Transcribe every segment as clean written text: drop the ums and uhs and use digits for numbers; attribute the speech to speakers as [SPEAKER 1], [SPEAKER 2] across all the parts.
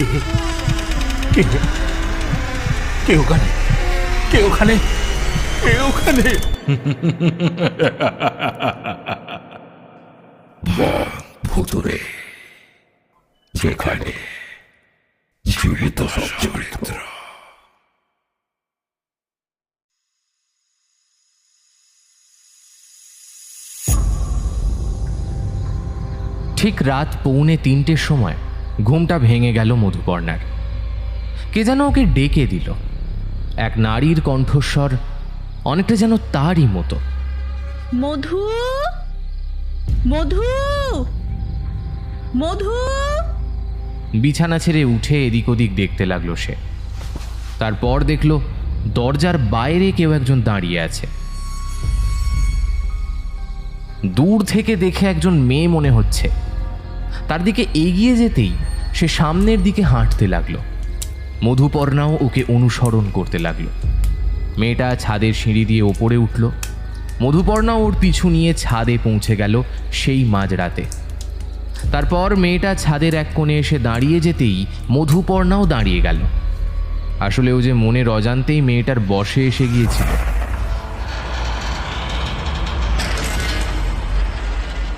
[SPEAKER 1] কে কে ওখানে? কে ওখানে? কে ওখানে? ভুতুরে, যেখানে জীবিত সব চরিত্র।
[SPEAKER 2] ঠিক রাত 2:45 সময় ঘুমটা ভেঙে গেল মধুপর্ণার। কে যেন ওকে ডেকে দিল। এক নারীর কণ্ঠস্বর, অনেকটা যেন তারই মতো।
[SPEAKER 3] মধু, মধু, মধু।
[SPEAKER 2] বিছানা ছেড়ে উঠে এদিক ওদিক দেখতে লাগলো সে। তারপর দেখলো দরজার বাইরে কেউ একজন দাঁড়িয়ে আছে। দূর থেকে দেখে একজন মেয়ে মনে হচ্ছে। তার দিকে এগিয়ে যেতেই সে সামনের দিকে হাঁটতে লাগলো। মধুপর্ণাও ওকে অনুসরণ করতে লাগলো। মেয়েটা ছাদের সিঁড়ি দিয়ে ওপরে উঠল। মধুপর্ণা ওর পিছু নিয়ে ছাদে পৌঁছে গেল সেই মাঝরাতে। তারপর মেয়েটা ছাদের এক কোণে এসে দাঁড়িয়ে যেতেই মধুপর্ণাও দাঁড়িয়ে গেল। আসলে ও যে মনের অজান্তেই মেয়েটার বশে এসে গিয়েছিল।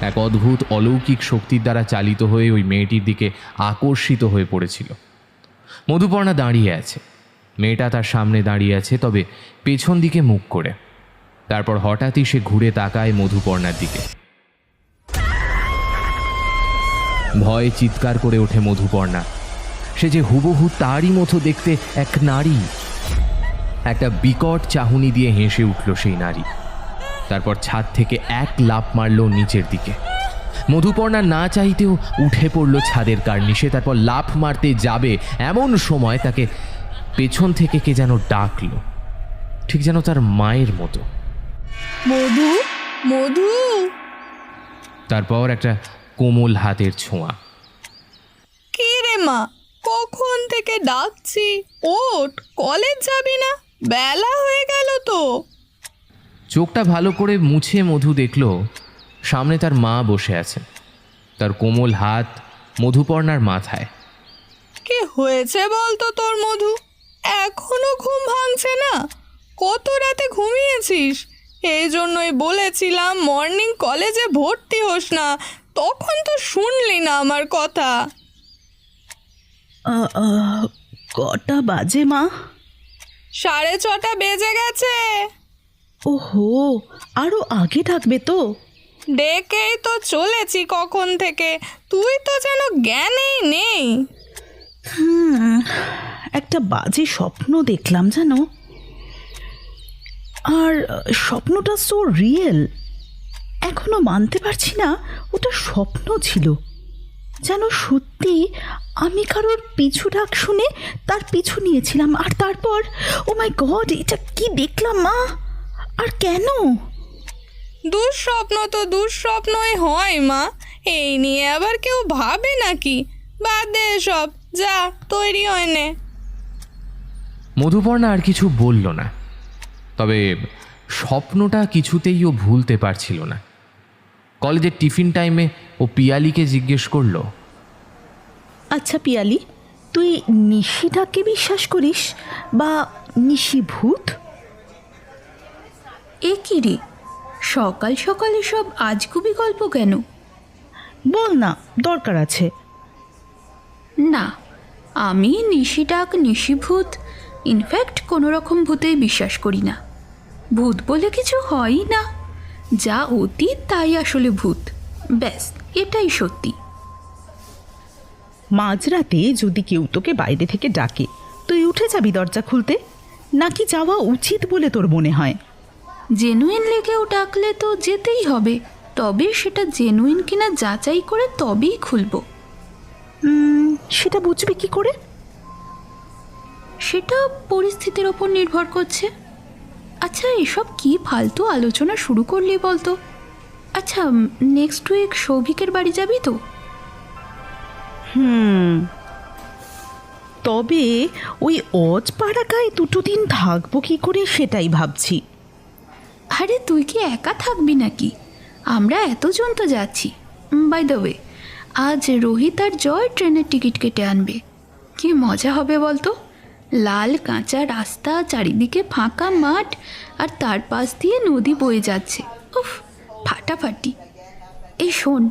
[SPEAKER 2] এক অদ্ভুত অলৌকিক শক্তির দ্বারা চালিত হয়ে ওই মেয়েটির দিকে আকর্ষিত হয়ে পড়েছিল। মধুপর্ণা দাঁড়িয়ে আছে, মেয়েটা তার সামনে দাঁড়িয়ে আছে, তবে পেছন দিকে মুখ করে। তারপর হঠাৎই সে ঘুরে তাকায় মধুপর্ণার দিকে। ভয়ে চিৎকার করে ওঠে মধুপর্ণা। সে যে হুবহু তারই মতো দেখতে এক নারী। একটা বিকট চাহনি দিয়ে হেসে উঠল সেই নারী। তারপর ছাদ থেকে এক লাফ মারল নিচের দিকে। মধুপর্ণা না চাইতেও উঠে পড়ল ছাদের কার্নিশে। তারপর লাফ মারতে যাবে এমন সময় তাকে পেছন থেকে কে যেন ডাকলো, ঠিক যেন তার মায়ের মতো।
[SPEAKER 3] মধু, মধু।
[SPEAKER 2] তারপর একটা কোমল হাতের ছোঁয়া।
[SPEAKER 3] কি রে মা, কখন থেকে ডাকছি, ওঠ, কলেজ যাবি না? বেলা হয়ে গেল তো।
[SPEAKER 2] চোখটা ভালো করে মুছে মধু দেখল সামনে তার মা বসে আছেন। তার কোমল হাত মধুপর্ণার মাথায়।
[SPEAKER 3] কি হয়েছে বলতো তোর মধু? এখনো ঘুম ভাঙছে না? কত রাতে ঘুমিয়েছিস? এই জন্যই বলেছিলাম মর্নিং কলেজে ভর্তি হোস না, তখন তো শুনলি না আমার কথা।
[SPEAKER 4] কটা বাজে মা?
[SPEAKER 3] 6:30 বেজে গেছে।
[SPEAKER 4] ওহো, আরো আগে ডাকবে তো?
[SPEAKER 3] ডেকেই তো চলেছি কখন থেকে, তুই তো যেন জ্ঞানেই নেই।
[SPEAKER 4] একটা বাজে স্বপ্ন দেখলাম জানো, আর স্বপ্নটা সো রিয়েল। এখনো মানতে পারছি না ওটা স্বপ্ন ছিল। যেন সত্যি আমি কারোর পিছু ডাক শুনে তার পিছু নিয়েছিলাম, আর তারপর ও মাই গড, এটা কি দেখলাম মা? আর কেন?
[SPEAKER 3] দুঃস্বপ্ন তো দুঃস্বপ্নই হয় মা, এই নিয়ে আবার কেউ ভাবে নাকি? বাদ দে সব, যা তৈরি হয় নে।
[SPEAKER 2] মধুপর্ণা আর কিছু বলল না, তবে স্বপ্নটা কিছুতেই ও ভুলতে পারছিল না। কলেজের টিফিন টাইমে ও পিয়ালিকে জিজ্ঞেস করলো,
[SPEAKER 4] আচ্ছা পিয়ালি, তুই নিশিটাকে বিশ্বাস করিস বা নিশি ভূত?
[SPEAKER 5] এ কি রে, সকাল সকাল এসব আজগুবি গল্প কেন?
[SPEAKER 4] বল না, দরকার আছে।
[SPEAKER 5] না, আমি নিশিডাক, নিশিভূত, ইনফ্যাক্ট কোনো রকম ভূতেই বিশ্বাস করি না। ভূত বলে কিছু হয়ই না, যা অতীত তাই আসলে ভূত, ব্যাস এটাই সত্যি।
[SPEAKER 4] মাঝরাতে যদি কেউ তোকে বাইরে থেকে ডাকে, তুই উঠে যাবি দরজা খুলতে, নাকি যাওয়া উচিত বলে তোর মনে হয়?
[SPEAKER 5] জেনুইনলি কেউ ডাকলে তো যেতেই হবে, তবে সেটা জেনুইন কিনা যাচাই করে তবেই খুলব।
[SPEAKER 4] সেটা বুঝবি কি করে?
[SPEAKER 5] সেটা পরিস্থিতির ওপর নির্ভর করছে। আচ্ছা, এসব কি ফালতু আলোচনা শুরু করলি বলতো? আচ্ছা, নেক্সট উইক সৌভিকের বাড়ি যাবি তো?
[SPEAKER 4] তবে ওই অজপাড়াগায় 2 দিন থাকবো কি করে সেটাই ভাবছি।
[SPEAKER 5] আরে তুই কি একা থাকবি নাকি? আমরা এতজন তো যাচ্ছি। বাই দ্য ওয়ে, আজ রোহিত আর জয় ট্রেনের টিকিট কেটে আনবে। কি মজা হবে বলতো, লাল কাঁচা রাস্তা, চারিদিকে ফাঁকা মাঠ, আর তার পাশ দিয়ে নদী বয়ে যাচ্ছে। উফ, ফাটাফাটি। এই শোন,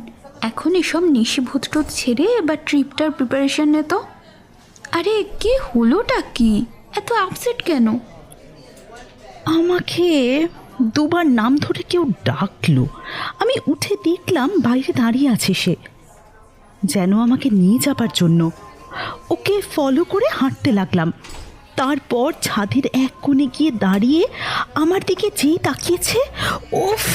[SPEAKER 5] এখন এসব নিশিভূত ছেড়ে এবার ট্রিপটার প্রিপারেশন নে তো। আরে কি হলোটা কি, এত আপসেট কেন?
[SPEAKER 4] আমাকে দুবার নাম ধরে কেউ ডাকলো। আমি উঠে দেখলাম বাইরে দাঁড়িয়ে আছে সে, যেন আমাকে নিয়ে যাবার জন্য। ওকে ফলো করে হাঁটতে লাগলাম। তারপর ছাদের এক কোণে গিয়ে দাঁড়িয়ে আমার দিকে যেই তাকিয়েছে, উফ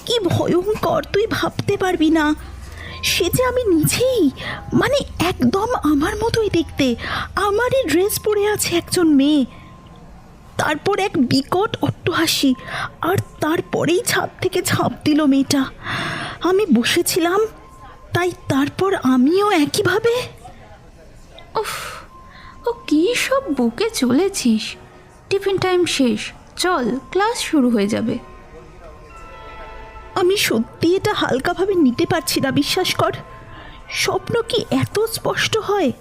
[SPEAKER 4] কি ভয়ঙ্কর, তুই ভাবতে পারবি না। সে যে আমি নিজেই, মানে একদম আমার মতোই দেখতে। আমারই ড্রেস পরে আছে একজন মেয়ে। তারপর এক বিকট অট্টহাসি, আর তারপরেই ছাদ থেকে ঝাঁপ দিল মেয়েটা। আমি বসেছিলাম, তাই তারপর আমিও একইভাবে।
[SPEAKER 5] উফ, ও কী সব বুকে চলেছিস। টিফিন টাইম শেষ, চল, ক্লাস শুরু হয়ে যাবে।
[SPEAKER 4] আমি সত্যি এটা হালকাভাবে নিতে পারছি না, বিশ্বাস কর। স্বপ্ন কি এত স্পষ্ট হয়,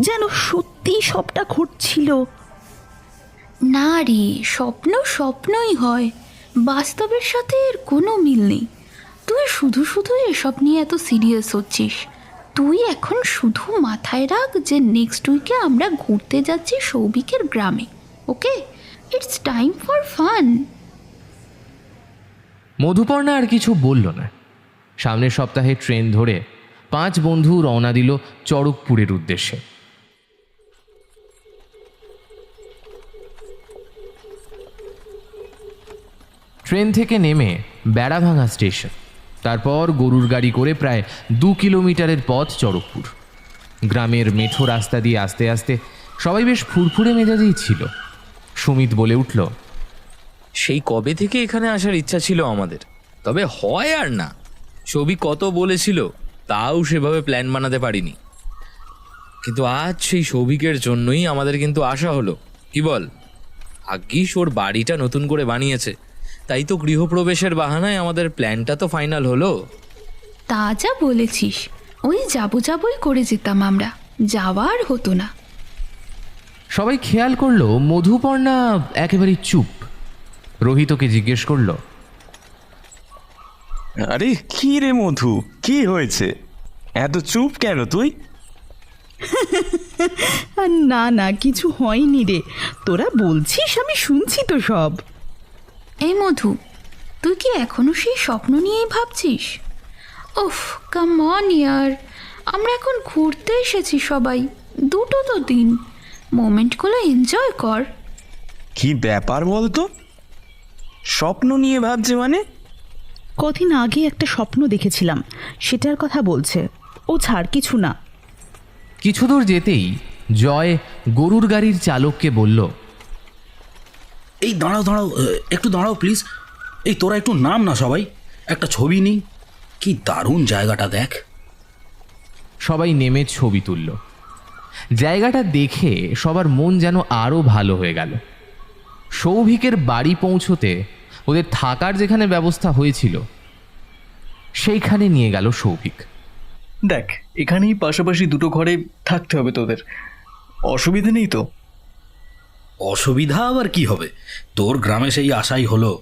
[SPEAKER 4] যেন সত্যি সবটা ঘটছিল।
[SPEAKER 5] না রে, স্বপ্ন স্বপ্নই হয়, বাস্তবের সাথে এর কোনো মিল নেই। তুই শুধু শুধু এসব নিয়ে এত সিরিয়াস হচ্ছিস। তুই এখন শুধু মাথায় রাখ যে নেক্সট উইকে আমরা ঘুরতে যাচ্ছি সৌভিকের গ্রামে। Okay, it's time for fun.
[SPEAKER 2] Madhuparna আর কিছু বলল না। সামনের সপ্তাহে ট্রেন ধরে 5 বন্ধু রওনা দিল চড়কপুরের উদ্দেশ্যে। ট্রেন থেকে নেমে বেড়াভাঙা স্টেশন, তারপর গরুর গাড়ি করে প্রায় 2 কিলোমিটারের পথ চড়কপুর। গ্রামের মেঠো রাস্তা দিয়ে আস্তে আস্তে সবাই বেশ ফুরফুরে মেজাজেই ছিল। সুমিত বলে উঠল,
[SPEAKER 6] সেই কবে থেকে এখানে আসার ইচ্ছা ছিল আমাদের, তবে হয় আর না। ছবি কত বলেছিল, তাও সেভাবে প্ল্যান বানাতে পারিনি। কিন্তু আজ সেই সৌভিকের জন্যই আমাদের কিন্তু আসা হলো, কি বল? ভাগ্যিস ওর বাড়িটা নতুন করে বানিয়েছে, তাই তো গৃহপ্রবেশের বাহানায় আমাদের প্ল্যানটা তো ফাইনাল হলো।
[SPEAKER 5] তা যা বলেছিস, ওই যাবই করে যেতাম আমরা, যাওয়ার হতো না।
[SPEAKER 2] সবাই খেয়াল করলো মধুপর্ণা একেবারেই চুপ। রোহিতকে জিজ্ঞেস করলো,
[SPEAKER 7] আরে কি রে মধু, কি হয়েছে? এত চুপ কেন তুই?
[SPEAKER 4] না না, কিছু হয়নি রে। তোরা বলছিস, আমি শুনছি তো সব।
[SPEAKER 5] এই মধু, তুই কি এখনো সেই স্বপ্ন নিয়েই ভাবছিস? উফ, কাম অন ইয়ার, আমরা এখন ঘুরতে এসেছি সবাই, 2 তো দিন, মোমেন্টগুলো এনজয় কর।
[SPEAKER 7] কি ব্যাপার বলতো? স্বপ্ন নিয়ে ভাবছে মানে?
[SPEAKER 4] কদিন আগে একটা স্বপ্ন দেখেছিলাম, সেটার কথা বলছে। ও ছাড়, কিছু না।
[SPEAKER 2] কিছু দূর যেতেই জয় গরুর গাড়ির চালককে বলল,
[SPEAKER 1] এই দাঁড়াও দাঁড়াও, একটু দাঁড়াও প্লিজ। এই তোরা একটু নাম না, সবাই একটা ছবি নিই। কি দারুণ জায়গাটা দেখ।
[SPEAKER 2] সবাই নেমে ছবি তুলল। জায়গাটা দেখে সবার মন যেন আরও ভালো হয়ে গেল। সৌভিকের বাড়ি পৌঁছতে ওদের থাকার যেখানে ব্যবস্থা হয়েছিল সেইখানে নিয়ে গেল সৌভিক।
[SPEAKER 8] দেখ, এখানেই পাশাপাশি 2 ঘরে থাকতে হবে তোদের, অসুবিধা নেই তো?
[SPEAKER 1] অসুবিধা আবার কি হবে, তোর গ্রামে সেই আশাই হলো,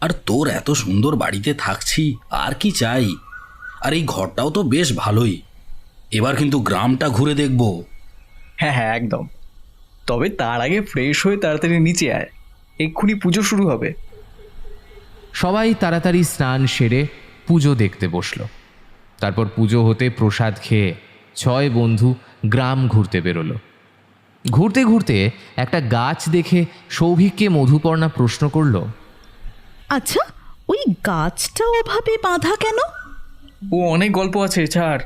[SPEAKER 1] আর তোর এত সুন্দর বাড়িতে থাকছি, আর কি চাই। আর এই ঘরটাও তো বেশ ভালোই। এবার কিন্তু গ্রামটা ঘুরে দেখব।
[SPEAKER 8] হ্যাঁ হ্যাঁ, একদম। তবে তার আগে ফ্রেশ হয়ে তাড়াতাড়ি নিচে আয়, এক্ষুনি পুজো শুরু হবে।
[SPEAKER 2] সবাই তাড়াতাড়ি স্নান সেরে পুজো দেখতে বসল। তারপর পুজো হতে প্রসাদ খেয়ে 6 বন্ধু গ্রাম ঘুরতে বেরোলো। ঘুরতে ঘুরতে একটা গাছ দেখে সৌভিককে মধুপর্ণা প্রশ্ন করল,
[SPEAKER 4] আচ্ছা, ওই গাছটা ওভাবে বাঁধা কেন?
[SPEAKER 8] ও অনেক গল্প আছে, ছাড়।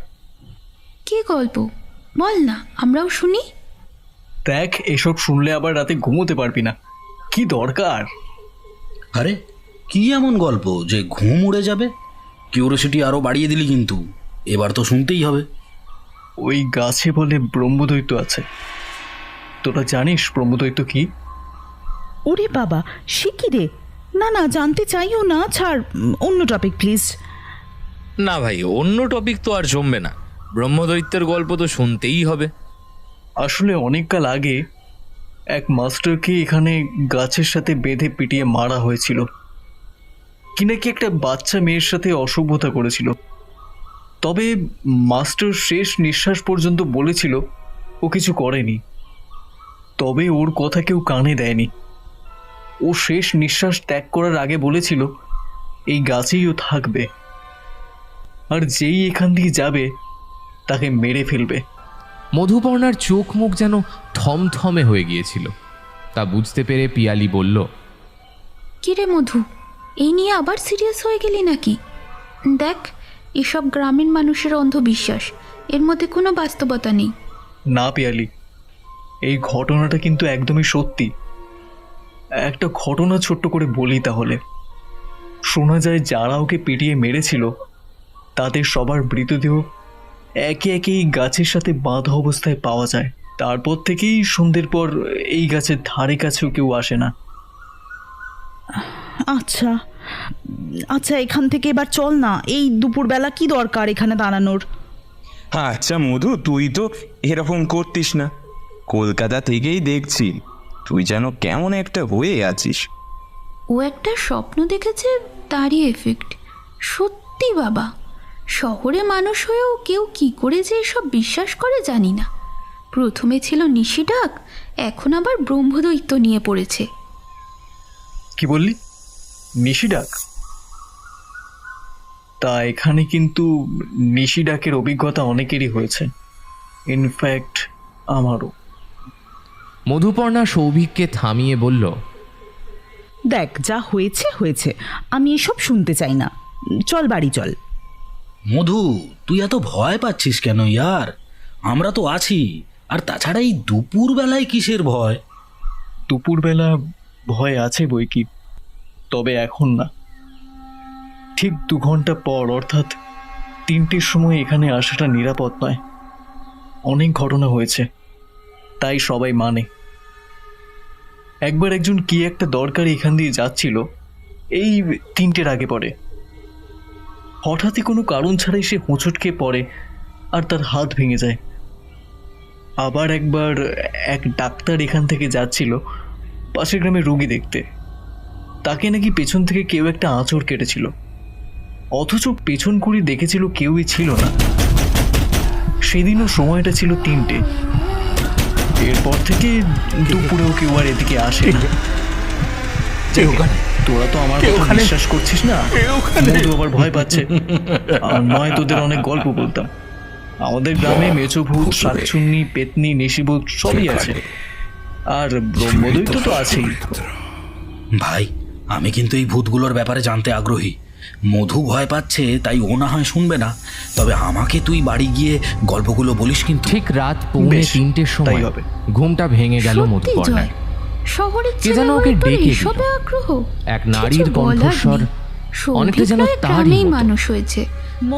[SPEAKER 5] কি গল্প বল না, আমরাও শুনি।
[SPEAKER 8] দেখ, এসব শুনলে আবার রাতে ঘুমোতে পারবি না, কি দরকার?
[SPEAKER 1] আরে কি এমন গল্প যে ঘুম উড়ে যাবে? কিউরিওসিটি আরও বাড়িয়ে দিলি কিন্তু, এবার তো শুনতেই হবে।
[SPEAKER 8] ওই গাছে বলে ব্রহ্মদৈত্য আছে। তোরা জানিস ব্রহ্মদৈত্য কি?
[SPEAKER 4] ওরে বাবা, সে কি রে? না না, জানতে চাইও না, ছাড়, অন্য টপিক প্লিজ।
[SPEAKER 6] না ভাই, অন্য টপিক তো আর জমবে না। ব্রহ্মদৈত্যের গল্প তো শুনতেই হবে।
[SPEAKER 8] আসলে অনেককাল আগে এক মাস্টারকে এখানে গাছের সাথে বেঁধে পিটিয়ে মারা হয়েছিল। কি নাকি একটা বাচ্চা মেয়ের সাথে অসভ্যতা করেছিল। তবে মাস্টার শেষ নিঃশ্বাস পর্যন্ত বলেছিল ও কিছু করেনি। তবে ওর কথা কেউ কানে দেয়নি। ও শেষ নিঃশ্বাস ত্যাগ করার আগে বলেছিল এই গাছেই ও থাকবে, আর যেই এখান দিয়ে যাবে তাকে মেরে ফেলবে।
[SPEAKER 2] মধুপর্ণার চোখ মুখ যেন থমথমে হয়ে গিয়েছিল। তা বুঝতে পেরে পিয়ালি বলল,
[SPEAKER 5] কিরে মধু, এই নিয়ে আবার সিরিয়াস হয়ে গেলি নাকি? দেখ, এসব গ্রামীণ মানুষের অন্ধবিশ্বাস, এর মধ্যে কোনো বাস্তবতা নেই।
[SPEAKER 8] না পিয়ালি, এই ঘটনাটা কিন্তু একদমই সত্যি। একটা ঘটনা ছোট্ট করে বলি তাহলে। শোনা যায় যারা ওকে পিটিয়ে মেরেছিল তাদের সবার মৃতদেহ একে একে এই গাছের সাথে বাঁধা অবস্থায় পাওয়া যায়। তারপর থেকেই সন্ধ্যের পর এই গাছের ধারে কাছেও কেউ আসে না।
[SPEAKER 4] আচ্ছা আচ্ছা, এখান থেকে এবার চল না। এই দুপুরবেলা কি দরকার এখানে দাঁড়ানোর?
[SPEAKER 7] আচ্ছা মধু, তুই তো এরকম করতিস না। কলকাতা থেকেই দেখছি তুই যেন কেমন একটা হয়ে আছিস।
[SPEAKER 5] ও একটা স্বপ্ন দেখেছে, তারই এফেক্ট। সত্যি বাবা, শহরে মানুষ হয়েও কেউ কি করে যে এসব বিশ্বাস করে জানি না। প্রথমে ছিল নিশিডাক, এখন আবার ব্রহ্মদৈত্য নিয়ে পড়েছে।
[SPEAKER 8] কি বললি? নিশিডাক? তা এখানে কিন্তু নিশিডাকের অভিজ্ঞতা অনেকেরই হয়েছে, ইনফ্যাক্ট আমারও।
[SPEAKER 2] মধুপর্ণা সৌভিককে থামিয়ে বলল,
[SPEAKER 4] দেখ, যা হয়েছে হয়েছে, আমি এসব শুনতে চাই না। চল বাড়ি চল।
[SPEAKER 1] মধু, তুই এত ভয় পাচ্ছিস কেন ইয়ার? আমরা তো আছি। আর তাছাড়া এই দুপুর বেলায় কিসের ভয়?
[SPEAKER 8] দুপুরবেলা ভয় আছে বই কি, তবে এখন না। ঠিক 2 ঘন্টা পর, অর্থাৎ 3টের সময় এখানে আসাটা নিরাপদ নয়। অনেক ঘটনা হয়েছে, তাই সবাই মানে। একবার একজন কি একটা দরকারি এখান দিয়ে যাচ্ছিল এই 3টের আগে পরে। হঠাৎই কোনো কারণ ছাড়াই সে হোঁচট খেয়ে পড়ে আর তার হাত ভেঙে যায়। আবার একবার এক ডাক্তার এখান থেকে যাচ্ছিল পাশের গ্রামে রোগী দেখতে। তাকে নাকি পেছন থেকে কেউ একটা আঁচড় কেটেছিল, অথচ পেছন করে দেখেছিল কেউই ছিল না। সেদিনও সময়টা ছিল 3টে। এরপর থেকে দুপুরেও কেউ আর এদিকে আসে না। তোরা তো আমার কথা বিশ্বাস করছিস না। মধু আবার ভয় পাচ্ছে। আর নয় তোদের অনেক গল্প বলতাম। আমাদের গ্রামে মেচোভূত, শাকচুন্নি, পেতনি, নিশিভূত সবই আছে, আর ব্রহ্মদৈত্য তো আছেই।
[SPEAKER 1] ভাই, আমি কিন্তু এই ভূতগুলোর ব্যাপারে জানতে আগ্রহী। মধু ভয় পাচ্ছে তাই ও না হয় শুনবে না, তবে আমাকে তুই বাড়ি গিয়ে গল্পগুলো বলিস কিন্তু।
[SPEAKER 2] ঠিক রাত 2:45-র সময়
[SPEAKER 8] তাই হবে।
[SPEAKER 2] ঘুমটা ভেঙে গেল
[SPEAKER 5] সত্যি
[SPEAKER 2] মধুপর্ণার।
[SPEAKER 5] জয়, শহরের
[SPEAKER 2] কে যেন ওকে ডেকে দিল।
[SPEAKER 5] এসবে আগ্রহ।
[SPEAKER 2] এক নারীর কণ্ঠস্বর অনেকটা যেন তারই মতো।
[SPEAKER 5] মানুষ হয়েছে,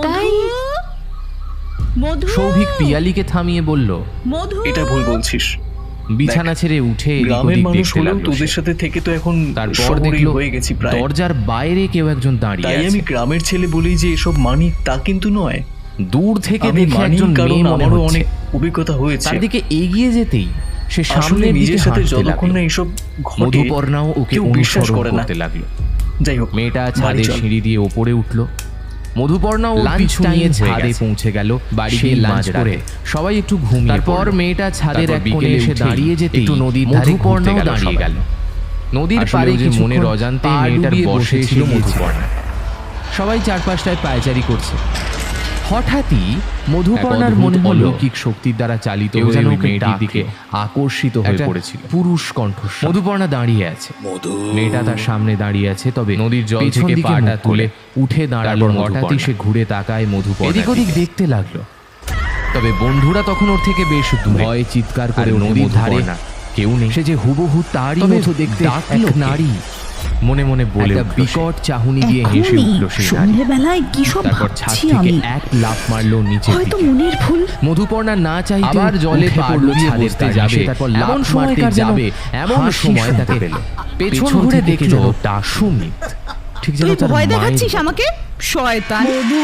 [SPEAKER 5] তাই
[SPEAKER 4] মধু,
[SPEAKER 2] সৌভিক পিয়ালিকে থামিয়ে বলল,
[SPEAKER 4] মধু,
[SPEAKER 8] এটা ভুল বলছিস।
[SPEAKER 2] বিছানা ছেড়ে উঠে এদিক
[SPEAKER 8] গ্রামের
[SPEAKER 2] ওদিক
[SPEAKER 8] মানুষ
[SPEAKER 2] দেখতে
[SPEAKER 8] হলেও
[SPEAKER 2] লাগলো
[SPEAKER 8] তোদের
[SPEAKER 2] সে।
[SPEAKER 8] সাথে থেকে তো এখন
[SPEAKER 2] তারপর
[SPEAKER 8] শহরেই
[SPEAKER 2] দেখলো
[SPEAKER 8] হয়ে গেছি প্রায়।
[SPEAKER 2] দরজার বাইরে কেউ একজন দাঁড়িয়ে
[SPEAKER 8] তাই
[SPEAKER 2] আছে।
[SPEAKER 8] আমি গ্রামের ছেলে বলেই যে এসব মানি তা কিন্তু নয়।
[SPEAKER 2] দূর থেকে
[SPEAKER 8] আমি
[SPEAKER 2] দেখে
[SPEAKER 8] মানি
[SPEAKER 2] একজন
[SPEAKER 8] কারণ
[SPEAKER 2] মেয়ে মনে
[SPEAKER 8] আমারও
[SPEAKER 2] হচ্ছে।
[SPEAKER 8] অনেক অভিজ্ঞতা হয়েছে।
[SPEAKER 2] তার দিকে এগিয়ে যেতেই সে
[SPEAKER 8] আসলে
[SPEAKER 2] সামনের দিকে
[SPEAKER 8] নিজের সাথে
[SPEAKER 2] হাঁটতে
[SPEAKER 8] যতক্ষণ
[SPEAKER 2] লাগলো।
[SPEAKER 8] না এসব ঘটে
[SPEAKER 2] মধুপর্ণাও ওকে
[SPEAKER 8] কেউ বিশ্বাস
[SPEAKER 2] অনুসরণ
[SPEAKER 8] করে না।
[SPEAKER 2] করতে লাগলো।
[SPEAKER 8] যাই হোক,
[SPEAKER 2] মেয়েটা
[SPEAKER 8] বাড়ি
[SPEAKER 2] ছাদে
[SPEAKER 8] চল।
[SPEAKER 2] সিঁড়ি দিয়ে ওপরে উঠল। মধুপর্ণা ও লাঞ্চ পিছু নিয়ে ছাদে পৌঁছে গেল। বাড়ি গিয়ে লাঞ্চ করে সবাই একটু ঘুমিয়ে তারপর মেয়েটা ছাদের এক কোণে এসে দাঁড়িয়ে যেতে একটু নদীর ধারে মধুপর্ণাও দাঁড়িয়ে গেল। নদীর পাড়ে যে মনের অজান্তে মেয়েটার বসে ছিল মধুপর্ণা। সবাই চারপাশটায় পায়চারি করছে। হঠাৎই মধুপর্ণার মনে হলো অলৌকিক শক্তির দ্বারা চালিত হয়ে যেন মেয়েটির দিকে আকর্ষিত হয়ে পড়েছিল। পুরুষ কণ্ঠস্বর। মধুপর্ণা দাঁড়িয়ে আছে। মেয়েটা তার সামনে দাঁড়িয়ে আছে, তবে নদীর জল থেকে পাটা তুলে উঠে দাঁড়ালো। হঠাৎই সে ঘুরে তাকায় মধুপর্ণা, এদিক ওদিক দেখতে লাগলো। তবে বন্ধুরা তখন ওর থেকে বেশ দূরে। ভয়ে চিৎকার করে নদীর ধারে কেউ নেই। সে যে হুবহু তারই মতো দেখতে এক নারী। মনে মনে বলে বিকট চাহনি দিয়ে হেসে উঠল সেই নারী।
[SPEAKER 4] সন্ধ্যেবেলায় কি সব
[SPEAKER 2] তারপর ছাদ
[SPEAKER 4] ভাবছি
[SPEAKER 2] থেকে
[SPEAKER 4] আমি।
[SPEAKER 2] এক লাফ মারলো নিচে।
[SPEAKER 4] হয়তো মনের ভুল।
[SPEAKER 2] মধুপর্ণা না চাইতে আবার জলে পড়লো, ছাদে যাবে, তারপর লাফ মারতে যাবে, এমন সময় তাকে পেল। পেছন ঘুরে দেখলো সুমিত। ঠিক যেন
[SPEAKER 4] তুই
[SPEAKER 2] তার
[SPEAKER 4] ভয়
[SPEAKER 2] মায়ের
[SPEAKER 4] দেখাচ্ছিস
[SPEAKER 2] মতো।
[SPEAKER 4] আমাকে, শয়তান। মধু,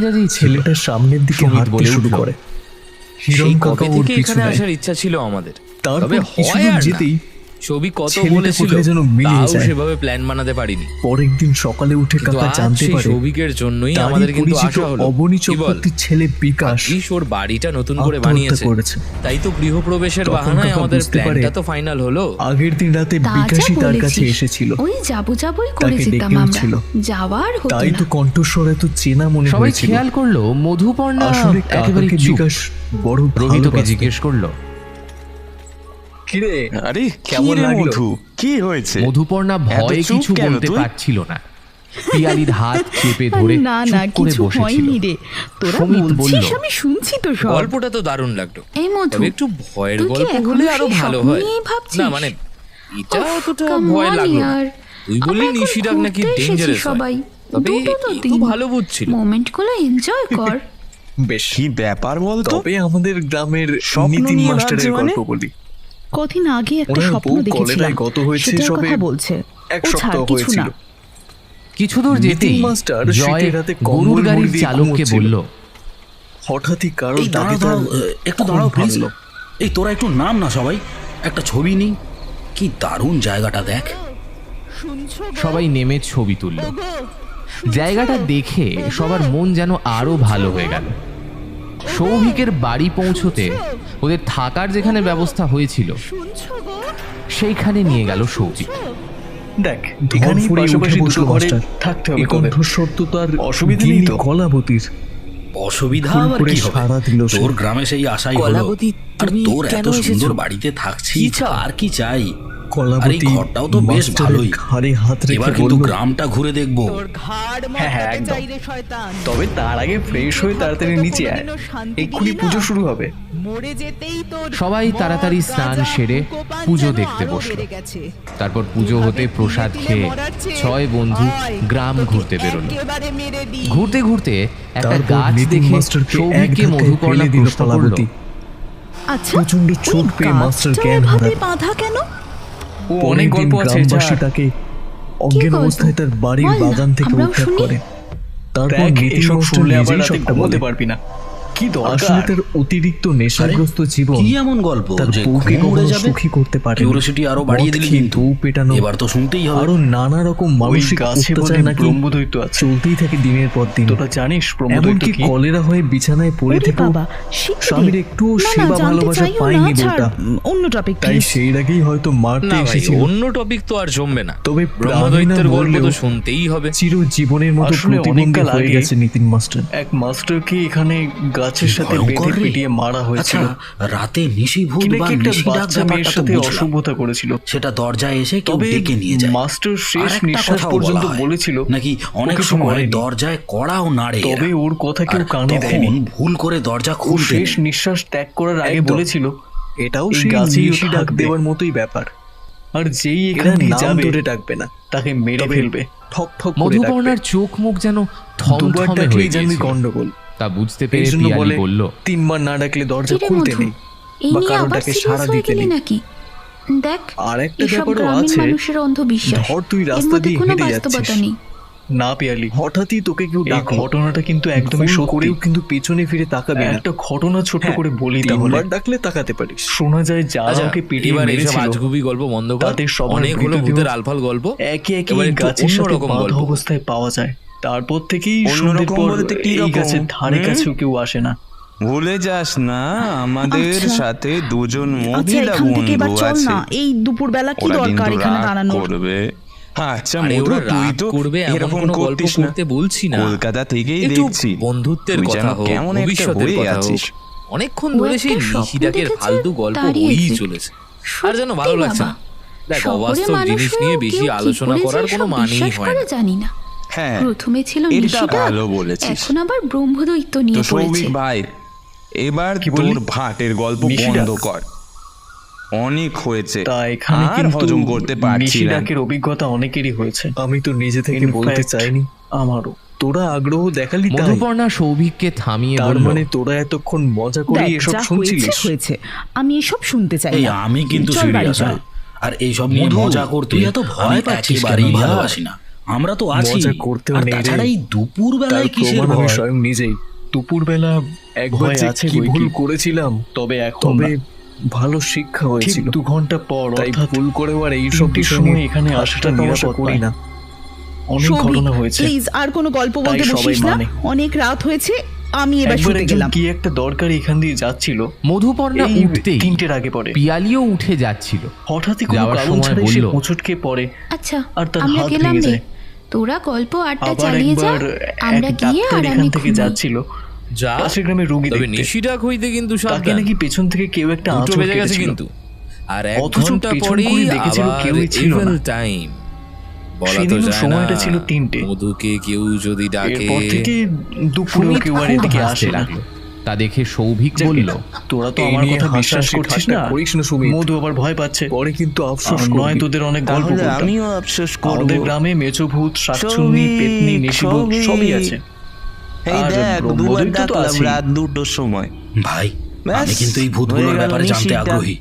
[SPEAKER 8] মেজাজেই ছেলেটা সামনের দিকে
[SPEAKER 2] সুমিত
[SPEAKER 8] হাঁটতে
[SPEAKER 2] বলে
[SPEAKER 8] শুরু
[SPEAKER 2] উঠল,
[SPEAKER 8] করে। হিরণ
[SPEAKER 6] সেই
[SPEAKER 8] কাকা
[SPEAKER 6] কবে
[SPEAKER 8] ওর
[SPEAKER 6] থেকে
[SPEAKER 8] পিছু
[SPEAKER 6] এখানে
[SPEAKER 8] নেয়।
[SPEAKER 6] আসার ইচ্ছা ছিল আমাদের,
[SPEAKER 8] তারপর
[SPEAKER 6] তবে হয়
[SPEAKER 8] কিছুদূর
[SPEAKER 6] আর না।
[SPEAKER 8] যেতেই
[SPEAKER 6] ছবি কত
[SPEAKER 8] ছেলেটা
[SPEAKER 6] বলেছিল,
[SPEAKER 8] কোথায় যেন মিলিয়ে
[SPEAKER 6] তাও
[SPEAKER 8] যায়।
[SPEAKER 6] সেভাবে প্ল্যান বানাতে পারিনি।
[SPEAKER 8] পরের দিন সকালে উঠে
[SPEAKER 6] কিন্তু
[SPEAKER 8] কাকা
[SPEAKER 6] আজ
[SPEAKER 8] জানতে
[SPEAKER 6] সেই
[SPEAKER 8] পারে
[SPEAKER 6] সৌভিকের জন্যই
[SPEAKER 8] তারই
[SPEAKER 6] আমাদের কিন্তু
[SPEAKER 8] পরিচিত
[SPEAKER 6] আশা হলো।
[SPEAKER 8] অবনী
[SPEAKER 6] কি বল?
[SPEAKER 8] চক্রবর্তীর ছেলে বিকাশ
[SPEAKER 6] ভাগ্যিস ওর বাড়িটা নতুন করে
[SPEAKER 8] আত্মহত্যা
[SPEAKER 6] বানিয়েছে,
[SPEAKER 8] করেছে।
[SPEAKER 6] তাই তো গৃহপ্রবেশের
[SPEAKER 8] তখন
[SPEAKER 6] বাহানায়
[SPEAKER 8] কাকা
[SPEAKER 6] আমাদের
[SPEAKER 8] বুঝতে পারে
[SPEAKER 6] প্ল্যানটা তো ফাইনাল হলো।
[SPEAKER 8] আগের দিন রাতে
[SPEAKER 5] তা যা
[SPEAKER 8] বিকাশই তার কাছে
[SPEAKER 5] বলেছিস,
[SPEAKER 8] এসেছিল।
[SPEAKER 5] ওই যাবই করে
[SPEAKER 8] তাকে
[SPEAKER 5] যেতাম
[SPEAKER 8] ডেকেও
[SPEAKER 5] আমরা,
[SPEAKER 8] ছিল।
[SPEAKER 5] যাওয়ার হতো
[SPEAKER 8] তাই তো
[SPEAKER 5] না।
[SPEAKER 8] কণ্ঠস্বর এত চেনা মনে
[SPEAKER 2] সবাই
[SPEAKER 8] হয়েছিল।
[SPEAKER 2] খেয়াল করলো মধুপর্ণা
[SPEAKER 8] আসলে
[SPEAKER 2] একেবারে
[SPEAKER 8] কাকাকে
[SPEAKER 2] চুপ।
[SPEAKER 8] বিকাশ বড়
[SPEAKER 2] রোহিতকে
[SPEAKER 8] ভালোবাসতো।
[SPEAKER 2] জিজ্ঞেস করলো।
[SPEAKER 8] কিরে
[SPEAKER 7] আরে
[SPEAKER 8] কেমন
[SPEAKER 7] কি রে
[SPEAKER 8] লাগলো?
[SPEAKER 7] মধু, কি হয়েছে?
[SPEAKER 2] মধুপর্ণা ভয়ে
[SPEAKER 7] এত চুপ
[SPEAKER 2] কিছু
[SPEAKER 7] কেন
[SPEAKER 2] বলতে
[SPEAKER 7] তুই?
[SPEAKER 2] পারছিল না। পিয়ালির হাত চেপে ধরে
[SPEAKER 4] না না
[SPEAKER 2] চুপ করে
[SPEAKER 4] কিছু
[SPEAKER 2] বসেছিল।
[SPEAKER 4] হয়নি রে, তোরা
[SPEAKER 2] সমিত
[SPEAKER 4] বলছিস
[SPEAKER 2] বলল,
[SPEAKER 4] আমি শুনছি তো সব।
[SPEAKER 6] গল্পটা তো দারুণ লাগলো,
[SPEAKER 5] এই মধু,
[SPEAKER 6] তবে একটু ভয়ের
[SPEAKER 5] তুই কি
[SPEAKER 6] গল্প
[SPEAKER 5] এখনো
[SPEAKER 6] হলে আরো
[SPEAKER 5] সেই
[SPEAKER 6] ভালো
[SPEAKER 5] স্বপ্ন
[SPEAKER 6] হয়।
[SPEAKER 5] নিয়েই ভাবছিস?
[SPEAKER 6] না মানে এটা অতটা
[SPEAKER 5] come
[SPEAKER 6] ভয়
[SPEAKER 5] on
[SPEAKER 6] লাগলো না।
[SPEAKER 5] ইয়ার।
[SPEAKER 6] তুই বলি
[SPEAKER 5] আমরা এখন
[SPEAKER 6] নিশিরাগ নাকি
[SPEAKER 5] ঘুরতে এসেছি
[SPEAKER 6] ডেঞ্জারাস
[SPEAKER 5] সবাই,
[SPEAKER 6] তবে
[SPEAKER 5] দুটো তো
[SPEAKER 6] এ তো
[SPEAKER 5] দিন।
[SPEAKER 6] ভালো বুঝছিল।
[SPEAKER 5] মোমেন্টগুলো এনজয় কর।
[SPEAKER 8] বেশ,
[SPEAKER 7] কি ব্যাপার বলতো?
[SPEAKER 8] তবে আমাদের গ্রামের
[SPEAKER 7] স্বপ্ন
[SPEAKER 8] নিতিন
[SPEAKER 7] নিয়ে
[SPEAKER 8] মাস্টারের
[SPEAKER 7] ভাবছে মানে?
[SPEAKER 8] গল্প বলি।
[SPEAKER 4] কদিন আগে একটা
[SPEAKER 8] ওনার
[SPEAKER 4] স্বপ্ন
[SPEAKER 8] বউ
[SPEAKER 4] দেখেছিলাম,
[SPEAKER 8] কলেরায় গত হয়েছে,
[SPEAKER 4] সেটার
[SPEAKER 8] সবে
[SPEAKER 4] কথা বলছে।
[SPEAKER 8] এক
[SPEAKER 4] ও
[SPEAKER 8] সপ্তাহ
[SPEAKER 4] ছাড় কিছু
[SPEAKER 8] হয়েছিল।
[SPEAKER 4] না।
[SPEAKER 2] কিছু দূর
[SPEAKER 8] নিতিন
[SPEAKER 2] যেতেই
[SPEAKER 8] মাস্টার
[SPEAKER 2] জয়
[SPEAKER 8] শীতের রাতে কম্বল
[SPEAKER 2] গরুর
[SPEAKER 8] মুড়ি
[SPEAKER 2] গাড়ির
[SPEAKER 8] দিয়ে
[SPEAKER 2] চালককে
[SPEAKER 8] ঘুমোচ্ছিল।
[SPEAKER 2] বলল,
[SPEAKER 8] হঠাৎই কারোর
[SPEAKER 1] এই
[SPEAKER 8] ডাকে
[SPEAKER 1] দাঁড়াও
[SPEAKER 8] তার
[SPEAKER 1] দাঁড়াও, একটু
[SPEAKER 8] খুব
[SPEAKER 1] দাঁড়াও প্লিজ।
[SPEAKER 8] ভাবলো।
[SPEAKER 1] এই তোরা একটু নাম না সবাই, একটা ছবি নিই। কি দারুণ জায়গাটা দেখ।
[SPEAKER 2] সবাই নেমে ছবি তুলল। জায়গাটা দেখে সবার মন যেন আরো ভালো হয়ে গেল। সৌভিকের বাড়ি পৌঁছতে ওদের থাকার যেখানে ব্যবস্থা হয়েছিল সেইখানে নিয়ে গেল সৌভিক।
[SPEAKER 8] দেখ, এখানেই পাশাপাশি দুটো ঘরে থাকতে হবে। কণ্ঠস্বর তো তার অসুবিধা নেই তো। কলাবতীর
[SPEAKER 1] অসুবিধা
[SPEAKER 8] ফুল
[SPEAKER 1] আবার
[SPEAKER 8] করে
[SPEAKER 1] কি হবে?
[SPEAKER 8] সাড়া দিল সে।
[SPEAKER 1] তোর গ্রামে সেই আশাই হলো,
[SPEAKER 6] কলাবতী,
[SPEAKER 1] আর
[SPEAKER 6] তুমি
[SPEAKER 1] তোর
[SPEAKER 6] কেন
[SPEAKER 1] এত
[SPEAKER 6] এসেছো?
[SPEAKER 1] সুন্দর বাড়িতে থাকছি,
[SPEAKER 6] কি চাও?
[SPEAKER 1] আর কি চাই? আর এই
[SPEAKER 8] কলাবতী
[SPEAKER 1] ঘরটাও তো বেশ
[SPEAKER 8] মাস্টারের
[SPEAKER 1] ভালোই।
[SPEAKER 8] ঘাড়ে হাত রেখে
[SPEAKER 1] এবার কিন্তু
[SPEAKER 8] বলল,
[SPEAKER 1] গ্রামটা ঘুরে দেখবো।
[SPEAKER 8] হ্যাঁ একদম। তবে তার আগে ফ্রেশ হয়ে তাড়াতাড়ি নিচে আয়, এক্ষুনি পুজো শুরু হবে।
[SPEAKER 2] সবাই তাড়াতাড়ি স্নান সেরে পুজো দেখতে বসল। তারপর পুজো হতে প্রসাদ খেয়ে ছয় বন্ধু গ্রাম ঘুরতে বেরোলো। ঘুরতে ঘুরতে একটা
[SPEAKER 8] তারপর
[SPEAKER 2] গাছ
[SPEAKER 8] নিতিন
[SPEAKER 2] দেখে
[SPEAKER 8] মাস্টারকে
[SPEAKER 2] সৌভিককে
[SPEAKER 8] এক ধাক্কায়
[SPEAKER 2] মধুপর্ণা
[SPEAKER 8] ফেলে দিল
[SPEAKER 2] প্রশ্ন করল,
[SPEAKER 8] কলাবতী।
[SPEAKER 4] আচ্ছা,
[SPEAKER 8] প্রচণ্ড
[SPEAKER 4] ওই
[SPEAKER 8] চোট পেয়ে মাস্টার
[SPEAKER 4] গাছটা
[SPEAKER 8] জ্ঞান
[SPEAKER 4] এভাবে
[SPEAKER 8] হারায়।
[SPEAKER 4] বাঁধা কেন?
[SPEAKER 8] ও অনেক গল্প আছে, গ্রামবাসী তাকে অজ্ঞান
[SPEAKER 5] গল্প?
[SPEAKER 8] অবস্থায় তার বাড়ির
[SPEAKER 5] বল না,
[SPEAKER 8] বাগান থেকে
[SPEAKER 5] আমরাও
[SPEAKER 8] উদ্ধার
[SPEAKER 5] শুনি।
[SPEAKER 8] করে। তারপর নিতিন মাস্টার নিজেই সবটা বলতে পারবি না। কি আসলে তার অতিরিক্ত নেশাগ্রস্ত জীবন
[SPEAKER 1] কি এমন গল্প
[SPEAKER 8] তার
[SPEAKER 1] যে
[SPEAKER 8] বউকে
[SPEAKER 1] ঘুম উড়ে
[SPEAKER 8] কখনো
[SPEAKER 1] যাবে?
[SPEAKER 8] সুখী করতে পারে।
[SPEAKER 1] কিউরিওসিটি আরো বাড়িয়ে দিলি কিন্তু।
[SPEAKER 8] পেটানো,
[SPEAKER 1] এবার তো শুনতেই হবে।
[SPEAKER 8] আরো নানা রকম মানসিক অত্যাচার নাকি চলতেই থাকে দিনের পর দিন। তোরা জানিস এমনকি কলেরা হয়ে বিছানায় পড়ে
[SPEAKER 4] ওরে
[SPEAKER 8] থেকেও
[SPEAKER 4] বাবা, শিগগিরই।
[SPEAKER 8] স্বামীর একটুও
[SPEAKER 4] না, না,
[SPEAKER 8] সেবা
[SPEAKER 4] জানতে
[SPEAKER 8] ভালোবাসা
[SPEAKER 4] চাইও না,
[SPEAKER 8] পায়নি
[SPEAKER 4] ছাড়।
[SPEAKER 8] বউটা।
[SPEAKER 4] অন্য টপিক
[SPEAKER 8] তাই সেই আগেই হয়তো মারতে
[SPEAKER 6] না ভাই,
[SPEAKER 8] এসেছিল।
[SPEAKER 6] অন্য টপিক তো আর জমবে না।
[SPEAKER 8] তবে
[SPEAKER 6] ব্রহ্মদৈত্যের গল্প তো
[SPEAKER 8] বললেও
[SPEAKER 6] শুনতেই হবে।
[SPEAKER 8] চিরজীবনের মতো
[SPEAKER 9] আসলে
[SPEAKER 8] প্রতিবন্ধী
[SPEAKER 9] অনেককাল
[SPEAKER 8] হয়ে
[SPEAKER 9] আগে
[SPEAKER 8] গেছে নিতিন মাস্টার।
[SPEAKER 9] এক মাস্টারকে এখানে গাছের সাথে
[SPEAKER 1] ভয়ঙ্কর
[SPEAKER 9] বেঁধে
[SPEAKER 1] রে।
[SPEAKER 9] পিটিয়ে মারা হয়েছিল।
[SPEAKER 1] আচ্ছা, রাতে নিশিভূত
[SPEAKER 9] কি
[SPEAKER 1] বা
[SPEAKER 9] নাকি একটা
[SPEAKER 1] নিশিডাক
[SPEAKER 9] বাচ্চা মেয়ের
[SPEAKER 1] ব্যাপারটা তো
[SPEAKER 9] সাথে
[SPEAKER 1] বুঝলাম।
[SPEAKER 9] অসভ্যতা করেছিল।
[SPEAKER 1] সেটা দরজায় এসে কেউ
[SPEAKER 9] তবে
[SPEAKER 1] ডেকে নিয়ে যায়।
[SPEAKER 9] মাস্টার শেষ
[SPEAKER 1] আরেকটা
[SPEAKER 9] নিঃশ্বাস
[SPEAKER 1] কথাও
[SPEAKER 9] পর্যন্ত
[SPEAKER 1] বলা হয়,
[SPEAKER 9] বলেছিল
[SPEAKER 1] নাকি অনেক
[SPEAKER 9] কিছু
[SPEAKER 1] সময়
[SPEAKER 9] করেনি।
[SPEAKER 1] দরজায় কড়াও নাড়ে এরা।
[SPEAKER 9] তবে ওর কথা কেউ
[SPEAKER 1] আর
[SPEAKER 9] কানে
[SPEAKER 1] তখন
[SPEAKER 9] দেয়নি।
[SPEAKER 1] ভুল করে দরজা
[SPEAKER 9] ও
[SPEAKER 1] খুলতে
[SPEAKER 9] শেষ নিঃশ্বাস ত্যাগ করার আগে
[SPEAKER 8] একদম।
[SPEAKER 9] বলেছিল
[SPEAKER 8] এটাও
[SPEAKER 9] এই
[SPEAKER 8] সেই
[SPEAKER 9] গাছেই
[SPEAKER 8] নিশি ডাক
[SPEAKER 9] থাকবে।
[SPEAKER 8] দেওয়ার মতোই ব্যাপার।
[SPEAKER 9] আর যেই
[SPEAKER 8] এরা
[SPEAKER 9] এখানে
[SPEAKER 8] নাম
[SPEAKER 9] যাবে
[SPEAKER 8] ধরে ডাকবে না,
[SPEAKER 9] তাকে মেরে
[SPEAKER 8] তবে
[SPEAKER 9] ফেলবে।
[SPEAKER 8] ঠক ঠক করে ডাকবে।
[SPEAKER 2] মধুপর্ণার চোখ মুখ যেন
[SPEAKER 8] দুবার
[SPEAKER 2] থমথমে
[SPEAKER 8] ডাকলেই
[SPEAKER 2] হয়ে
[SPEAKER 8] জানবি
[SPEAKER 2] গিয়েছিল।
[SPEAKER 8] গন্ডগোল।
[SPEAKER 2] তা বুঝতে
[SPEAKER 8] এই
[SPEAKER 2] পেরে
[SPEAKER 8] জন্য
[SPEAKER 2] পিয়ালি
[SPEAKER 8] বলে
[SPEAKER 2] বলল,
[SPEAKER 8] 3 বার না ডাকলে দরজা
[SPEAKER 5] কিরে
[SPEAKER 8] খুলতে
[SPEAKER 5] মধু,
[SPEAKER 8] নেই
[SPEAKER 5] এই
[SPEAKER 8] বা
[SPEAKER 5] নিয়ে
[SPEAKER 8] কারোর
[SPEAKER 5] আবার
[SPEAKER 8] ডাকে
[SPEAKER 5] সিরিয়াস
[SPEAKER 8] সাড়া
[SPEAKER 5] হয়ে
[SPEAKER 8] দিতে
[SPEAKER 5] গেলি
[SPEAKER 8] নেই।
[SPEAKER 5] নাকি? দেখ,
[SPEAKER 8] আর একটা
[SPEAKER 5] এসব
[SPEAKER 8] ব্যাপারও
[SPEAKER 5] গ্রামীণ
[SPEAKER 8] আছে।
[SPEAKER 5] মানুষের অন্ধবিশ্বাস,
[SPEAKER 8] ধর তুই
[SPEAKER 5] এর
[SPEAKER 8] রাস্তা
[SPEAKER 5] মধ্যে
[SPEAKER 8] দিয়ে
[SPEAKER 5] কোনো
[SPEAKER 8] হেঁটে
[SPEAKER 5] বাস্তবতা
[SPEAKER 8] যাচ্ছিস,
[SPEAKER 5] নেই।
[SPEAKER 9] না পিয়ালি,
[SPEAKER 8] হঠাৎই তোকে কেউ
[SPEAKER 9] এই
[SPEAKER 8] ডাকলো,
[SPEAKER 9] ঘটনাটা কিন্তু একদমই
[SPEAKER 8] ফোন
[SPEAKER 9] সত্যি।
[SPEAKER 8] করেও কিন্তু পেছনে ফিরে তাকাবি না।
[SPEAKER 9] একটা ঘটনা ছোট্ট
[SPEAKER 8] হ্যাঁ,
[SPEAKER 9] করে বলি
[SPEAKER 8] 3
[SPEAKER 9] তাহলে।
[SPEAKER 8] বার ডাকলে তাকাতে পারিস।
[SPEAKER 9] শোনা যায় যারা
[SPEAKER 6] আচ্ছা,
[SPEAKER 9] ওকে পিটিয়ে
[SPEAKER 6] এবার এইসব
[SPEAKER 9] মেরেছিল
[SPEAKER 6] আজগুবি গল্প বন্ধ কর।
[SPEAKER 9] তাদের সবার
[SPEAKER 6] অনেক হলো
[SPEAKER 9] মৃতদেহ
[SPEAKER 6] ভূতের আলফাল গল্প।
[SPEAKER 9] একে একে
[SPEAKER 6] এবার
[SPEAKER 9] এই
[SPEAKER 6] একটু
[SPEAKER 9] গাছের সাথে
[SPEAKER 6] অন্যরকম
[SPEAKER 9] বাঁধা
[SPEAKER 6] গল্প।
[SPEAKER 9] অবস্থায় পাওয়া যায়। তারপর থেকেই
[SPEAKER 7] অন্যরকম
[SPEAKER 9] সন্ধ্যের পর
[SPEAKER 7] বলতে কি
[SPEAKER 9] এই
[SPEAKER 7] রকম?
[SPEAKER 9] গাছের ধারে
[SPEAKER 7] হুম?
[SPEAKER 9] কাছেও কেউ আসে না।
[SPEAKER 7] ভুলে যাস না আমাদের
[SPEAKER 4] আচ্ছা।
[SPEAKER 7] সাথে দুজন
[SPEAKER 4] আচ্ছা,
[SPEAKER 7] মহিলা
[SPEAKER 4] এখান থেকে এবার
[SPEAKER 7] বন্ধু
[SPEAKER 4] চল
[SPEAKER 7] আছে।
[SPEAKER 4] না, এই দুপুরবেলা কি
[SPEAKER 7] ওরা
[SPEAKER 4] দরকার
[SPEAKER 7] কিন্তু
[SPEAKER 4] এখানে
[SPEAKER 7] রাগ
[SPEAKER 4] দাঁড়ানোর?
[SPEAKER 7] করবে। আচ্ছা
[SPEAKER 6] আরে
[SPEAKER 7] মধু,
[SPEAKER 6] ওরা
[SPEAKER 7] তুই
[SPEAKER 6] রাগ
[SPEAKER 7] তো
[SPEAKER 6] করবে এমন
[SPEAKER 7] এরকম
[SPEAKER 6] কোনো গল্প
[SPEAKER 7] করতিস না।
[SPEAKER 6] করতে বলছি না।
[SPEAKER 7] কলকাতা থেকেই
[SPEAKER 6] একটু
[SPEAKER 7] দেখছি
[SPEAKER 6] বন্ধুত্বের
[SPEAKER 7] তুই যেন
[SPEAKER 6] কথা হোক,
[SPEAKER 7] কেমন একটা
[SPEAKER 6] ভবিষ্যতের
[SPEAKER 7] হয়ে
[SPEAKER 6] কথা হোক।
[SPEAKER 7] আছিস।
[SPEAKER 6] অনেকক্ষণ
[SPEAKER 5] ও
[SPEAKER 6] ধরে সেই
[SPEAKER 5] একটা স্বপ্ন
[SPEAKER 6] নিশিডাকের
[SPEAKER 5] দেখেছে,
[SPEAKER 6] ফালতু গল্প
[SPEAKER 5] তারই
[SPEAKER 6] হয়েই
[SPEAKER 5] exit।
[SPEAKER 6] চলেছে। আর যেন ভালো
[SPEAKER 5] সত্যি
[SPEAKER 6] লাগছে না।
[SPEAKER 5] বাবা,
[SPEAKER 6] দেখ,
[SPEAKER 5] শহরে
[SPEAKER 6] অবাস্তব
[SPEAKER 5] মানুষ
[SPEAKER 6] জিনিস নিয়ে
[SPEAKER 5] হয়েও
[SPEAKER 6] বেশি
[SPEAKER 5] কেউ কি
[SPEAKER 6] আলোচনা
[SPEAKER 5] করে যে
[SPEAKER 6] করার কোনো
[SPEAKER 5] এসব
[SPEAKER 6] মানেই
[SPEAKER 5] বিশ্বাস
[SPEAKER 6] হয়
[SPEAKER 5] করে
[SPEAKER 6] না।
[SPEAKER 5] জানি না।
[SPEAKER 7] হ্যাঁ,
[SPEAKER 5] প্রথমে ছিল
[SPEAKER 7] এটা
[SPEAKER 5] নিশিডাক,
[SPEAKER 7] ভালো বলেছিস।
[SPEAKER 5] এখন আবার ব্রহ্মদৈত্য
[SPEAKER 7] তো
[SPEAKER 5] নিয়ে পড়েছে।
[SPEAKER 7] সৌভিক ভাই, এবার
[SPEAKER 9] কি বললি?
[SPEAKER 7] তোর ভাটের গল্প
[SPEAKER 9] নিশিডাক?
[SPEAKER 7] বন্ধ কর। অনেক হয়েছে,
[SPEAKER 9] তা এখানে
[SPEAKER 7] আর
[SPEAKER 9] কিন্তু
[SPEAKER 7] হজম করতে পারছি না।
[SPEAKER 9] নিশিডাকের অভিজ্ঞতা অনেকেরই হয়েছে।
[SPEAKER 8] আমি তো নিজে থেকে
[SPEAKER 9] In
[SPEAKER 8] বলতে
[SPEAKER 9] fact,
[SPEAKER 8] চাইনি,
[SPEAKER 9] আমারও।
[SPEAKER 8] তোরা আগ্রহ দেখালি তাই।
[SPEAKER 2] মধুপর্ণা সৌভিককে থামিয়ে
[SPEAKER 8] তার
[SPEAKER 2] বলল,
[SPEAKER 8] মানে তোরা এতক্ষণ মজা করে
[SPEAKER 4] দেখ,
[SPEAKER 8] এসব
[SPEAKER 4] যা
[SPEAKER 8] শুনছিলিস।
[SPEAKER 4] হয়েছে হয়েছে, আমি এসব শুনতে চাই
[SPEAKER 1] এই
[SPEAKER 4] না।
[SPEAKER 1] আমি কিন্তু
[SPEAKER 4] চল বাড়ি
[SPEAKER 1] সিরিয়াস,
[SPEAKER 4] চল।
[SPEAKER 1] আর এইসব নিয়ে
[SPEAKER 8] মধু,
[SPEAKER 1] মজা করতে
[SPEAKER 8] তুই এত ভয়
[SPEAKER 1] আমি
[SPEAKER 8] পাচ্ছিস কেন
[SPEAKER 1] একেবারেই
[SPEAKER 8] ইয়ার?
[SPEAKER 1] ভালোবাসি না। আমরা তো আছি,
[SPEAKER 8] মজা করতেও
[SPEAKER 1] আর
[SPEAKER 8] নেই রে।
[SPEAKER 1] তাছাড়া এই দুপুর
[SPEAKER 8] তার
[SPEAKER 1] বেলায় কিসের
[SPEAKER 8] প্রমাণ আমি
[SPEAKER 1] ভয়?
[SPEAKER 8] স্বয়ং নিজেই।
[SPEAKER 9] দুপুরবেলা
[SPEAKER 8] একবার
[SPEAKER 9] ভয়
[SPEAKER 8] যে
[SPEAKER 9] আছে
[SPEAKER 8] কি
[SPEAKER 9] বই
[SPEAKER 8] ভুল
[SPEAKER 9] কি।
[SPEAKER 8] করেছিলাম,
[SPEAKER 9] তবে এখন
[SPEAKER 8] তবে
[SPEAKER 9] না।
[SPEAKER 8] ভালো শিক্ষা
[SPEAKER 9] ঠিক
[SPEAKER 8] হয়েছিল।
[SPEAKER 9] 2 ঘন্টা পর
[SPEAKER 8] তাই
[SPEAKER 9] অর্থাৎ
[SPEAKER 8] ভুল করে আর এইসব
[SPEAKER 9] 3টের
[SPEAKER 8] বিষয়
[SPEAKER 9] সময়
[SPEAKER 8] নিয়ে
[SPEAKER 9] এখানে
[SPEAKER 8] ঠাট্টা
[SPEAKER 9] আসাটা
[SPEAKER 8] তামাশা
[SPEAKER 9] নিরাপদ
[SPEAKER 8] করি
[SPEAKER 9] নয়।
[SPEAKER 8] না। অনেক
[SPEAKER 4] সৌভিক,
[SPEAKER 8] ঘটনা হয়েছে।
[SPEAKER 4] প্লিজ আর কোনো গল্প
[SPEAKER 8] তাই
[SPEAKER 4] বলতে
[SPEAKER 8] সবাই
[SPEAKER 4] বসিস না,
[SPEAKER 8] মানে।
[SPEAKER 4] অনেক রাত হয়েছে, আমি এবার
[SPEAKER 8] একবার
[SPEAKER 4] শুতে
[SPEAKER 8] একজন
[SPEAKER 4] গেলাম।
[SPEAKER 8] কি একটা দরকারি এখান দিয়ে যাচ্ছিল,
[SPEAKER 2] মধুপর্ণা
[SPEAKER 8] এই
[SPEAKER 2] উঠতেই
[SPEAKER 8] 3টের আগে পরে
[SPEAKER 2] পিয়ালিও উঠে যাচ্ছিল।
[SPEAKER 8] হঠাৎই কোনো
[SPEAKER 2] যাওয়ার
[SPEAKER 8] কারণ
[SPEAKER 2] সময়
[SPEAKER 8] ছাড়া এসে
[SPEAKER 2] বলল,
[SPEAKER 8] হোঁচটকে পড়ে
[SPEAKER 5] আচ্ছা
[SPEAKER 8] আর তার
[SPEAKER 5] আমরা
[SPEAKER 8] হাত
[SPEAKER 5] গেলাম
[SPEAKER 8] ভেঙে
[SPEAKER 5] রে,
[SPEAKER 8] যায়।
[SPEAKER 5] তোরা গল্প আড্ডা
[SPEAKER 8] আবার
[SPEAKER 5] চালিয়ে যা,
[SPEAKER 8] একবার
[SPEAKER 5] আমরা
[SPEAKER 8] এক
[SPEAKER 5] গিয়ে
[SPEAKER 8] ডাক্তার
[SPEAKER 5] আর
[SPEAKER 8] এখান
[SPEAKER 5] আমি
[SPEAKER 8] থেকে
[SPEAKER 5] ঘুমাই।
[SPEAKER 8] যাচ্ছিল
[SPEAKER 6] যা,
[SPEAKER 8] পাশের গ্রামে রুগী
[SPEAKER 6] তবে
[SPEAKER 8] দেখতে।
[SPEAKER 6] নিশিডাক হইতে কিন্তু
[SPEAKER 8] তাকে
[SPEAKER 6] সাবধান।
[SPEAKER 8] নাকি পেছন থেকে কেউ একটা
[SPEAKER 6] 2টো
[SPEAKER 8] আঁচড়
[SPEAKER 6] বেজে গেছে
[SPEAKER 8] কেটেছিল।
[SPEAKER 6] কিন্তু, আর 1
[SPEAKER 8] অথচ
[SPEAKER 6] ঘন্টা
[SPEAKER 8] পেছন
[SPEAKER 6] পরেই
[SPEAKER 8] ঘুরে দেখেছিল
[SPEAKER 6] আবার
[SPEAKER 8] কেউই ছিল না।
[SPEAKER 6] Evil time. বলা তো
[SPEAKER 8] সেদিনও
[SPEAKER 6] যায়
[SPEAKER 8] সময়টা
[SPEAKER 6] না,
[SPEAKER 8] ছিল 3টে।
[SPEAKER 6] মধুকে কেউ যদি ডাকে।
[SPEAKER 8] এরপর থেকে দুপুরে
[SPEAKER 2] সুমিত
[SPEAKER 8] কেউ আর
[SPEAKER 2] খুব
[SPEAKER 8] এদিকে
[SPEAKER 2] হাসতে
[SPEAKER 8] আসে না।
[SPEAKER 2] লাগলো। তা দেখে সৌভিক
[SPEAKER 8] যাকে,
[SPEAKER 2] বলল,
[SPEAKER 8] তোরা তো
[SPEAKER 9] এই
[SPEAKER 8] আমার
[SPEAKER 9] নিয়ে
[SPEAKER 8] কথা বিশ্বাস
[SPEAKER 9] হাসাহাসি
[SPEAKER 8] করছিস
[SPEAKER 9] ঠাট্টা
[SPEAKER 8] না,
[SPEAKER 9] করিস না সুমিত।
[SPEAKER 8] মধু আবার ভয় পাচ্ছে।
[SPEAKER 9] পরে কিন্তু আফসোস
[SPEAKER 8] আর নয়
[SPEAKER 9] করবি।
[SPEAKER 8] তোদের অনেক গল্প
[SPEAKER 7] তাহলে
[SPEAKER 8] বলতাম।
[SPEAKER 7] আমিও আফসোস করব।
[SPEAKER 8] আমাদের গ্রামে মেচোভূত, শাকচুন্নি, পেতনি, নিশিভূত সবই আছে।
[SPEAKER 7] এই
[SPEAKER 8] আর
[SPEAKER 7] দেখ, দুবার
[SPEAKER 8] ব্রহ্মদৈত্য তো
[SPEAKER 7] ডাকলাম
[SPEAKER 8] আছেই।
[SPEAKER 7] রাত 2টোর সময়।
[SPEAKER 1] ভাই
[SPEAKER 7] ব্যাস,
[SPEAKER 1] আমি কিন্তু এই ভূতগুলোর
[SPEAKER 7] হয়ে গেল
[SPEAKER 1] ব্যাপারে জানতে
[SPEAKER 7] নিষিদ্ধ।
[SPEAKER 1] আগ্রহী।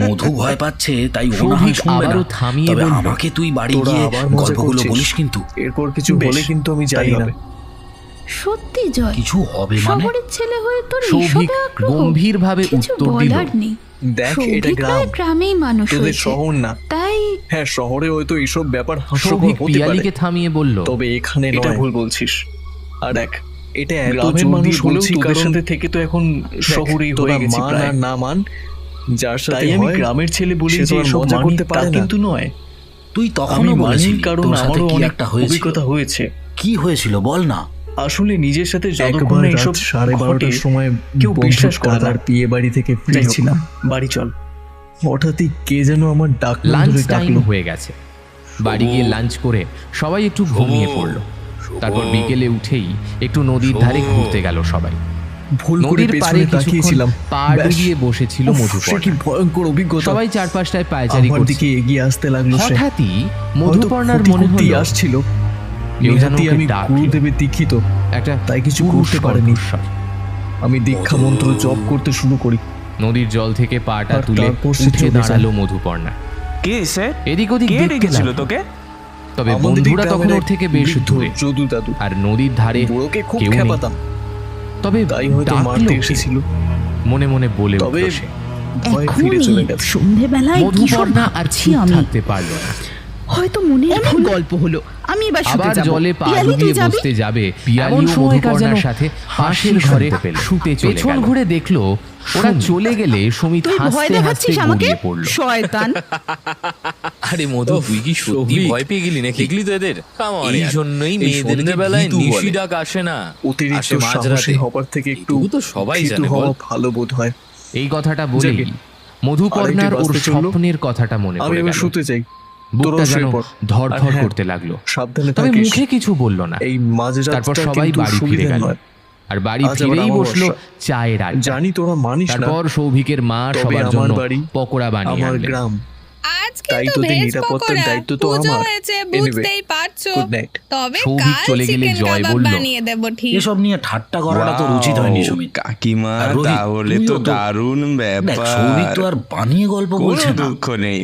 [SPEAKER 1] মধু ভয় পাচ্ছে তাই ও না হয়
[SPEAKER 2] সৌভিক
[SPEAKER 1] শুনবে না,
[SPEAKER 2] আবারও থামিয়ে
[SPEAKER 1] তবে
[SPEAKER 2] বলল,
[SPEAKER 1] আমাকে তুই বাড়ি
[SPEAKER 9] তোরা
[SPEAKER 1] গিয়ে
[SPEAKER 9] আবার মজা
[SPEAKER 1] গল্পগুলো
[SPEAKER 9] করছিস।
[SPEAKER 1] বলিস কিন্তু।
[SPEAKER 9] এরপর কিছু
[SPEAKER 8] বেশ,
[SPEAKER 9] বলে কিন্তু আমি
[SPEAKER 8] তাই
[SPEAKER 9] যাই না।
[SPEAKER 8] হবে।
[SPEAKER 5] সত্যি জয়,
[SPEAKER 1] কিছু হবে মানে?
[SPEAKER 5] শহরের ছেলে হয়ে তোর
[SPEAKER 2] সৌভিক
[SPEAKER 5] এসবে আগ্রহ?
[SPEAKER 2] গম্ভীরভাবে
[SPEAKER 5] কিছু
[SPEAKER 2] উত্তর দিল,
[SPEAKER 5] বলার নেই।
[SPEAKER 9] দেখ, এটা
[SPEAKER 5] সৌভিক
[SPEAKER 9] গ্রাম,
[SPEAKER 5] নয় গ্রামেই মানুষ
[SPEAKER 9] তোদের
[SPEAKER 5] হয়েছে,
[SPEAKER 9] শহর না।
[SPEAKER 5] তাই
[SPEAKER 9] হ্যাঁ, শহরে হয়তো এইসব ব্যাপার হাস্যকর
[SPEAKER 2] সৌভিক
[SPEAKER 9] হতে পারে,
[SPEAKER 2] পিয়ালিকে থামিয়ে বলল,
[SPEAKER 9] তবে এখানে
[SPEAKER 8] এটা
[SPEAKER 9] নয়।
[SPEAKER 8] ভুল বলছিস।
[SPEAKER 9] আর দেখ, এটা এত
[SPEAKER 8] গ্রামের
[SPEAKER 9] জলদি
[SPEAKER 8] মানুষ হলেও
[SPEAKER 9] বলছি
[SPEAKER 8] তোদের
[SPEAKER 9] কারণ
[SPEAKER 8] সাথে থেকে তো এখন শহরেই
[SPEAKER 9] তোরা
[SPEAKER 8] হয়ে গেছি
[SPEAKER 9] মান
[SPEAKER 8] প্রায়।
[SPEAKER 9] আর না মান, যার সাথে
[SPEAKER 8] তাই আমি
[SPEAKER 9] হয়,
[SPEAKER 8] গ্রামের ছেলে বলি
[SPEAKER 9] সে তো
[SPEAKER 8] যে
[SPEAKER 9] আর
[SPEAKER 8] এসব
[SPEAKER 9] মজা
[SPEAKER 8] মানি,
[SPEAKER 9] করতে
[SPEAKER 8] তা
[SPEAKER 9] পারে না।
[SPEAKER 8] কিন্তু নয়।
[SPEAKER 1] তুই
[SPEAKER 8] আমি
[SPEAKER 1] তখনও
[SPEAKER 8] মানি
[SPEAKER 1] বলেছিলি
[SPEAKER 8] কারণ
[SPEAKER 1] তোর সাথে
[SPEAKER 8] আমারও
[SPEAKER 1] কি
[SPEAKER 8] অনেক
[SPEAKER 1] একটা হয়েছিল।
[SPEAKER 8] অভিজ্ঞতা হয়েছে।
[SPEAKER 1] কি হয়েছিল বল না।
[SPEAKER 8] আসলে নিজের সাথে যতক্ষণ
[SPEAKER 9] একবার
[SPEAKER 8] না
[SPEAKER 9] রাত
[SPEAKER 8] এইসব
[SPEAKER 9] 12:30টার
[SPEAKER 8] ঘটে,
[SPEAKER 9] সময়
[SPEAKER 8] কেউ বিশ্বাস করে না।
[SPEAKER 9] দাদার বিয়ে বাড়ি থেকে
[SPEAKER 8] যাই হোক,
[SPEAKER 9] ফিরছিলাম,
[SPEAKER 8] বাড়ি চল।
[SPEAKER 9] হঠাৎই কে যেন আমার ডাক
[SPEAKER 2] লাঞ্চ
[SPEAKER 9] ধরে
[SPEAKER 2] টাইম
[SPEAKER 9] ডাকলো।
[SPEAKER 2] হয়ে গেছে। বাড়ি গিয়ে লাঞ্চ করে সবাই একটু ঘুমিয়ে পড়ল। তারপর বিকেলে উঠেই একটু নদীর ধারে ঘুরতে গেল সবাই।
[SPEAKER 9] ভুল করে
[SPEAKER 2] নদীর পাড়ে
[SPEAKER 9] পেছনে
[SPEAKER 2] কিছুক্ষণ
[SPEAKER 9] তাকিয়েছিলাম,
[SPEAKER 2] পা
[SPEAKER 9] ব্যাস।
[SPEAKER 2] ডুবিয়ে বসেছিল
[SPEAKER 9] উফ, সে কি
[SPEAKER 2] মধুপর্ণা।
[SPEAKER 9] ভয়ঙ্কর অভিজ্ঞতা।
[SPEAKER 2] সবাই চারপাশটায় পায়চারি
[SPEAKER 9] আমার
[SPEAKER 2] করছে।
[SPEAKER 9] দিকে এগিয়ে আসতে লাগলো সে।
[SPEAKER 2] হঠাৎই
[SPEAKER 9] হয়তো
[SPEAKER 2] মধুপর্ণার
[SPEAKER 9] খুঁটি
[SPEAKER 2] মনে
[SPEAKER 9] খুঁটি
[SPEAKER 2] হলো
[SPEAKER 9] আসছিল।
[SPEAKER 2] কেউ যেন
[SPEAKER 9] নেহাতি
[SPEAKER 2] ওকে
[SPEAKER 9] আমি
[SPEAKER 2] ডাকলো।
[SPEAKER 9] গুরুদেবে দীক্ষিত,
[SPEAKER 2] একটা
[SPEAKER 9] তাই কিছু
[SPEAKER 2] পুরুষ
[SPEAKER 9] করতে পারেনি।
[SPEAKER 2] কণ্ঠস্বর।
[SPEAKER 9] আমি দীক্ষা মন্ত্র জপ করতে শুরু করি।
[SPEAKER 2] নদীর জল থেকে পাটা
[SPEAKER 9] আর
[SPEAKER 2] তুলে
[SPEAKER 9] তারপর সে
[SPEAKER 2] উঠে
[SPEAKER 9] চলে যায়।
[SPEAKER 2] দাঁড়ালো মধুপর্ণা।
[SPEAKER 7] কে স্যার?
[SPEAKER 2] এদিক ওদিক
[SPEAKER 7] কে
[SPEAKER 2] দেখতে
[SPEAKER 7] ডেকেছিল
[SPEAKER 2] লাগলো।
[SPEAKER 7] তোকে?
[SPEAKER 2] তবে
[SPEAKER 9] আমাদেরই
[SPEAKER 2] বন্ধুরা তখন
[SPEAKER 9] গ্রামের
[SPEAKER 2] ওর থেকে বেশ
[SPEAKER 9] বৃদ্ধ
[SPEAKER 2] দূরে,
[SPEAKER 9] যদু দাদু।
[SPEAKER 2] আর নদীর ধারে
[SPEAKER 9] বুড়োকে খুব
[SPEAKER 2] কেউ নেই।
[SPEAKER 9] খেপাতাম,
[SPEAKER 2] তবে
[SPEAKER 9] তাই হয়তো
[SPEAKER 2] ডাকলো
[SPEAKER 9] মারতে
[SPEAKER 2] কে?
[SPEAKER 9] এসেছিল।
[SPEAKER 2] মনে মনে বলে
[SPEAKER 9] তবে
[SPEAKER 2] উঠল সে।
[SPEAKER 9] ভয় ফিরে চলে
[SPEAKER 4] এখনই
[SPEAKER 9] গেছে।
[SPEAKER 4] সন্ধেবেলায় কি সব
[SPEAKER 2] মধুপর্ণা আর
[SPEAKER 4] ভাবছি
[SPEAKER 2] চুপ
[SPEAKER 4] আমি।
[SPEAKER 2] থাকতে পারল না।
[SPEAKER 4] হয়তো মনের ভুল গল্প হলো, আমি এবার শুতে
[SPEAKER 2] আবার
[SPEAKER 4] যাব।
[SPEAKER 2] জলে পা
[SPEAKER 4] পিয়ালি, তুই
[SPEAKER 2] ডুবিয়ে
[SPEAKER 4] যাবি?
[SPEAKER 2] বসতে যাবে,
[SPEAKER 4] এমন
[SPEAKER 2] পিয়ালিও
[SPEAKER 4] সময়কার
[SPEAKER 2] মধুপর্ণার
[SPEAKER 4] যেন
[SPEAKER 2] সাথে হাসির ঘরে শুতে চলে পেছন ঘুরে দেখলো ওরা চলে গেলে সুমিত
[SPEAKER 4] তুই ভয়
[SPEAKER 2] হাসতে হাসতে
[SPEAKER 4] দেখাচ্ছিস আমাকে,
[SPEAKER 2] গড়িয়ে পড়ল।
[SPEAKER 4] শয়তান।
[SPEAKER 6] আরে মধু, তুই কি সত্যি
[SPEAKER 9] সৌভিক।
[SPEAKER 6] ভয় পেয়ে গেলি নাকি? দেখলি তো এদের, এই জন্যই
[SPEAKER 9] এই
[SPEAKER 6] মেয়েদেরকে
[SPEAKER 9] সন্ধ্যেবেলায়
[SPEAKER 6] ভীতু বলে।
[SPEAKER 9] নিশি
[SPEAKER 6] ডাক আসে না,
[SPEAKER 9] অতিরিক্ত
[SPEAKER 6] আসে মাঝরাতে।
[SPEAKER 9] সাহসী হবার থেকে একটু
[SPEAKER 6] এটুকু তো সবাই
[SPEAKER 9] ভীতু
[SPEAKER 6] জানে,
[SPEAKER 9] হওয়া
[SPEAKER 6] বল।
[SPEAKER 9] ভালো বোধ হয়।
[SPEAKER 2] এই কথাটা বলেই
[SPEAKER 9] যাকে,
[SPEAKER 2] মধুপর্ণার ওর
[SPEAKER 9] আরেকটি বাজতে চললো।
[SPEAKER 2] স্বপ্নের কথাটা মনে
[SPEAKER 9] আমি
[SPEAKER 2] পড়ে
[SPEAKER 9] এবার
[SPEAKER 2] গেল।
[SPEAKER 9] শুতে চাই।
[SPEAKER 2] বুকটা
[SPEAKER 9] তোরাও
[SPEAKER 2] যেন
[SPEAKER 9] শুয়ে পড়।
[SPEAKER 2] ধরধর
[SPEAKER 9] আর হ্যাঁ,
[SPEAKER 2] করতে লাগলো।
[SPEAKER 9] সাবধানে
[SPEAKER 2] তবে
[SPEAKER 9] থাকিস।
[SPEAKER 2] মুখে কিছু বলল না।
[SPEAKER 9] এই মাঝরাতটা
[SPEAKER 2] তারপর সবাই
[SPEAKER 9] কিন্তু
[SPEAKER 2] বাড়ি ফিরে
[SPEAKER 9] সুবিধার
[SPEAKER 2] গেল।
[SPEAKER 9] নয়।
[SPEAKER 2] আর বাড়ি
[SPEAKER 9] আজ আবার
[SPEAKER 2] ফিরেই
[SPEAKER 9] আমার
[SPEAKER 2] বসলো
[SPEAKER 9] বর্ষা।
[SPEAKER 2] চায়ের আড্ডা।
[SPEAKER 9] জানি তোরা মানিস না,
[SPEAKER 2] তারপর সৌভিকের মা
[SPEAKER 9] তবে
[SPEAKER 2] সবার
[SPEAKER 9] আমার
[SPEAKER 2] জন্য
[SPEAKER 9] বাড়ি,
[SPEAKER 2] পকোড়া বানিয়ে
[SPEAKER 9] আমার
[SPEAKER 2] আনলেন।
[SPEAKER 9] গ্রাম,
[SPEAKER 10] আজকে
[SPEAKER 9] তাই
[SPEAKER 10] তো
[SPEAKER 9] তোদের
[SPEAKER 10] ভেজ
[SPEAKER 9] নিরাপত্তার
[SPEAKER 10] পকোড়া,
[SPEAKER 9] দায়িত্ব তো
[SPEAKER 10] পুজো
[SPEAKER 9] আমার।
[SPEAKER 10] হয়েছে
[SPEAKER 9] Anyway,
[SPEAKER 10] বুঝতেই পারছো।
[SPEAKER 9] good night.
[SPEAKER 10] তবে
[SPEAKER 2] সৌভিক
[SPEAKER 10] কাল
[SPEAKER 2] চলে গেলে
[SPEAKER 10] চিকেন
[SPEAKER 2] জয়
[SPEAKER 10] কাবাব
[SPEAKER 2] বলল,
[SPEAKER 10] বানিয়ে দেব ঠিক।
[SPEAKER 1] এসব নিয়ে ঠাট্টা করাটা তো উচিত হয়নি সুমিত।
[SPEAKER 7] কাকিমা,
[SPEAKER 1] আর রোহিত,
[SPEAKER 7] তাহলে তো
[SPEAKER 1] তুইও তো-
[SPEAKER 7] দারুণ
[SPEAKER 1] দেখ
[SPEAKER 7] ব্যাপার।
[SPEAKER 1] সৌভিক তো আর বানিয়ে গল্প
[SPEAKER 7] কোনো
[SPEAKER 1] বলছে না।
[SPEAKER 7] দুঃখ নেই,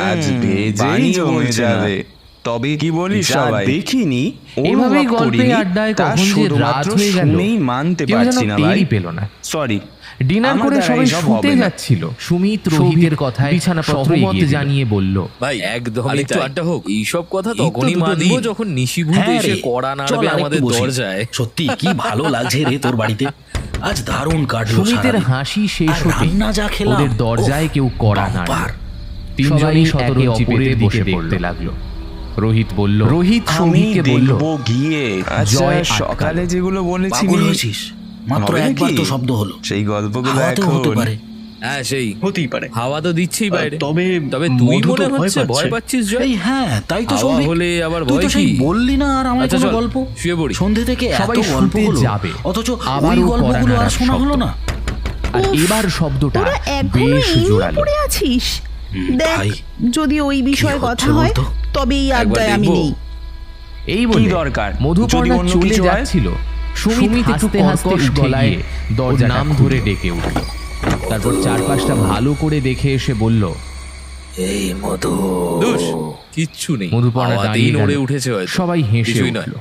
[SPEAKER 7] আজ ভেজেই জমে যাবে। তবে কি বলিস
[SPEAKER 11] যা
[SPEAKER 7] সবাই
[SPEAKER 11] দেখিনি
[SPEAKER 2] এইভাবেই
[SPEAKER 7] অনুভব
[SPEAKER 2] গল্পে
[SPEAKER 7] করিনি,
[SPEAKER 2] আড্ডায়
[SPEAKER 7] তা
[SPEAKER 2] কখন যে রাত
[SPEAKER 7] শুধুমাত্র
[SPEAKER 2] হয়ে গেল
[SPEAKER 7] শুনেই মানতে
[SPEAKER 2] কেউ যেন
[SPEAKER 7] পারছি না ভাই।
[SPEAKER 2] টেরই পেল না।
[SPEAKER 7] সরি,
[SPEAKER 2] ডিনার
[SPEAKER 7] আমার
[SPEAKER 2] করে
[SPEAKER 7] দ্বারা
[SPEAKER 2] সবাই
[SPEAKER 7] এসব
[SPEAKER 2] শুতে
[SPEAKER 7] হবে না।
[SPEAKER 2] যাচ্ছিল। সুমিত রোহিতের কথায় বিছানাপত্র সহমত জানিয়ে বলল,
[SPEAKER 6] ভাই একদম
[SPEAKER 1] আরে
[SPEAKER 6] একটু
[SPEAKER 1] তাই।
[SPEAKER 6] আড্ডা হোক। এইসব কথা
[SPEAKER 1] এই তো
[SPEAKER 6] তখনই
[SPEAKER 1] দুটো
[SPEAKER 6] মানবো
[SPEAKER 1] দিন।
[SPEAKER 6] যখন নিশিভূত
[SPEAKER 1] হ্যাঁ
[SPEAKER 6] এসে
[SPEAKER 1] রে,
[SPEAKER 6] কড়া
[SPEAKER 1] চল
[SPEAKER 6] নাড়বে
[SPEAKER 1] আরেকটু
[SPEAKER 6] আমাদের
[SPEAKER 1] বসি।
[SPEAKER 6] দরজায়।
[SPEAKER 1] সত্যি কি ভালো লাগছে রে তোর বাড়িতে, আজ দারুণ কাটলো
[SPEAKER 2] সুমিতের
[SPEAKER 1] সারাদিন।
[SPEAKER 2] হাসি শেষ
[SPEAKER 1] আর
[SPEAKER 2] হতেই
[SPEAKER 1] রান্না যা খেলাম,
[SPEAKER 2] ওদের দরজায়
[SPEAKER 1] ওফ,
[SPEAKER 2] কেউ কড়া
[SPEAKER 1] বাম্পার।
[SPEAKER 2] নাড়ল। তিনজনই একে অপরের দিকে দেখতে লাগলো। রোহিত বলল, রোহিত
[SPEAKER 7] আমি
[SPEAKER 2] সৌভিককে বলল,
[SPEAKER 7] দেখবো গিয়ে। আচ্ছা,
[SPEAKER 2] জয় আটকালো।
[SPEAKER 7] সকালে যেগুলো
[SPEAKER 1] পাগল
[SPEAKER 7] বলেছিলি
[SPEAKER 1] হয়েছিস, মাত্র
[SPEAKER 7] হবে
[SPEAKER 1] একবার
[SPEAKER 7] নাকি?
[SPEAKER 1] তো শব্দ হলো,
[SPEAKER 7] সেই গল্পগুলো
[SPEAKER 1] হাওয়াতেও হতে
[SPEAKER 7] এখন
[SPEAKER 1] পারে।
[SPEAKER 6] হ্যাঁ সেই
[SPEAKER 8] হতেই পারে।
[SPEAKER 6] হাওয়া তো দিচ্ছেই বাইরে।
[SPEAKER 8] তবে
[SPEAKER 6] তবে তুই
[SPEAKER 8] মধু তো
[SPEAKER 6] মনে হচ্ছে
[SPEAKER 8] ভয়
[SPEAKER 6] ভয়
[SPEAKER 8] পাচ্ছে।
[SPEAKER 6] পাচ্ছিস জয়।
[SPEAKER 1] এই হ্যাঁ তাই তো
[SPEAKER 6] হাওয়া
[SPEAKER 1] সৌভিক,
[SPEAKER 6] হলে আবার
[SPEAKER 1] তুই
[SPEAKER 6] ভয়
[SPEAKER 1] তো সেই
[SPEAKER 6] কি?
[SPEAKER 1] বললি না আর আমায়
[SPEAKER 6] আচ্ছা,
[SPEAKER 1] কোনো
[SPEAKER 6] চল,
[SPEAKER 1] গল্প।
[SPEAKER 6] শুয়ে পড়ি।
[SPEAKER 1] সন্ধে থেকে
[SPEAKER 2] সবাই
[SPEAKER 1] এত গল্প
[SPEAKER 2] শুতে
[SPEAKER 1] হলো,
[SPEAKER 2] যাবে।
[SPEAKER 1] অথচ ওই
[SPEAKER 2] আবারও
[SPEAKER 1] গল্পগুলো আর
[SPEAKER 2] কড়া
[SPEAKER 1] শোনা
[SPEAKER 2] নাড়ার
[SPEAKER 1] হলো
[SPEAKER 2] শব্দ।
[SPEAKER 1] না।
[SPEAKER 2] আর এবার শব্দটা
[SPEAKER 4] তোরা এখনো
[SPEAKER 2] বেশ
[SPEAKER 4] এই নিয়ে
[SPEAKER 2] জোরালো।
[SPEAKER 4] পড়ে আছিস? দেখ,
[SPEAKER 1] ভাই,
[SPEAKER 4] যদি ওই বিষয়ে
[SPEAKER 1] হচ্ছে
[SPEAKER 4] কথা হয়
[SPEAKER 1] বলতো?
[SPEAKER 4] তবে এই
[SPEAKER 6] একবার
[SPEAKER 4] আড্ডায় আমি
[SPEAKER 6] দেখবো?
[SPEAKER 4] নেই।
[SPEAKER 2] এই বলে
[SPEAKER 7] দরকার?
[SPEAKER 2] মধুপর্ণা
[SPEAKER 7] যদি অন্য
[SPEAKER 2] চলে
[SPEAKER 7] কিছু হয়?
[SPEAKER 2] যাচ্ছিল। সুমিত একটু কর্কশ গলায় দরজার নাম ধরে ডেকে উঠল। তারপর চারপাশটা ভালো করে দেখে এসে বলল,
[SPEAKER 1] এই মধু,
[SPEAKER 6] দোষ কিচ্ছু নেই,
[SPEAKER 2] মধুপর্ণা
[SPEAKER 6] আওয়াজেই
[SPEAKER 2] দাঁড়িয়ে
[SPEAKER 6] নড়ে
[SPEAKER 2] গেল।
[SPEAKER 6] উঠেছে হয়তো।
[SPEAKER 2] সবাই হেসে
[SPEAKER 6] কিছুই নয়।
[SPEAKER 2] উঠল।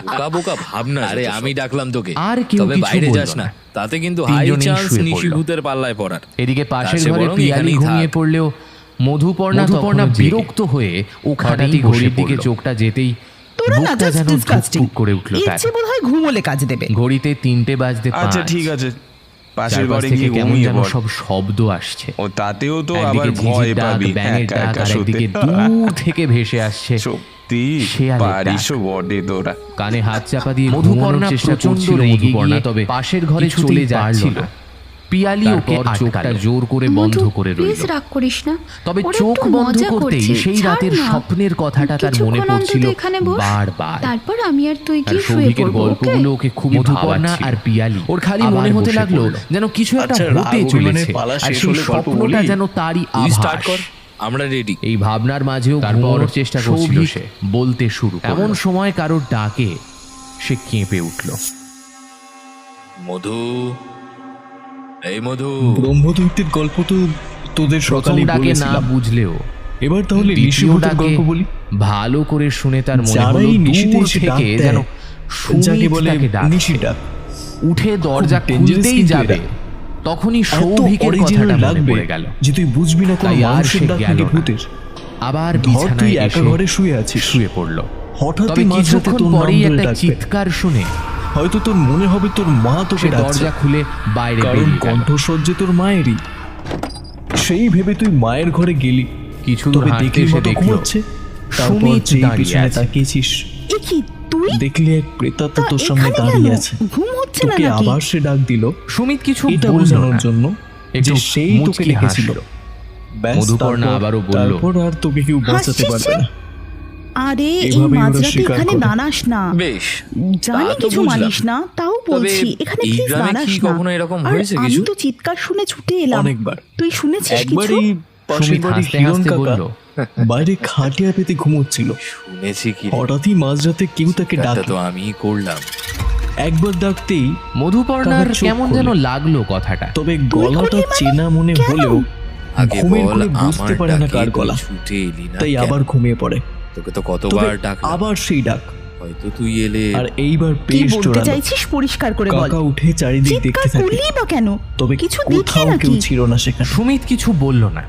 [SPEAKER 6] বোকা বোকা ভাবনা। আরে আমি ডাকলাম তোকে,
[SPEAKER 2] আর কেউ
[SPEAKER 6] তবে
[SPEAKER 2] কিছু
[SPEAKER 6] বাইরে
[SPEAKER 2] বলল
[SPEAKER 6] যাস না,
[SPEAKER 2] না।
[SPEAKER 6] তাতে কিন্তু হাই
[SPEAKER 2] তিনজনেই
[SPEAKER 6] চান্স
[SPEAKER 2] শুয়ে পড়ল।
[SPEAKER 6] নিশিভূতের পাল্লায় পড়ার।
[SPEAKER 2] এদিকে পাশের
[SPEAKER 6] তার চেয়ে
[SPEAKER 2] ঘরে
[SPEAKER 6] বরং
[SPEAKER 2] পিয়ালি
[SPEAKER 6] এখানেই
[SPEAKER 2] ঘুমিয়ে
[SPEAKER 6] থাক।
[SPEAKER 2] পড়লেও মধুপর্ণা
[SPEAKER 4] মধুপর্ণা
[SPEAKER 2] বিরক্ত হয়ে ও খাটাটি
[SPEAKER 4] ঘরেই বসে
[SPEAKER 2] ঘড়ির দিকে
[SPEAKER 4] পড়ল।
[SPEAKER 2] চোখটা যেতেই
[SPEAKER 4] তোরা না
[SPEAKER 2] বুকটা
[SPEAKER 4] জাস্ট
[SPEAKER 2] যেন
[SPEAKER 4] ডিসকাস্টিং
[SPEAKER 2] ধুকপুক করে উঠল
[SPEAKER 4] এর
[SPEAKER 2] তার।
[SPEAKER 4] চেয়ে বোধহয় ঘুমোলে কাজ দেবে।
[SPEAKER 2] ঘড়িতে 3টে বাজতে
[SPEAKER 7] আচ্ছা
[SPEAKER 2] 5।
[SPEAKER 7] ঠিক আছে, পাশের
[SPEAKER 2] চারপাশ
[SPEAKER 7] ঘরে
[SPEAKER 2] থেকে
[SPEAKER 7] গিয়ে
[SPEAKER 2] কেমন
[SPEAKER 7] ঘুমিয়ে
[SPEAKER 2] যেন
[SPEAKER 7] পড়।
[SPEAKER 2] সব শব্দ আসছে।
[SPEAKER 7] ও তাতেও তো আবার
[SPEAKER 2] একদিকে
[SPEAKER 7] ভয়
[SPEAKER 2] ঝিঝির ডাক,
[SPEAKER 7] পাবি,
[SPEAKER 2] ব্যাঙের
[SPEAKER 7] একা
[SPEAKER 2] ডাক,
[SPEAKER 7] একা
[SPEAKER 2] আর একদিকে
[SPEAKER 7] শুতে।
[SPEAKER 2] দূর থেকে ভেসে আসছে
[SPEAKER 7] সত্যি
[SPEAKER 2] শেয়ালের ডাক।
[SPEAKER 7] পারিসও বটে তোরা।
[SPEAKER 2] কানে হাত চাপা দিয়ে মধুপর্ণা চেষ্টা করছিল মধুপর্ণা, তবে পাশের ঘরে চলে যাচ্ছিল। পিয়ালি ওকে চোখটা জোর করে বন্ধ করে রইল।
[SPEAKER 5] প্লিজ রাগ করিস না,
[SPEAKER 2] তবে
[SPEAKER 5] ওরা
[SPEAKER 2] চোখ
[SPEAKER 5] একটু
[SPEAKER 2] বন্ধ
[SPEAKER 5] মজা
[SPEAKER 2] করতেই
[SPEAKER 5] করছে,
[SPEAKER 2] সেই
[SPEAKER 5] ছাড়
[SPEAKER 2] রাতের
[SPEAKER 5] না।
[SPEAKER 2] স্বপ্নের কথাটা তার মনে
[SPEAKER 5] কিছুক্ষণ
[SPEAKER 2] পড়ছিল
[SPEAKER 5] অন্তত এখানে বস।
[SPEAKER 2] বারবার।
[SPEAKER 5] তারপর আমি আর তুই
[SPEAKER 2] আর
[SPEAKER 5] কি শুয়ে
[SPEAKER 2] সৌভিকের
[SPEAKER 5] পড়বো,
[SPEAKER 2] গল্পগুলো ওকে খুব মধুপর্ণা আর পিয়ালি ওর খালি মনে হতে লাগলো যেন কিছু একটা
[SPEAKER 9] আচ্ছা,
[SPEAKER 2] হতে
[SPEAKER 9] রাগ অভিমানের
[SPEAKER 2] চলেছে,
[SPEAKER 9] পালা
[SPEAKER 2] আর
[SPEAKER 9] শেষ
[SPEAKER 2] সেই
[SPEAKER 9] হলে গল্প
[SPEAKER 2] স্বপ্নটা
[SPEAKER 9] বলি।
[SPEAKER 2] যেন তারই
[SPEAKER 6] তুই স্টার্ট কর,
[SPEAKER 2] আভাস।
[SPEAKER 6] আমরা রেডি।
[SPEAKER 2] এই ভাবনার মাঝেও ঘুমানোর চেষ্টা করছিল সে, বলতে শুরু করলো। এমন সময় কারোর ডাকে সে কেঁপে উঠল।
[SPEAKER 6] মধু, এই মধু।
[SPEAKER 9] ব্রহ্মদৈত্যের গল্প তো তোদের
[SPEAKER 2] প্রথম
[SPEAKER 9] সকালে
[SPEAKER 2] ডাকে না
[SPEAKER 9] বলেছিলাম।
[SPEAKER 2] বুঝলেও
[SPEAKER 9] এবার তাহলে
[SPEAKER 2] দ্বিতীয়
[SPEAKER 9] নিশিভূতের
[SPEAKER 2] ডাকে
[SPEAKER 9] গল্প বলি।
[SPEAKER 2] ভালো করে শুনে তার মনে হলো
[SPEAKER 9] যারাই নিশিতে
[SPEAKER 2] দূর
[SPEAKER 9] এসে
[SPEAKER 2] থেকে
[SPEAKER 9] ডাক
[SPEAKER 2] যেন
[SPEAKER 9] দেয়, যাকে
[SPEAKER 2] সুমিত
[SPEAKER 9] বলে
[SPEAKER 2] তাকে ডাকছে।
[SPEAKER 9] নিশি ডাক,
[SPEAKER 2] উঠে দরজা
[SPEAKER 9] খুব dangerous
[SPEAKER 2] খুলতেই
[SPEAKER 9] কিন্তু
[SPEAKER 2] যাবে,
[SPEAKER 9] এরা।
[SPEAKER 2] তখনই
[SPEAKER 9] এত
[SPEAKER 2] সৌভিকের
[SPEAKER 9] অরিজিনাল
[SPEAKER 2] কথাটা মনে
[SPEAKER 9] লাগবে
[SPEAKER 2] পড়ে গেল।
[SPEAKER 9] যে তুই বুঝবি না কোনো
[SPEAKER 2] তাই আর
[SPEAKER 9] মানুষের
[SPEAKER 2] সে
[SPEAKER 9] ডাক
[SPEAKER 2] গেল
[SPEAKER 9] নাকি
[SPEAKER 2] না।
[SPEAKER 9] ভূতের।
[SPEAKER 2] আবার
[SPEAKER 9] ধর তুই
[SPEAKER 2] বিছানায়
[SPEAKER 9] একা
[SPEAKER 2] এসে
[SPEAKER 9] ঘরে শুয়ে আছিস,
[SPEAKER 2] শুয়ে পড়ল।
[SPEAKER 9] হঠাৎই
[SPEAKER 2] তবে
[SPEAKER 9] মাঝরাতে
[SPEAKER 2] কিছুক্ষণ
[SPEAKER 9] তোর নাম
[SPEAKER 2] পরেই
[SPEAKER 9] ধরে
[SPEAKER 2] একটা
[SPEAKER 9] ডাকবে।
[SPEAKER 2] চিৎকার শুনে
[SPEAKER 9] হয়তো তোর মনে হবে তোর মা তোকে
[SPEAKER 2] সে
[SPEAKER 9] ডাকছে,
[SPEAKER 2] দরজা খুলে বাইরে
[SPEAKER 9] কারণ
[SPEAKER 2] বেরিয়ে গেল।
[SPEAKER 9] কণ্ঠস্বর যে তোর মায়েরই। সেই ভেবে তুই মায়ের ঘরে গেলি,
[SPEAKER 2] কিছু
[SPEAKER 9] তবে
[SPEAKER 2] হাঁটতে
[SPEAKER 9] দেখলি
[SPEAKER 2] এসে
[SPEAKER 9] মতো
[SPEAKER 2] দেখলো
[SPEAKER 9] ঘুমোচ্ছে। তারপর
[SPEAKER 2] সুমিত
[SPEAKER 9] যেই
[SPEAKER 2] দাঁড়িয়ে
[SPEAKER 9] পিছনে
[SPEAKER 2] আছে।
[SPEAKER 9] তাকিয়েছিস,
[SPEAKER 4] এ কি তুই?
[SPEAKER 9] দেখলি এক প্রেতাত্মা
[SPEAKER 4] তা
[SPEAKER 9] তোর সামনে
[SPEAKER 4] এখানে
[SPEAKER 9] দাঁড়িয়ে
[SPEAKER 4] কেন?
[SPEAKER 9] আছে।
[SPEAKER 4] ঘুম হচ্ছে না
[SPEAKER 9] তোকে
[SPEAKER 4] নাকি?
[SPEAKER 9] আবার সে ডাক দিল
[SPEAKER 2] সুমিত কিছু
[SPEAKER 9] এটা
[SPEAKER 2] বলল
[SPEAKER 9] বোঝানোর
[SPEAKER 2] না।
[SPEAKER 9] জন্য
[SPEAKER 2] একটু
[SPEAKER 9] যে সেই তোকে
[SPEAKER 2] মুচকি
[SPEAKER 9] ডেকেছিল।
[SPEAKER 2] হাসলো।
[SPEAKER 9] ব্যাস,
[SPEAKER 2] মধুপর্ণা
[SPEAKER 9] তারপর-
[SPEAKER 2] আবারও বলল,
[SPEAKER 9] তারপর আর তোকে কেউ বাঁচাতে
[SPEAKER 4] হাসছিস
[SPEAKER 9] পারবে
[SPEAKER 4] যে?
[SPEAKER 9] না।
[SPEAKER 4] আরে এই
[SPEAKER 9] এভাবেই ওরা
[SPEAKER 4] মাঝরাতে
[SPEAKER 9] স্বীকার
[SPEAKER 4] এখানে
[SPEAKER 9] করে।
[SPEAKER 4] দাঁড়াস না।
[SPEAKER 6] বেশ,
[SPEAKER 4] জানি
[SPEAKER 6] তা তো
[SPEAKER 4] কিছু
[SPEAKER 6] বুঝলাম।
[SPEAKER 4] মানিস না, তাও বলছি এখানে
[SPEAKER 6] এই
[SPEAKER 4] প্লিজ
[SPEAKER 6] গ্রামে
[SPEAKER 4] দাঁড়াস
[SPEAKER 6] কি
[SPEAKER 4] না।
[SPEAKER 6] কখনো এরকম
[SPEAKER 4] আর
[SPEAKER 6] হয়েছে
[SPEAKER 4] আমি
[SPEAKER 6] কিছু?
[SPEAKER 4] তো চিৎকার শুনে ছুটে এলাম।
[SPEAKER 9] অনেকবার।
[SPEAKER 4] তুই শুনেছিস
[SPEAKER 9] একবার
[SPEAKER 4] কিছু?
[SPEAKER 9] এই পাশের
[SPEAKER 2] সুমিত
[SPEAKER 9] বাড়ির
[SPEAKER 2] হাসতে
[SPEAKER 9] হিরণ
[SPEAKER 2] হাসতে
[SPEAKER 9] কাকা
[SPEAKER 2] বলল,
[SPEAKER 9] বাইরে খাটিয়া পেতে ঘুমোচ্ছিল।
[SPEAKER 6] শুনেছি কি রে?
[SPEAKER 9] হঠাৎই মাঝরাতে কেউ তাকে
[SPEAKER 6] এটা
[SPEAKER 9] ডাকে।
[SPEAKER 6] তো আমিই করলাম।
[SPEAKER 9] একবার ডাকতেই
[SPEAKER 2] মধুপর্ণার
[SPEAKER 9] তারপর চোখ
[SPEAKER 2] কেমন
[SPEAKER 9] খোলে।
[SPEAKER 2] যেন লাগলো কথাটা।
[SPEAKER 9] তবে
[SPEAKER 4] তুই
[SPEAKER 9] গলাটা
[SPEAKER 4] করলি মানে?
[SPEAKER 9] চেনা মনে
[SPEAKER 4] কেন?
[SPEAKER 9] হলেও
[SPEAKER 6] আগে
[SPEAKER 9] ঘুমের
[SPEAKER 6] বল,
[SPEAKER 9] ঘোরে বুঝতে
[SPEAKER 6] আমার
[SPEAKER 9] পারে না
[SPEAKER 6] ডাকে
[SPEAKER 9] কার
[SPEAKER 6] তুই
[SPEAKER 9] গলা।
[SPEAKER 6] ছুটে এলি না
[SPEAKER 9] তাই
[SPEAKER 6] কেন?
[SPEAKER 9] আবার ঘুমিয়ে পড়ে।
[SPEAKER 6] তোকে তো
[SPEAKER 9] তবে
[SPEAKER 6] কতবার ডাকলাম,
[SPEAKER 9] আবার সেই ডাক,
[SPEAKER 6] হয়তো তুই এলে।
[SPEAKER 9] আর এইবার
[SPEAKER 4] কি
[SPEAKER 9] বেশ
[SPEAKER 4] বলতে
[SPEAKER 9] জোরালো।
[SPEAKER 4] চাইছিস পরিষ্কার করে বল।
[SPEAKER 9] কাকা উঠে চারিদিক
[SPEAKER 4] চিৎকার
[SPEAKER 9] দেখতে থাকে,
[SPEAKER 4] করলি বা কেন?
[SPEAKER 9] তবে
[SPEAKER 4] কিছু দেখি
[SPEAKER 9] কোথাও
[SPEAKER 4] নাকি?
[SPEAKER 9] কেউ ছিল না সেখানে।
[SPEAKER 2] সুমিত কিছু বলল না,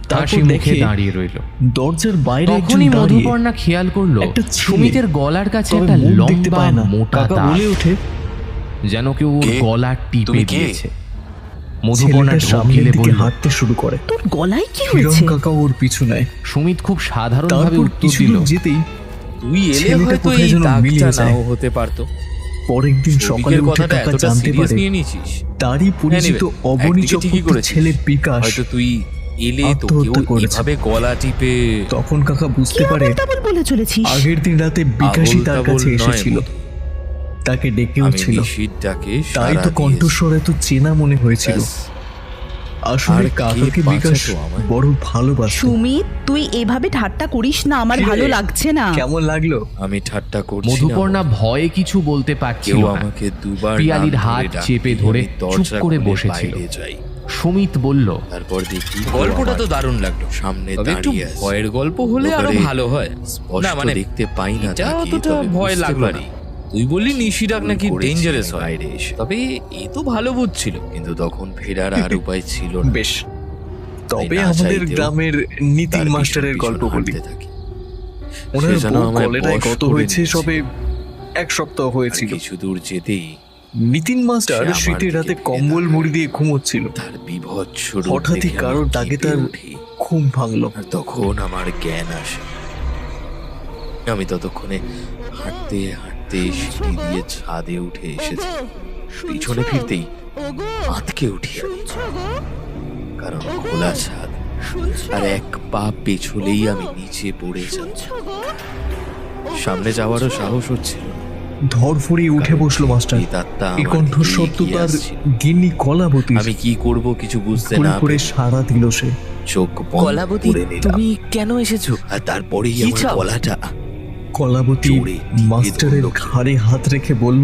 [SPEAKER 9] তারপর
[SPEAKER 2] হাসি মুখে
[SPEAKER 9] দেখে
[SPEAKER 2] দাঁড়িয়ে রইল।
[SPEAKER 9] দরজার বাইরে একজন
[SPEAKER 2] তখনই
[SPEAKER 9] দাঁড়িয়ে,
[SPEAKER 2] মধুপর্ণা খেয়াল করলো
[SPEAKER 9] একটা ছেলে।
[SPEAKER 2] সুমিতের গলার কাছে
[SPEAKER 9] তবে
[SPEAKER 2] একটা
[SPEAKER 9] মুখ দেখতে
[SPEAKER 2] লম্বা
[SPEAKER 9] পায় না।
[SPEAKER 2] মোটা
[SPEAKER 9] কাকা
[SPEAKER 2] দাগ,
[SPEAKER 9] বলে ওঠে,
[SPEAKER 2] যেন কেউ ওর
[SPEAKER 6] কে?
[SPEAKER 2] গলা টিপে
[SPEAKER 6] তুমি কে?
[SPEAKER 2] দিয়েছে। মধুপর্ণা
[SPEAKER 9] ছেলেটা সামনের
[SPEAKER 2] ঢোকিলে
[SPEAKER 9] দিকে
[SPEAKER 2] বলল,
[SPEAKER 9] হাঁটতে শুরু করে।
[SPEAKER 4] তোর গলায় কি
[SPEAKER 9] হিরণ
[SPEAKER 4] হয়েছে?
[SPEAKER 9] কাকা ওর পিছু নেয়।
[SPEAKER 2] সুমিত খুব সাধারণভাবে
[SPEAKER 9] তারপর
[SPEAKER 2] উত্তর
[SPEAKER 9] কিছু
[SPEAKER 2] দিল,
[SPEAKER 9] দূর যেতেই
[SPEAKER 6] তুই এলে
[SPEAKER 9] ছেলেটা
[SPEAKER 6] হয়তো
[SPEAKER 9] কোথায়
[SPEAKER 6] এই
[SPEAKER 9] যেন
[SPEAKER 6] দাগটা
[SPEAKER 9] মিলিয়ে যায়।
[SPEAKER 6] নাও হতে পারতো।
[SPEAKER 9] পরের দিন সকালে
[SPEAKER 6] সৌভিকের
[SPEAKER 9] উঠে
[SPEAKER 6] কথাটা
[SPEAKER 9] কাকা
[SPEAKER 6] এতটা
[SPEAKER 9] জানতে
[SPEAKER 6] সিরিয়াস
[SPEAKER 9] পারে
[SPEAKER 6] নিয়ে নিয়েছিস?
[SPEAKER 9] তারই পরিচিত
[SPEAKER 6] Anyway,
[SPEAKER 9] অবনী
[SPEAKER 6] একদিকে ঠিকই
[SPEAKER 9] চক্রবর্তীর
[SPEAKER 6] করেছিস।
[SPEAKER 9] ছেলে বিকাশ।
[SPEAKER 6] হয়তো তুই এলে
[SPEAKER 9] আত্মহত্যা
[SPEAKER 6] তোকেও
[SPEAKER 9] করেছে।
[SPEAKER 6] এভাবে গলা টিপে।
[SPEAKER 9] তখন কাকা
[SPEAKER 4] কি
[SPEAKER 9] বুঝতে পারে
[SPEAKER 4] আবল-তাবল বলে চলেছিস?
[SPEAKER 9] আগের দিন রাতে বিকাশই তার
[SPEAKER 6] আবোল-তাবোল
[SPEAKER 9] কাছে
[SPEAKER 6] নয়
[SPEAKER 9] এসেছিল,
[SPEAKER 6] মধু।
[SPEAKER 9] তাকে
[SPEAKER 6] আমি
[SPEAKER 9] ডেকেওছিল।
[SPEAKER 6] নিশির ডাকে
[SPEAKER 9] তাই
[SPEAKER 6] সাড়া
[SPEAKER 9] তো
[SPEAKER 6] দিয়েছি।
[SPEAKER 9] কণ্ঠস্বর এত চেনা মনে হয়েছিল।
[SPEAKER 6] ব্যাস,
[SPEAKER 9] আসলে
[SPEAKER 6] আর কে
[SPEAKER 9] কাকাকে বিকাশ
[SPEAKER 6] বাঁচাতো আমায়?
[SPEAKER 9] বড় ভালোবাসত।
[SPEAKER 4] সুমিত, তুই এভাবে ঠাট্টা করিস না, আমার
[SPEAKER 9] কি রে?
[SPEAKER 4] ভালো লাগছে না।
[SPEAKER 9] কেমন লাগলো?
[SPEAKER 6] আমি ঠাট্টা করছি না।
[SPEAKER 2] মধুপর্ণা ভয়ে কিছু বলতে পারছিল
[SPEAKER 6] কেউ
[SPEAKER 2] না।
[SPEAKER 6] আমাকে দুবার
[SPEAKER 2] পিয়ালির
[SPEAKER 6] নাম ধরে
[SPEAKER 2] হাত
[SPEAKER 6] ডাকলেই
[SPEAKER 2] চেপে
[SPEAKER 6] আমি
[SPEAKER 2] ধরে
[SPEAKER 6] দরজা
[SPEAKER 2] চুপ করে
[SPEAKER 6] খুলে
[SPEAKER 2] বসেছিল।
[SPEAKER 6] বাইরে যাই।
[SPEAKER 2] সুমিত বলল,
[SPEAKER 6] তারপর দেখি গল্পটা তো দারুণ লাগলো। সামনে
[SPEAKER 1] তবে একটু
[SPEAKER 6] দাঁড়িয়ে আছে।
[SPEAKER 1] ভয়ের গল্প হলে আরো
[SPEAKER 6] ওপারে
[SPEAKER 1] ভালো হয়।
[SPEAKER 6] স্পষ্ট
[SPEAKER 1] না, মানে
[SPEAKER 6] দেখতে পাই না
[SPEAKER 1] এটা
[SPEAKER 6] তাকে,
[SPEAKER 1] অতটা
[SPEAKER 6] তবে
[SPEAKER 1] ভয়
[SPEAKER 6] বুঝতে
[SPEAKER 1] লাগলো
[SPEAKER 6] পারি।
[SPEAKER 1] না। তুই বললি নিশিডাক নাকি
[SPEAKER 6] করেছি
[SPEAKER 1] ডেঞ্জারাস
[SPEAKER 6] আমি
[SPEAKER 1] হয়,
[SPEAKER 6] বাইরে এসে।
[SPEAKER 1] তবে এ তো ভালো বুঝছিল।
[SPEAKER 6] কিন্তু তখন ফেরার আর উপায় ছিল না।
[SPEAKER 9] বেশ, তবে
[SPEAKER 6] না
[SPEAKER 9] আমাদের
[SPEAKER 6] চাইতেও
[SPEAKER 9] গ্রামের নিতিন
[SPEAKER 6] তার
[SPEAKER 9] মাস্টারের
[SPEAKER 6] পিছন
[SPEAKER 9] গল্প
[SPEAKER 6] পিছন
[SPEAKER 9] বলি।
[SPEAKER 6] হাঁটতে থাকি।
[SPEAKER 9] ওনার
[SPEAKER 6] সে যেন
[SPEAKER 9] বউ
[SPEAKER 6] আমায়
[SPEAKER 9] কলেরায়
[SPEAKER 6] বশ
[SPEAKER 9] গত
[SPEAKER 6] করে
[SPEAKER 9] হয়েছে
[SPEAKER 6] নিয়েছে।
[SPEAKER 9] সবে 1 সপ্তাহ
[SPEAKER 6] আর
[SPEAKER 9] হয়েছিল।
[SPEAKER 6] কিছু দূর যেতেই
[SPEAKER 9] নিতিন মাস্টার
[SPEAKER 6] সে আমার
[SPEAKER 9] শীতের
[SPEAKER 6] দিকে
[SPEAKER 9] রাতে
[SPEAKER 6] ফিরে
[SPEAKER 9] কম্বল
[SPEAKER 6] তাকায়।
[SPEAKER 9] মুড়ি দিয়ে ঘুমোচ্ছিল।
[SPEAKER 6] তার বিভৎস রূপ
[SPEAKER 9] হঠাৎই
[SPEAKER 6] দেখে আমি
[SPEAKER 9] কারোর ডাকে
[SPEAKER 6] কেঁপে
[SPEAKER 9] তার
[SPEAKER 6] উঠি।
[SPEAKER 9] ঘুম ভাঙলো।
[SPEAKER 6] আর তখন আমার জ্ঞান আসে। আমি ততক্ষণে হাঁটতে হাঁটতে সিঁড়ি দিয়ে ছাদে উঠে এসেছি। পিছনে ফিরতেই আঁতকে উঠি আমি। কারণ খোলা ছাদ, আর এক পা পেছলেই আমি নিচে পড়ে যাই। সামনে যাওয়ারও সাহস হচ্ছিল না।
[SPEAKER 9] ধরফড়িয়ে উঠে বসলো মাস্টার।
[SPEAKER 6] এই তাত্তা
[SPEAKER 9] এই
[SPEAKER 6] আমার
[SPEAKER 9] কণ্ঠস্বর তো
[SPEAKER 6] দিকে
[SPEAKER 9] তার
[SPEAKER 6] এগিয়ে আসছিল।
[SPEAKER 9] গিন্নি কলাবতীর।
[SPEAKER 6] আমি কি করব কিছু বুঝতে
[SPEAKER 9] করে
[SPEAKER 6] না
[SPEAKER 9] করে
[SPEAKER 6] পেরে
[SPEAKER 9] সাড়া দিল সে।
[SPEAKER 6] চোখ বন্ধ
[SPEAKER 1] কলাবতী,
[SPEAKER 6] করে নিলাম।
[SPEAKER 1] তুমি কেন এসেছো?
[SPEAKER 6] আর তারপরেই
[SPEAKER 1] কি
[SPEAKER 6] আমার
[SPEAKER 1] চাও?
[SPEAKER 6] গলাটা
[SPEAKER 9] কলাবতী
[SPEAKER 6] জোরে টিপে
[SPEAKER 9] মাস্টারের
[SPEAKER 6] ধরলো।
[SPEAKER 9] ঘাড়ে হাত রেখে বলল,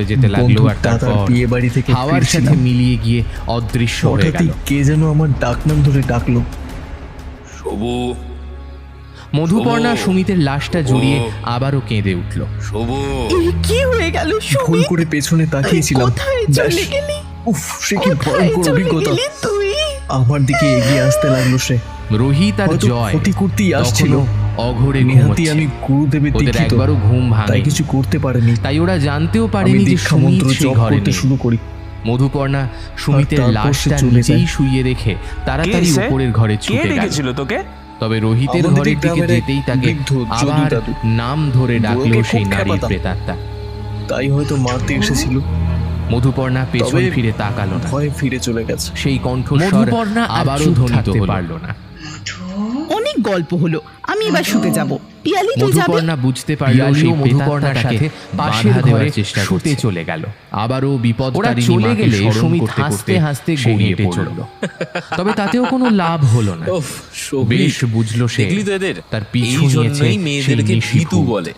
[SPEAKER 2] করে যেতে লাগলো,
[SPEAKER 9] বন্ধুর
[SPEAKER 2] আর
[SPEAKER 9] দাদার
[SPEAKER 2] তারপর
[SPEAKER 9] বিয়ে বাড়ি থেকে
[SPEAKER 2] হাওয়ার সাথে
[SPEAKER 9] ফিরছিলাম।
[SPEAKER 2] মিলিয়ে গিয়ে অদৃশ্য হয়ে
[SPEAKER 9] হঠাৎই
[SPEAKER 2] গেল।
[SPEAKER 9] কে যেন আমার ডাকনাম ধরে ডাকলো।
[SPEAKER 1] সবু,
[SPEAKER 2] মধুপর্ণা
[SPEAKER 1] শোভো।
[SPEAKER 2] সুমিতের লাশটা জড়িয়ে
[SPEAKER 1] ও।
[SPEAKER 2] আবারও কেঁদে উঠল।
[SPEAKER 1] শুভ,
[SPEAKER 4] কি হয়ে গেল
[SPEAKER 9] ভুল
[SPEAKER 4] সুমিত?
[SPEAKER 9] করে পেছনে তাকিয়েছিলাম।
[SPEAKER 4] কোথায়
[SPEAKER 9] ব্যাস।
[SPEAKER 4] চলে গেলি?
[SPEAKER 9] উফ, সে কি
[SPEAKER 4] কোথায়
[SPEAKER 9] ভয়ঙ্কর
[SPEAKER 4] চলে
[SPEAKER 9] অভিজ্ঞতা।
[SPEAKER 4] গেলি তুই?
[SPEAKER 9] আমার দিকে এগিয়ে আসতে লাগলো সে।
[SPEAKER 2] রোহিত আর
[SPEAKER 9] হয়তো
[SPEAKER 2] জয়
[SPEAKER 9] ক্ষতি করতেই আসছিল।
[SPEAKER 2] তখনও অঘোরে
[SPEAKER 9] নেহাতি
[SPEAKER 2] ঘুমোচ্ছে।
[SPEAKER 9] আমি গুরুদেবের
[SPEAKER 2] ওদের
[SPEAKER 9] দীক্ষিত,
[SPEAKER 2] একবারও ঘুম
[SPEAKER 9] তাই
[SPEAKER 2] ভাঙে
[SPEAKER 9] কিছু করতে পারেনি।
[SPEAKER 2] তাই ওরা জানতেও
[SPEAKER 9] আমি
[SPEAKER 2] পারেনি যে
[SPEAKER 9] দীক্ষা
[SPEAKER 2] সুমিত
[SPEAKER 9] মন্ত্র
[SPEAKER 2] সেই
[SPEAKER 9] জপ
[SPEAKER 2] ঘরে
[SPEAKER 9] করতে
[SPEAKER 2] নেই।
[SPEAKER 9] শুরু করি।
[SPEAKER 2] মধুপর্ণা সুমিতের
[SPEAKER 9] তারপর সে
[SPEAKER 2] লাশটা
[SPEAKER 9] চলে
[SPEAKER 2] নিজেই
[SPEAKER 9] যায়।
[SPEAKER 2] শুইয়ে রেখে তাড়াতাড়ি
[SPEAKER 7] কে সে?
[SPEAKER 2] উপরের ঘরে
[SPEAKER 7] কে
[SPEAKER 2] ছুটে গেল।
[SPEAKER 7] ডেকেছিল তোকে?
[SPEAKER 2] তবে রোহিতের
[SPEAKER 9] আমাদের
[SPEAKER 2] ঘরের দিকে
[SPEAKER 9] গ্রামের এক
[SPEAKER 2] যেতেই তাকে
[SPEAKER 9] বৃদ্ধ যদু
[SPEAKER 2] আবার
[SPEAKER 9] দাদু।
[SPEAKER 2] নাম ধরে ডাকলো
[SPEAKER 9] বুড়োকে
[SPEAKER 2] সেই
[SPEAKER 9] খুব
[SPEAKER 2] নারীর
[SPEAKER 9] খেপাতাম।
[SPEAKER 2] প্রেতাত্মা।
[SPEAKER 9] তাই হয়তো মারতে এসেছিল,
[SPEAKER 2] মধুপর্ণা পেছন
[SPEAKER 9] তবে
[SPEAKER 2] ফিরে তাকালো না।
[SPEAKER 9] ভয়ে ফিরে চলে গেছে।
[SPEAKER 2] সেই কণ্ঠস্বর
[SPEAKER 6] মধুপর্ণা আর
[SPEAKER 2] আবারও
[SPEAKER 6] চুপ
[SPEAKER 2] ধ্বনিত
[SPEAKER 6] থাকতে
[SPEAKER 2] হলো।
[SPEAKER 6] পারল
[SPEAKER 2] না।
[SPEAKER 4] অনেক গল্প হলো, আমি এবার শুতে যাব। পিয়ালি তুই যাবি?
[SPEAKER 2] মধুপর্ণা বুঝতে পারল সেই মধুপর্ণার সাথে পাশের দেওয়ার চেষ্টা করতে চলে গেল। আবারও বিপদকারী চলে গেলে সুমিত হাসতে হাসতে গড়িয়ে পড়ল। তবে তাতেও কোনো লাভ হলো না।
[SPEAKER 6] ওফ, শোভিত।
[SPEAKER 2] বেশ বুঝলো সে
[SPEAKER 6] দেখলি তো এদের?
[SPEAKER 2] তার পিছু
[SPEAKER 6] এই
[SPEAKER 2] নিয়েছে
[SPEAKER 6] জন্যই মেয়েদেরকে
[SPEAKER 2] সেই
[SPEAKER 6] ভীতু
[SPEAKER 2] নিশিভূত।
[SPEAKER 6] বলে।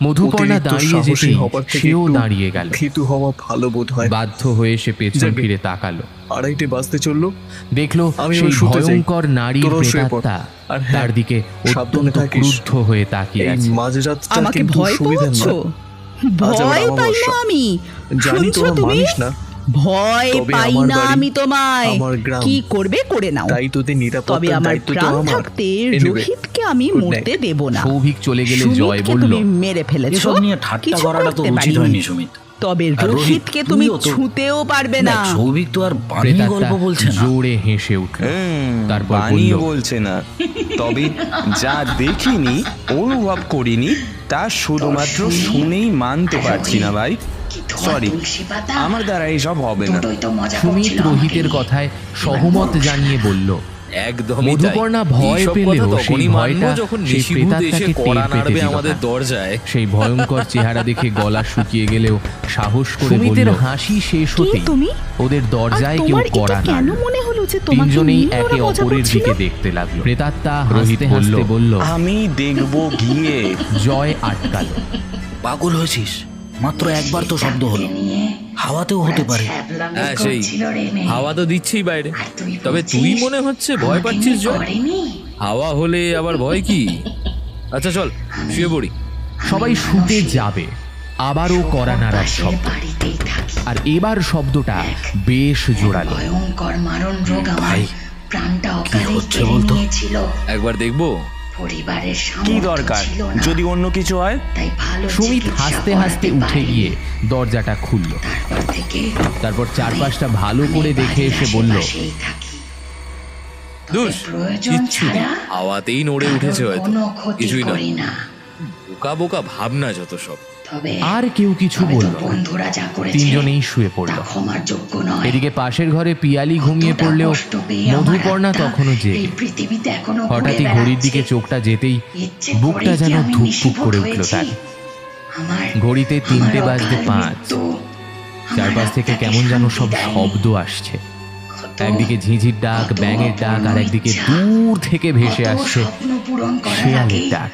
[SPEAKER 2] মধুপর্ণা
[SPEAKER 9] অতিরিক্ত
[SPEAKER 2] দাঁড়িয়ে
[SPEAKER 9] সাহসী
[SPEAKER 2] যেতেই
[SPEAKER 9] হবার থেকে
[SPEAKER 2] সেও
[SPEAKER 9] একটু
[SPEAKER 2] দাঁড়িয়ে গেল।
[SPEAKER 9] ভীতু হওয়া ভালো বোধ হয়।
[SPEAKER 2] বাধ্য হয়ে সে পেছন
[SPEAKER 9] যাকে-
[SPEAKER 2] ফিরে তাকালো।
[SPEAKER 9] 2:30 বাজতে চললো।
[SPEAKER 2] দেখলো
[SPEAKER 9] আমি
[SPEAKER 2] সেই
[SPEAKER 9] এবার শুতে যাই।
[SPEAKER 2] ভয়ঙ্কর নারীর
[SPEAKER 9] তোরাও শুয়ে পড়।
[SPEAKER 2] প্রেতাত্মা
[SPEAKER 9] আর হ্যাঁ,
[SPEAKER 2] তার দিকে
[SPEAKER 9] সাবধানে
[SPEAKER 2] অত্যন্ত
[SPEAKER 9] থাকিস।
[SPEAKER 2] ক্রুদ্ধ হয়ে তাকিয়ে
[SPEAKER 9] এই
[SPEAKER 2] আছে।
[SPEAKER 9] মাঝরাতটা
[SPEAKER 4] আমাকে
[SPEAKER 9] কিন্তু
[SPEAKER 4] ভয়
[SPEAKER 9] সুবিধার
[SPEAKER 4] পাচ্ছ?
[SPEAKER 9] নয়। আজ আবার
[SPEAKER 4] ভয় পাই না
[SPEAKER 9] অমাবস্যা।
[SPEAKER 4] আমি।
[SPEAKER 9] জানি
[SPEAKER 4] শুনছো
[SPEAKER 9] তোরা
[SPEAKER 4] তুমি?
[SPEAKER 9] মানিস না,
[SPEAKER 4] ভয়
[SPEAKER 9] তবে
[SPEAKER 4] পাই
[SPEAKER 9] আমার
[SPEAKER 4] না
[SPEAKER 9] বাড়ি,
[SPEAKER 4] আমি তোমায়।
[SPEAKER 9] আমার গ্রাম।
[SPEAKER 4] কি করবে করে নাও।
[SPEAKER 9] তাই তোদের
[SPEAKER 4] তবে
[SPEAKER 9] নিরাপত্তার
[SPEAKER 4] আমার
[SPEAKER 9] দায়িত্ব তো
[SPEAKER 4] প্রাণ
[SPEAKER 9] আমার।
[SPEAKER 4] থাকতে
[SPEAKER 9] Anyway,
[SPEAKER 4] রোহিতকে আমি
[SPEAKER 9] good
[SPEAKER 4] মরতে
[SPEAKER 9] night.
[SPEAKER 4] দেব না।
[SPEAKER 2] সৌভিক চলে গেলে জয়
[SPEAKER 4] সুমিতকে
[SPEAKER 2] বলল,
[SPEAKER 4] তুমি মেরে ফেলেছো,
[SPEAKER 1] এসব নিয়ে ঠাট্টা
[SPEAKER 4] কিছু
[SPEAKER 1] করাটা তো
[SPEAKER 4] করতে
[SPEAKER 1] উচিত
[SPEAKER 4] পারিনি।
[SPEAKER 1] হয়নি সুমিত।
[SPEAKER 4] তবে
[SPEAKER 1] আর রোহিত,
[SPEAKER 4] রোহিতকে তুমি
[SPEAKER 1] তুমিও তো-
[SPEAKER 4] ছুঁতেও পারবে না।
[SPEAKER 1] দেখ, সৌভিক তো আর বানিয়ে
[SPEAKER 2] প্রেতাত্মা
[SPEAKER 1] গল্প বলছে না।
[SPEAKER 2] জোরে হেসে উঠল। তারপর
[SPEAKER 7] বানিয়ে
[SPEAKER 2] বলল,
[SPEAKER 7] বলছে না, তবে যা দেখিনি, অনুভব করিনি, তা শুধুমাত্র শুনেই মানতে পারছি না ভাই। সরি, আমার দ্বারা এইসব হবে না।
[SPEAKER 2] সুমিত রোহিতের কথায় সহমত জানিয়ে বলল।
[SPEAKER 6] একদমই তাই।
[SPEAKER 2] মধুপর্ণা ভয়
[SPEAKER 6] এইসব
[SPEAKER 2] পেলেও
[SPEAKER 6] কথা
[SPEAKER 2] সেই
[SPEAKER 6] তখনই মানবো
[SPEAKER 2] ভয়টা
[SPEAKER 6] যখন
[SPEAKER 2] সেই
[SPEAKER 6] নিশিভূত এসে
[SPEAKER 2] প্রেতাত্মাকে
[SPEAKER 6] কড়া
[SPEAKER 2] টের পেতে
[SPEAKER 6] নাড়বে
[SPEAKER 2] দিল
[SPEAKER 6] আমাদের
[SPEAKER 2] না।
[SPEAKER 6] দরজায়।
[SPEAKER 2] সেই ভয়ঙ্কর চেহারা দেখে গলা শুকিয়ে গেলেও সাহস করে সুমিতের হাসি শেষ হতেই
[SPEAKER 4] তুমি?
[SPEAKER 2] ওদের
[SPEAKER 4] আর
[SPEAKER 2] দরজায় কেউ
[SPEAKER 4] তোমার
[SPEAKER 2] কড়া
[SPEAKER 4] এটা কেন
[SPEAKER 2] নাড়ল।
[SPEAKER 4] মনে হলো যে তোমাকে
[SPEAKER 2] তিনজনেই
[SPEAKER 4] নিয়ে ওরা
[SPEAKER 2] একে
[SPEAKER 4] মজা
[SPEAKER 2] অপরের
[SPEAKER 4] করছিল?
[SPEAKER 2] দিকে দেখতে লাগলো। প্রেতাত্মা হাসতে হাসতে বলল,
[SPEAKER 7] আমি দেখবো গিয়ে।
[SPEAKER 2] জয় আটকাল।
[SPEAKER 1] পাগল হয়েছিস? মাত্র একবার তো শব্দ হলো, হাওয়াতেও হতে পারে।
[SPEAKER 6] হ্যাঁ, সেই হাওয়া তো দিচ্ছেই বাইরে। তবে তুই মনে হচ্ছে ভয় পাচ্ছিস জয়। হাওয়া হলে আবার ভয় কি? আচ্ছা চল শুয়ে পড়ি।
[SPEAKER 2] সবাই শুতে যাবে। আবারও কড়া নাড়ার শব্দ, আর এবার শব্দটা বেশ জোরালো।
[SPEAKER 1] ভাই, কি হচ্ছে বলতো?
[SPEAKER 6] একবার দেখবো।
[SPEAKER 7] কি দরকার? যদি অন্য কিছু হয়?
[SPEAKER 2] সুমিত হাসতে হাসতে উঠে গিয়ে দরজাটা খুলল। তারপর চারপাশটা ভালো করে দেখে এসে বলল,
[SPEAKER 6] দুষ কিচ্ছু নেই, হাওয়াতেই নড়ে উঠেছে হয়তো, কিছুই না। বোকা বোকা ভাবনা যত সব।
[SPEAKER 2] আর কেউ কিছু বলল না। তিনজনেই শুয়ে পড়ল। এদিকে পাশের ঘরে পিয়ালি ঘুমিয়ে পড়লেও মধুপর্ণা তখনও জেগে। হঠাৎই ঘড়ির দিকে চোখটা যেতেই বুকটা যেন ধুকপুক করে উঠল তার। ঘড়িতে 3টে বাজতে 5। চারপাশ থেকে কেমন যেন সব শব্দ আসছে। একদিকে ঝিঝির ডাক, ব্যাঙের ডাক, আর একদিকে দূর থেকে ভেসে আসছে শেয়ালের ডাক।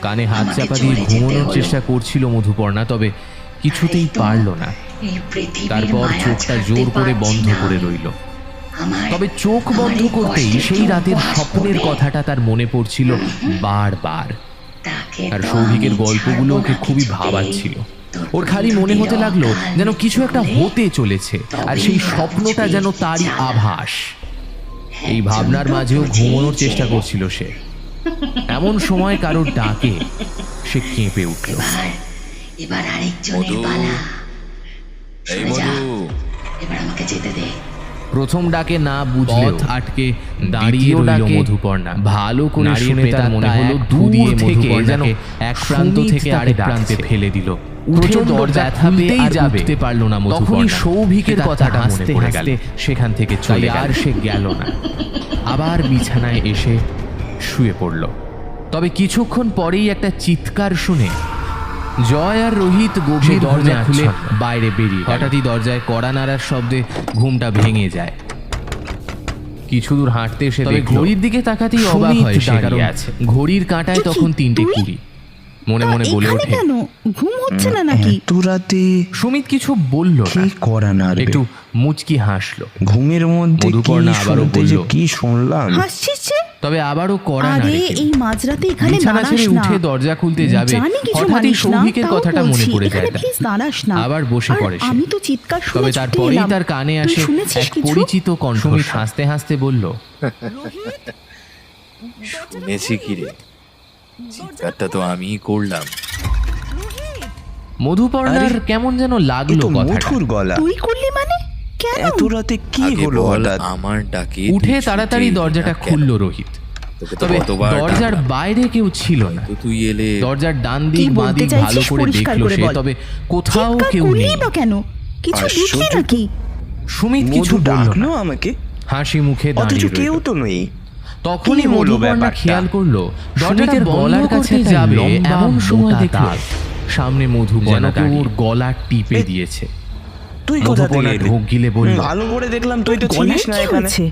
[SPEAKER 2] কানে হাত চাপা দিয়ে ঘুমানোর চেষ্টা করছিল মধুপর্ণা, তবে কিছুতেই পারল না। তারপর চোখটা জোর করে বন্ধ করে রইল। তবে চোখ বন্ধ করতেই সেই রাতের স্বপ্নের কথাটা তার মনে পড়ছিল বারবার। আর সৌভিকের গল্পগুলো ওকে খুবই ভাবাচ্ছিল। ওর খালি মনে হতে লাগলো যেন কিছু একটা হতে চলেছে, আর সেই স্বপ্নটা যেন তারই আভাস। এই ভাবনার মাঝেও ঘুমানোর চেষ্টা করছিল সে। এমন সময় কারোর ডাকে সে কেঁপে উঠল।
[SPEAKER 6] মধু, এই মধু।
[SPEAKER 2] প্রথম ডাকে না বুঝলে আটকে দাঁড়িয়ে রইল মধুপর্ণা। ভালো করে শুনে তার মনে হলো দূর থেকে যেন এক প্রান্ত থেকে আরেক প্রান্তে ফেলে দিল। উঠে দরজা খুলতেই যাবে পারল না মধুপর্ণা। তখনই সৌভিকের কথাটা মনে পড়ে গেল। সেখান থেকে চলে আর সে গেল না। আবার বিছানায় এসে শুয়ে পড়ল। তবে কিছুক্ষণ পরেই একটা চিৎকার শুনে জয় আর রোহিত গভীর দরজা খুলে বাইরে বেরিয়ে। হঠাৎই দরজায় কড়া নাড়ার শব্দে ঘুমটা ভেঙে যায়। কিছু দূর হাঁটতে এসে ঘড়ির দিকে তাকাতেই অবাক হয় সে, কারণ ঘড়ির কাঁটায় তখন 3:20। মনে মনে বলে
[SPEAKER 4] এখানে
[SPEAKER 2] ওঠে,
[SPEAKER 4] কেন? ঘুম হচ্ছে না নাকি?
[SPEAKER 7] এত রাতে
[SPEAKER 2] সুমিত কিছু বলল
[SPEAKER 7] কি
[SPEAKER 2] না,
[SPEAKER 7] করা না রে?
[SPEAKER 2] একটু মুচকি হাসলো।
[SPEAKER 7] ঘুমের মধ্যে কি
[SPEAKER 2] মধুপর্ণা আবারও
[SPEAKER 7] শুনতে যে
[SPEAKER 2] বলল,
[SPEAKER 7] কি শুনলাম।
[SPEAKER 4] হাসছিস যে?
[SPEAKER 2] তবে আবারও কড়া
[SPEAKER 4] আরে
[SPEAKER 2] নাড়ে
[SPEAKER 4] এই মাঝরাতে এখানে
[SPEAKER 2] বিছানা
[SPEAKER 4] দাঁড়াস
[SPEAKER 2] ছেড়ে
[SPEAKER 4] না।
[SPEAKER 2] উঠে দরজা খুলতে যাবে,
[SPEAKER 4] জানি কিছু
[SPEAKER 2] হঠাৎই
[SPEAKER 4] মানিস না,
[SPEAKER 2] সৌভিকের
[SPEAKER 4] তাও
[SPEAKER 2] কথাটা মনে
[SPEAKER 4] বলছি,
[SPEAKER 2] পড়ে
[SPEAKER 4] এখানে
[SPEAKER 2] যায় তার।
[SPEAKER 4] প্লিজ দাঁড়াস না।
[SPEAKER 2] আবার বসে
[SPEAKER 4] আর
[SPEAKER 2] পড়ে সে।
[SPEAKER 4] আমি তো চিৎকার শুনে
[SPEAKER 2] তবে
[SPEAKER 4] ছুটে
[SPEAKER 2] তারপরেই
[SPEAKER 4] এলাম।
[SPEAKER 2] তার কানে
[SPEAKER 4] তুই
[SPEAKER 2] আসে
[SPEAKER 4] শুনেছিস
[SPEAKER 2] এক
[SPEAKER 4] কিছু?
[SPEAKER 2] পরিচিত কণ্ঠ। সুমিত হাসতে হাসতে বলল,
[SPEAKER 6] শুনেছি কি রে, চিৎকারটা তো আমিই করলাম।
[SPEAKER 2] মধুপর্ণার
[SPEAKER 7] আরে,
[SPEAKER 2] কেমন যেন
[SPEAKER 7] এ
[SPEAKER 2] লাগলো
[SPEAKER 7] তো
[SPEAKER 2] কথাটা।
[SPEAKER 7] মধুর গলা।
[SPEAKER 4] তুই করলি মানে? কেন?
[SPEAKER 7] এত রাতে কি
[SPEAKER 6] আগে
[SPEAKER 7] হলো
[SPEAKER 6] বল,
[SPEAKER 7] হঠাৎ?
[SPEAKER 6] আমার ডাকে
[SPEAKER 2] উঠে
[SPEAKER 6] তুই
[SPEAKER 2] তাড়াতাড়ি
[SPEAKER 6] ছুটে এলি
[SPEAKER 2] দরজাটা
[SPEAKER 6] না কেন?
[SPEAKER 2] খুলল রোহিত।
[SPEAKER 6] তোকে তো
[SPEAKER 2] তবে
[SPEAKER 6] কতবার
[SPEAKER 2] দরজার
[SPEAKER 6] ডাকলাম।
[SPEAKER 2] বাইরে কেউ ছিল না।
[SPEAKER 6] তো তুই এলে
[SPEAKER 2] দরজার ডান
[SPEAKER 4] কি
[SPEAKER 2] দিক বাঁ
[SPEAKER 4] বলতে
[SPEAKER 2] দিক ভালো
[SPEAKER 4] চাইছিস
[SPEAKER 2] করে
[SPEAKER 4] পরিষ্কার
[SPEAKER 2] দেখলো
[SPEAKER 4] করে
[SPEAKER 2] সে,
[SPEAKER 4] বল।
[SPEAKER 2] তবে কোথাও
[SPEAKER 4] চিৎকার
[SPEAKER 2] কেউ
[SPEAKER 4] করলি
[SPEAKER 2] নেই।
[SPEAKER 4] বা কেন? কিছু দেখলি
[SPEAKER 7] আশ্চর্য।
[SPEAKER 4] নাকি?
[SPEAKER 2] সুমিত কিছু
[SPEAKER 7] মধু
[SPEAKER 2] বলল
[SPEAKER 7] ডাকলো
[SPEAKER 2] না,
[SPEAKER 7] আমাকে,
[SPEAKER 2] হাসি মুখে
[SPEAKER 7] অথচ
[SPEAKER 2] দাঁড়িয়ে
[SPEAKER 7] কেউ
[SPEAKER 2] রইল।
[SPEAKER 7] তো নেই।
[SPEAKER 2] তখনই
[SPEAKER 7] কি হলো
[SPEAKER 2] মধুপর্ণা
[SPEAKER 7] ব্যাপারটা?
[SPEAKER 2] খেয়াল করলো সুমিতের দরজাটা গলার বন্ধ কাছে
[SPEAKER 4] করতে
[SPEAKER 2] যাবে
[SPEAKER 4] লম্বা
[SPEAKER 2] এমন সময়
[SPEAKER 4] মোটা
[SPEAKER 2] দেখলো
[SPEAKER 4] তার।
[SPEAKER 2] সামনে মধুপর্ণা
[SPEAKER 7] যেন কেউ
[SPEAKER 2] ওর গলা টিপে দিয়েছে।
[SPEAKER 7] তুই কোথা থেকে
[SPEAKER 2] মধুপর্ণা
[SPEAKER 7] এলি?
[SPEAKER 2] ঢোক গিলে বলল,
[SPEAKER 7] ভালো করে দেখলাম তুই তো
[SPEAKER 4] গলায়
[SPEAKER 7] ছিলিস না
[SPEAKER 4] কি
[SPEAKER 7] এখানে।
[SPEAKER 4] হয়েছে?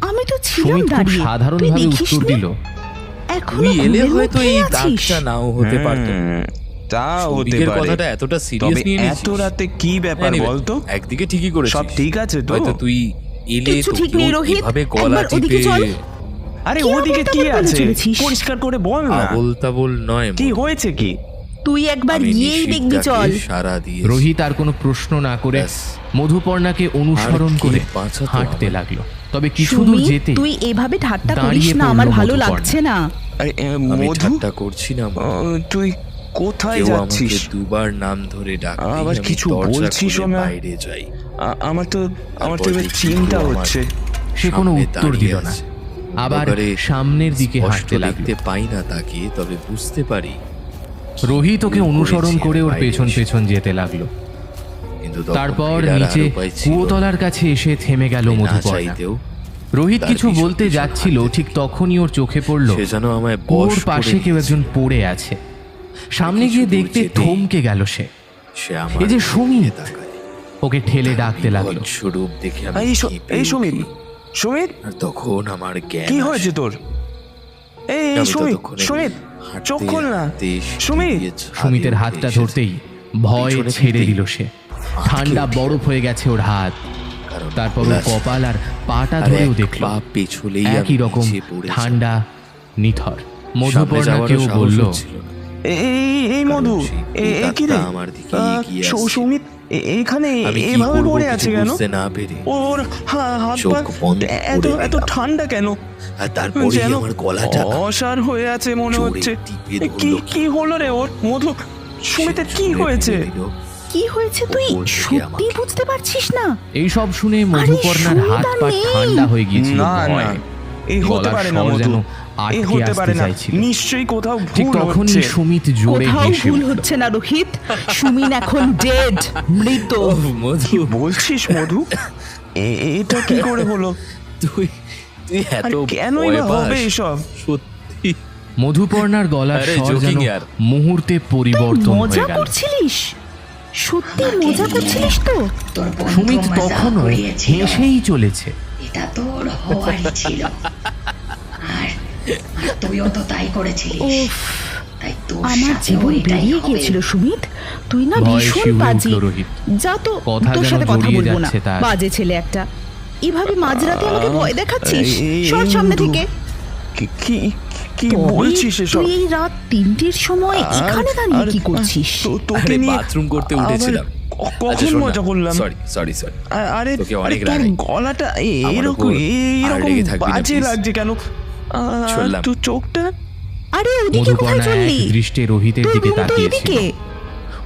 [SPEAKER 4] আমি তো ছিলাম
[SPEAKER 2] সুমিত খুব
[SPEAKER 4] দাঁড়িয়ে। তুই
[SPEAKER 2] সাধারণভাবে
[SPEAKER 4] দেখিসনি?
[SPEAKER 2] উত্তর দিল,
[SPEAKER 4] এখনো
[SPEAKER 6] তুই এলে
[SPEAKER 4] ঘুমের
[SPEAKER 6] হয়তো এই
[SPEAKER 4] মধ্যেই আছিস?
[SPEAKER 6] দাগটা নাও হতে পারতো।
[SPEAKER 7] তা হতে
[SPEAKER 6] সৌভিকের
[SPEAKER 7] পারে,
[SPEAKER 6] কথাটা এতটা
[SPEAKER 7] তবে
[SPEAKER 6] সিরিয়াস নিয়ে নিয়েছিস?
[SPEAKER 7] এত রাতে কি ব্যাপার
[SPEAKER 6] Anyway,
[SPEAKER 7] বলতো?
[SPEAKER 6] একদিকে ঠিকই করেছিস।
[SPEAKER 7] সব ঠিক আছে তো?
[SPEAKER 6] হয়তো তুই এলে
[SPEAKER 4] কিচ্ছু ঠিক
[SPEAKER 6] তোকেও
[SPEAKER 4] নেই, রোহিত।
[SPEAKER 6] এভাবে গলা
[SPEAKER 4] একবার ওদিকে
[SPEAKER 6] টিপে
[SPEAKER 4] চল।
[SPEAKER 7] আরে
[SPEAKER 4] কি
[SPEAKER 7] ওদিকে
[SPEAKER 4] আবল
[SPEAKER 7] কি
[SPEAKER 4] তাবল বলে
[SPEAKER 7] আছে?
[SPEAKER 4] চলেছিস?
[SPEAKER 7] পরিষ্কার করে বল না।
[SPEAKER 6] আবল তাবল নয়।
[SPEAKER 7] কি
[SPEAKER 6] মধু।
[SPEAKER 7] হয়েছে কি?
[SPEAKER 4] তুই একবার
[SPEAKER 6] আমি
[SPEAKER 4] গিয়েই দেখবি,
[SPEAKER 6] নিশিতটাকে
[SPEAKER 4] চল।
[SPEAKER 6] সারা দিয়ে
[SPEAKER 2] রোহিত আর কোনো প্রশ্ন না করে
[SPEAKER 6] ব্যাস।
[SPEAKER 2] মধুপর্ণাকে অনুসরণ
[SPEAKER 6] আর কে
[SPEAKER 2] করে
[SPEAKER 6] বাঁচাতো
[SPEAKER 2] হাঁটতে
[SPEAKER 6] আমায়?
[SPEAKER 2] লাগলো। তবে কিছু দূর
[SPEAKER 4] সুমি,
[SPEAKER 2] যেতে
[SPEAKER 4] তুই এভাবে ঠাট্টা
[SPEAKER 2] দাঁড়িয়ে
[SPEAKER 4] করিস না,
[SPEAKER 2] পড়ল
[SPEAKER 4] আমার ভালো
[SPEAKER 2] মধুপর্ণা।
[SPEAKER 4] লাগছে না।
[SPEAKER 7] আরে
[SPEAKER 6] আমি
[SPEAKER 7] মধু,
[SPEAKER 6] ঠাট্টা করছি না।
[SPEAKER 7] তুই কোথায়
[SPEAKER 6] কেউ
[SPEAKER 7] যাচ্ছিস?
[SPEAKER 6] আমাকে দুবার নাম ধরে ডাকলে
[SPEAKER 7] আবার
[SPEAKER 6] আমি
[SPEAKER 7] কিছু
[SPEAKER 6] দরজা
[SPEAKER 7] বলছিস
[SPEAKER 6] খুলে
[SPEAKER 7] ওনা?
[SPEAKER 6] বাইরে যাই।
[SPEAKER 7] আমার তো
[SPEAKER 6] তারপর
[SPEAKER 7] এবার
[SPEAKER 6] দেখি
[SPEAKER 7] চিন্তা
[SPEAKER 6] কেউ আমার
[SPEAKER 7] হচ্ছে।
[SPEAKER 2] সে কোনো
[SPEAKER 6] সামনে
[SPEAKER 2] উত্তর
[SPEAKER 6] দাঁড়িয়ে
[SPEAKER 2] দিল না।
[SPEAKER 6] আছে।
[SPEAKER 2] আবার
[SPEAKER 6] এবারে
[SPEAKER 2] সামনের দিকে
[SPEAKER 6] স্পষ্ট
[SPEAKER 2] হাঁটতে লাগলো।
[SPEAKER 6] দেখতে পাই না তাকে, তবে বুঝতে পারি
[SPEAKER 2] রোহিত ওকে অনুসরণ
[SPEAKER 6] করেছি
[SPEAKER 2] করে ওর
[SPEAKER 6] বাইরে
[SPEAKER 2] পেছন
[SPEAKER 6] এসে।
[SPEAKER 2] পেছন যেতে লাগলো।
[SPEAKER 6] কিন্তু তখন
[SPEAKER 2] তারপর
[SPEAKER 6] ফেরার আর
[SPEAKER 2] নিচে
[SPEAKER 6] উপায় ছিল
[SPEAKER 2] কুয়োতলার কাছে এসে থেমে গেল
[SPEAKER 6] না।
[SPEAKER 2] মধুপর্ণা।
[SPEAKER 6] চাইতেও
[SPEAKER 2] রোহিত
[SPEAKER 6] তার
[SPEAKER 2] কিছু
[SPEAKER 6] পিছন
[SPEAKER 2] বলতে
[SPEAKER 6] পিছন
[SPEAKER 2] যাচ্ছিল,
[SPEAKER 6] হাঁটতে
[SPEAKER 2] ঠিক তখনই ওর চোখে পড়ল
[SPEAKER 6] সে যেন আমায়
[SPEAKER 2] কুয়োর
[SPEAKER 6] বশ
[SPEAKER 2] পাশে
[SPEAKER 6] করে
[SPEAKER 2] কেউ একজন
[SPEAKER 6] নিয়েছে।
[SPEAKER 2] পড়ে আছে। সামনে
[SPEAKER 6] কিছু
[SPEAKER 2] গিয়ে
[SPEAKER 6] দূর
[SPEAKER 2] দেখতে
[SPEAKER 6] যেতেই
[SPEAKER 2] থমকে গেল সে।
[SPEAKER 6] সে আমার
[SPEAKER 2] এই যে
[SPEAKER 6] দিকে
[SPEAKER 2] সুমিত,
[SPEAKER 6] তাকায়।
[SPEAKER 2] ওকে ঠেলে ডাকতে লাগলো।
[SPEAKER 6] স্বরূপ দেখে আমি
[SPEAKER 7] এই
[SPEAKER 6] কেঁপে
[SPEAKER 7] এই সুমিত,
[SPEAKER 6] উঠি।
[SPEAKER 7] সুমিত,
[SPEAKER 6] আর তখন আমার জ্ঞান
[SPEAKER 7] কি
[SPEAKER 6] আসে।
[SPEAKER 7] হয়েছে তোর? এই
[SPEAKER 6] আমি
[SPEAKER 7] সুমিত,
[SPEAKER 6] ততক্ষণে
[SPEAKER 7] সুমিত,
[SPEAKER 6] হাঁটতে
[SPEAKER 7] চোখ খোল না।
[SPEAKER 6] হাঁটতে সিঁড়ি
[SPEAKER 7] সুমিত।
[SPEAKER 6] দিয়ে ছাদে
[SPEAKER 2] সুমিতের
[SPEAKER 6] উঠে
[SPEAKER 2] হাতটা
[SPEAKER 6] এসেছি।
[SPEAKER 2] ধরতেই ভয়
[SPEAKER 6] পিছনে
[SPEAKER 2] ছেড়ে
[SPEAKER 6] ফিরতেই
[SPEAKER 2] দিল সে। ঠান্ডা
[SPEAKER 6] উঠে
[SPEAKER 2] বরফ হয়ে গেছে ওর হাত।
[SPEAKER 6] কারণ
[SPEAKER 2] তারপর ওর
[SPEAKER 6] খোলা ছিল।
[SPEAKER 2] কপাল আর পাটা
[SPEAKER 6] আর
[SPEAKER 2] ধরেও
[SPEAKER 6] এক
[SPEAKER 2] দেখল
[SPEAKER 6] পা পেছলেই
[SPEAKER 2] একই
[SPEAKER 6] আমি
[SPEAKER 2] রকম
[SPEAKER 6] নিচে পড়ে যাই।
[SPEAKER 2] ঠান্ডা নিথর।
[SPEAKER 6] সামনে
[SPEAKER 2] মধুপর্ণা
[SPEAKER 6] যাওয়ারও
[SPEAKER 2] কেউ
[SPEAKER 6] সাহস
[SPEAKER 2] বলল,
[SPEAKER 6] হচ্ছিল না।
[SPEAKER 7] এই
[SPEAKER 6] কারণ
[SPEAKER 7] মধু,
[SPEAKER 6] সেই
[SPEAKER 7] এ কি রে?
[SPEAKER 6] প্রেতাত্মা আমার দিকে এগিয়ে আসছে।
[SPEAKER 7] সুমিত এখানে
[SPEAKER 6] আমি কি
[SPEAKER 7] এভাবে
[SPEAKER 6] করবো
[SPEAKER 7] পড়ে
[SPEAKER 6] কিছু
[SPEAKER 7] আছে কেন?
[SPEAKER 6] বুঝতে না পেরে
[SPEAKER 7] ওর হাত
[SPEAKER 6] চোখ
[SPEAKER 7] পা
[SPEAKER 6] বন্ধ
[SPEAKER 7] এত
[SPEAKER 6] করে
[SPEAKER 7] এত
[SPEAKER 6] দিলাম।
[SPEAKER 7] ঠান্ডা কেন?
[SPEAKER 6] আর তারপরেই
[SPEAKER 7] যেন
[SPEAKER 6] আমার গলাটা
[SPEAKER 7] অসার হয়ে আছে মনে
[SPEAKER 6] জোরে
[SPEAKER 7] হচ্ছে।
[SPEAKER 6] টিপে ধরলো।
[SPEAKER 7] কি কি হলো রে ওর? মধু, সুমিতের কি
[SPEAKER 6] ছুঁড়ে
[SPEAKER 7] হয়েছে?
[SPEAKER 6] ফেলে দিল।
[SPEAKER 4] কি হয়েছে তুই
[SPEAKER 6] ওপর থেকে
[SPEAKER 4] সত্যি
[SPEAKER 6] আমাকে।
[SPEAKER 4] বুঝতে পারছিস না?
[SPEAKER 2] এইসব শুনে মধুপর্ণার
[SPEAKER 4] সুমিত
[SPEAKER 2] হাত
[SPEAKER 4] আর
[SPEAKER 2] পা
[SPEAKER 4] নেই।
[SPEAKER 2] ঠান্ডা হয়ে গিয়েছিল
[SPEAKER 7] না না,
[SPEAKER 2] ভয়ে।
[SPEAKER 7] এই হতে
[SPEAKER 2] গলার
[SPEAKER 7] পারে না
[SPEAKER 2] স্বর
[SPEAKER 7] মধু,
[SPEAKER 2] যেন
[SPEAKER 7] এই
[SPEAKER 2] আটকে
[SPEAKER 7] হতে
[SPEAKER 2] আসতে
[SPEAKER 7] পারে না।
[SPEAKER 2] চাইছিল।
[SPEAKER 7] নিশ্চয়ই কোথাও
[SPEAKER 2] ঠিক
[SPEAKER 7] ভুল
[SPEAKER 2] তখনই
[SPEAKER 7] হচ্ছে।
[SPEAKER 2] সুমিত জোরে
[SPEAKER 4] কোথাও
[SPEAKER 2] হেসে
[SPEAKER 4] ভুল
[SPEAKER 2] উঠল।
[SPEAKER 4] হচ্ছে না রোহিত। সুমিন এখন ডেড, মৃত।
[SPEAKER 6] মধু,
[SPEAKER 7] বলছিস মধু? এটা কি করে হলো?
[SPEAKER 6] তুই তুই
[SPEAKER 7] আর
[SPEAKER 6] এত
[SPEAKER 7] কেনই
[SPEAKER 6] ভয়
[SPEAKER 7] বা হবে
[SPEAKER 6] পাস?
[SPEAKER 7] এসব?
[SPEAKER 6] সত্যি
[SPEAKER 2] মধুপর্ণার গলার
[SPEAKER 6] আরে,
[SPEAKER 2] স্বর
[SPEAKER 6] joking
[SPEAKER 2] যেন
[SPEAKER 6] ইয়ার।
[SPEAKER 2] মুহূর্তে
[SPEAKER 4] তুই
[SPEAKER 2] পরিবর্তন হয়ে
[SPEAKER 4] মজা
[SPEAKER 2] গেল।
[SPEAKER 4] করছিলিস? সত্যি মজা করছিলিস তো?
[SPEAKER 2] সুমিত তখনও হেসেই চলেছে।
[SPEAKER 11] এটা তোর হওয়ারই ছিল আর তুইও তো তাই করেছিলিস।
[SPEAKER 4] উফ,
[SPEAKER 11] তাই তোর
[SPEAKER 4] আমার
[SPEAKER 11] সাথেও
[SPEAKER 4] জীবন
[SPEAKER 11] এটাই
[SPEAKER 4] বেরিয়ে
[SPEAKER 11] হবে।
[SPEAKER 4] গিয়েছিল সুমিত। তুই না
[SPEAKER 2] ভয়ে
[SPEAKER 4] ভীষণ
[SPEAKER 2] শিউরে
[SPEAKER 4] বাজে।
[SPEAKER 2] উঠল রোহিত।
[SPEAKER 4] যা তো,
[SPEAKER 2] কথা
[SPEAKER 4] তোর
[SPEAKER 2] যেন
[SPEAKER 4] সাথে কথা
[SPEAKER 2] জড়িয়ে
[SPEAKER 4] বলবো না।
[SPEAKER 2] যাচ্ছে তার।
[SPEAKER 4] বাজে ছেলে একটা। এভাবে মাঝরাতে আমাকে ভয় দেখাচ্ছিস?
[SPEAKER 7] এই
[SPEAKER 4] সর সামনে
[SPEAKER 7] মধু,
[SPEAKER 4] থেকে।
[SPEAKER 7] কি- কি কি
[SPEAKER 4] তবে
[SPEAKER 7] বলছিস এসব?
[SPEAKER 4] তুই এই রাত 3টের সময় এখানে দাঁড়িয়ে কি করছিস?
[SPEAKER 7] তোকে
[SPEAKER 6] আরে
[SPEAKER 7] নিয়ে
[SPEAKER 6] বাথরুম করতে
[SPEAKER 7] আবার
[SPEAKER 6] উঠেছিলাম।
[SPEAKER 7] কখন মজা করলাম?
[SPEAKER 6] সরি সরি সরি
[SPEAKER 7] আরে
[SPEAKER 6] তোকে
[SPEAKER 7] আরে
[SPEAKER 6] অনেক
[SPEAKER 7] তোর
[SPEAKER 6] রাগাই।
[SPEAKER 7] গলাটা
[SPEAKER 6] আমার
[SPEAKER 7] এরকম
[SPEAKER 6] উপর আর
[SPEAKER 7] এরকম
[SPEAKER 6] রেগে থাকবি না,
[SPEAKER 7] বাজে
[SPEAKER 6] please।
[SPEAKER 7] লাগছে কেন?
[SPEAKER 6] চললাম।
[SPEAKER 7] তোর চোখটা
[SPEAKER 4] আরে ওদিকে কোথায়
[SPEAKER 2] মধুপর্ণা
[SPEAKER 4] চললি?
[SPEAKER 2] এক দৃষ্টে রোহিতের
[SPEAKER 4] তোর
[SPEAKER 2] দিকে
[SPEAKER 4] রুম তো
[SPEAKER 2] তাকিয়েছিল।
[SPEAKER 4] এদিকে।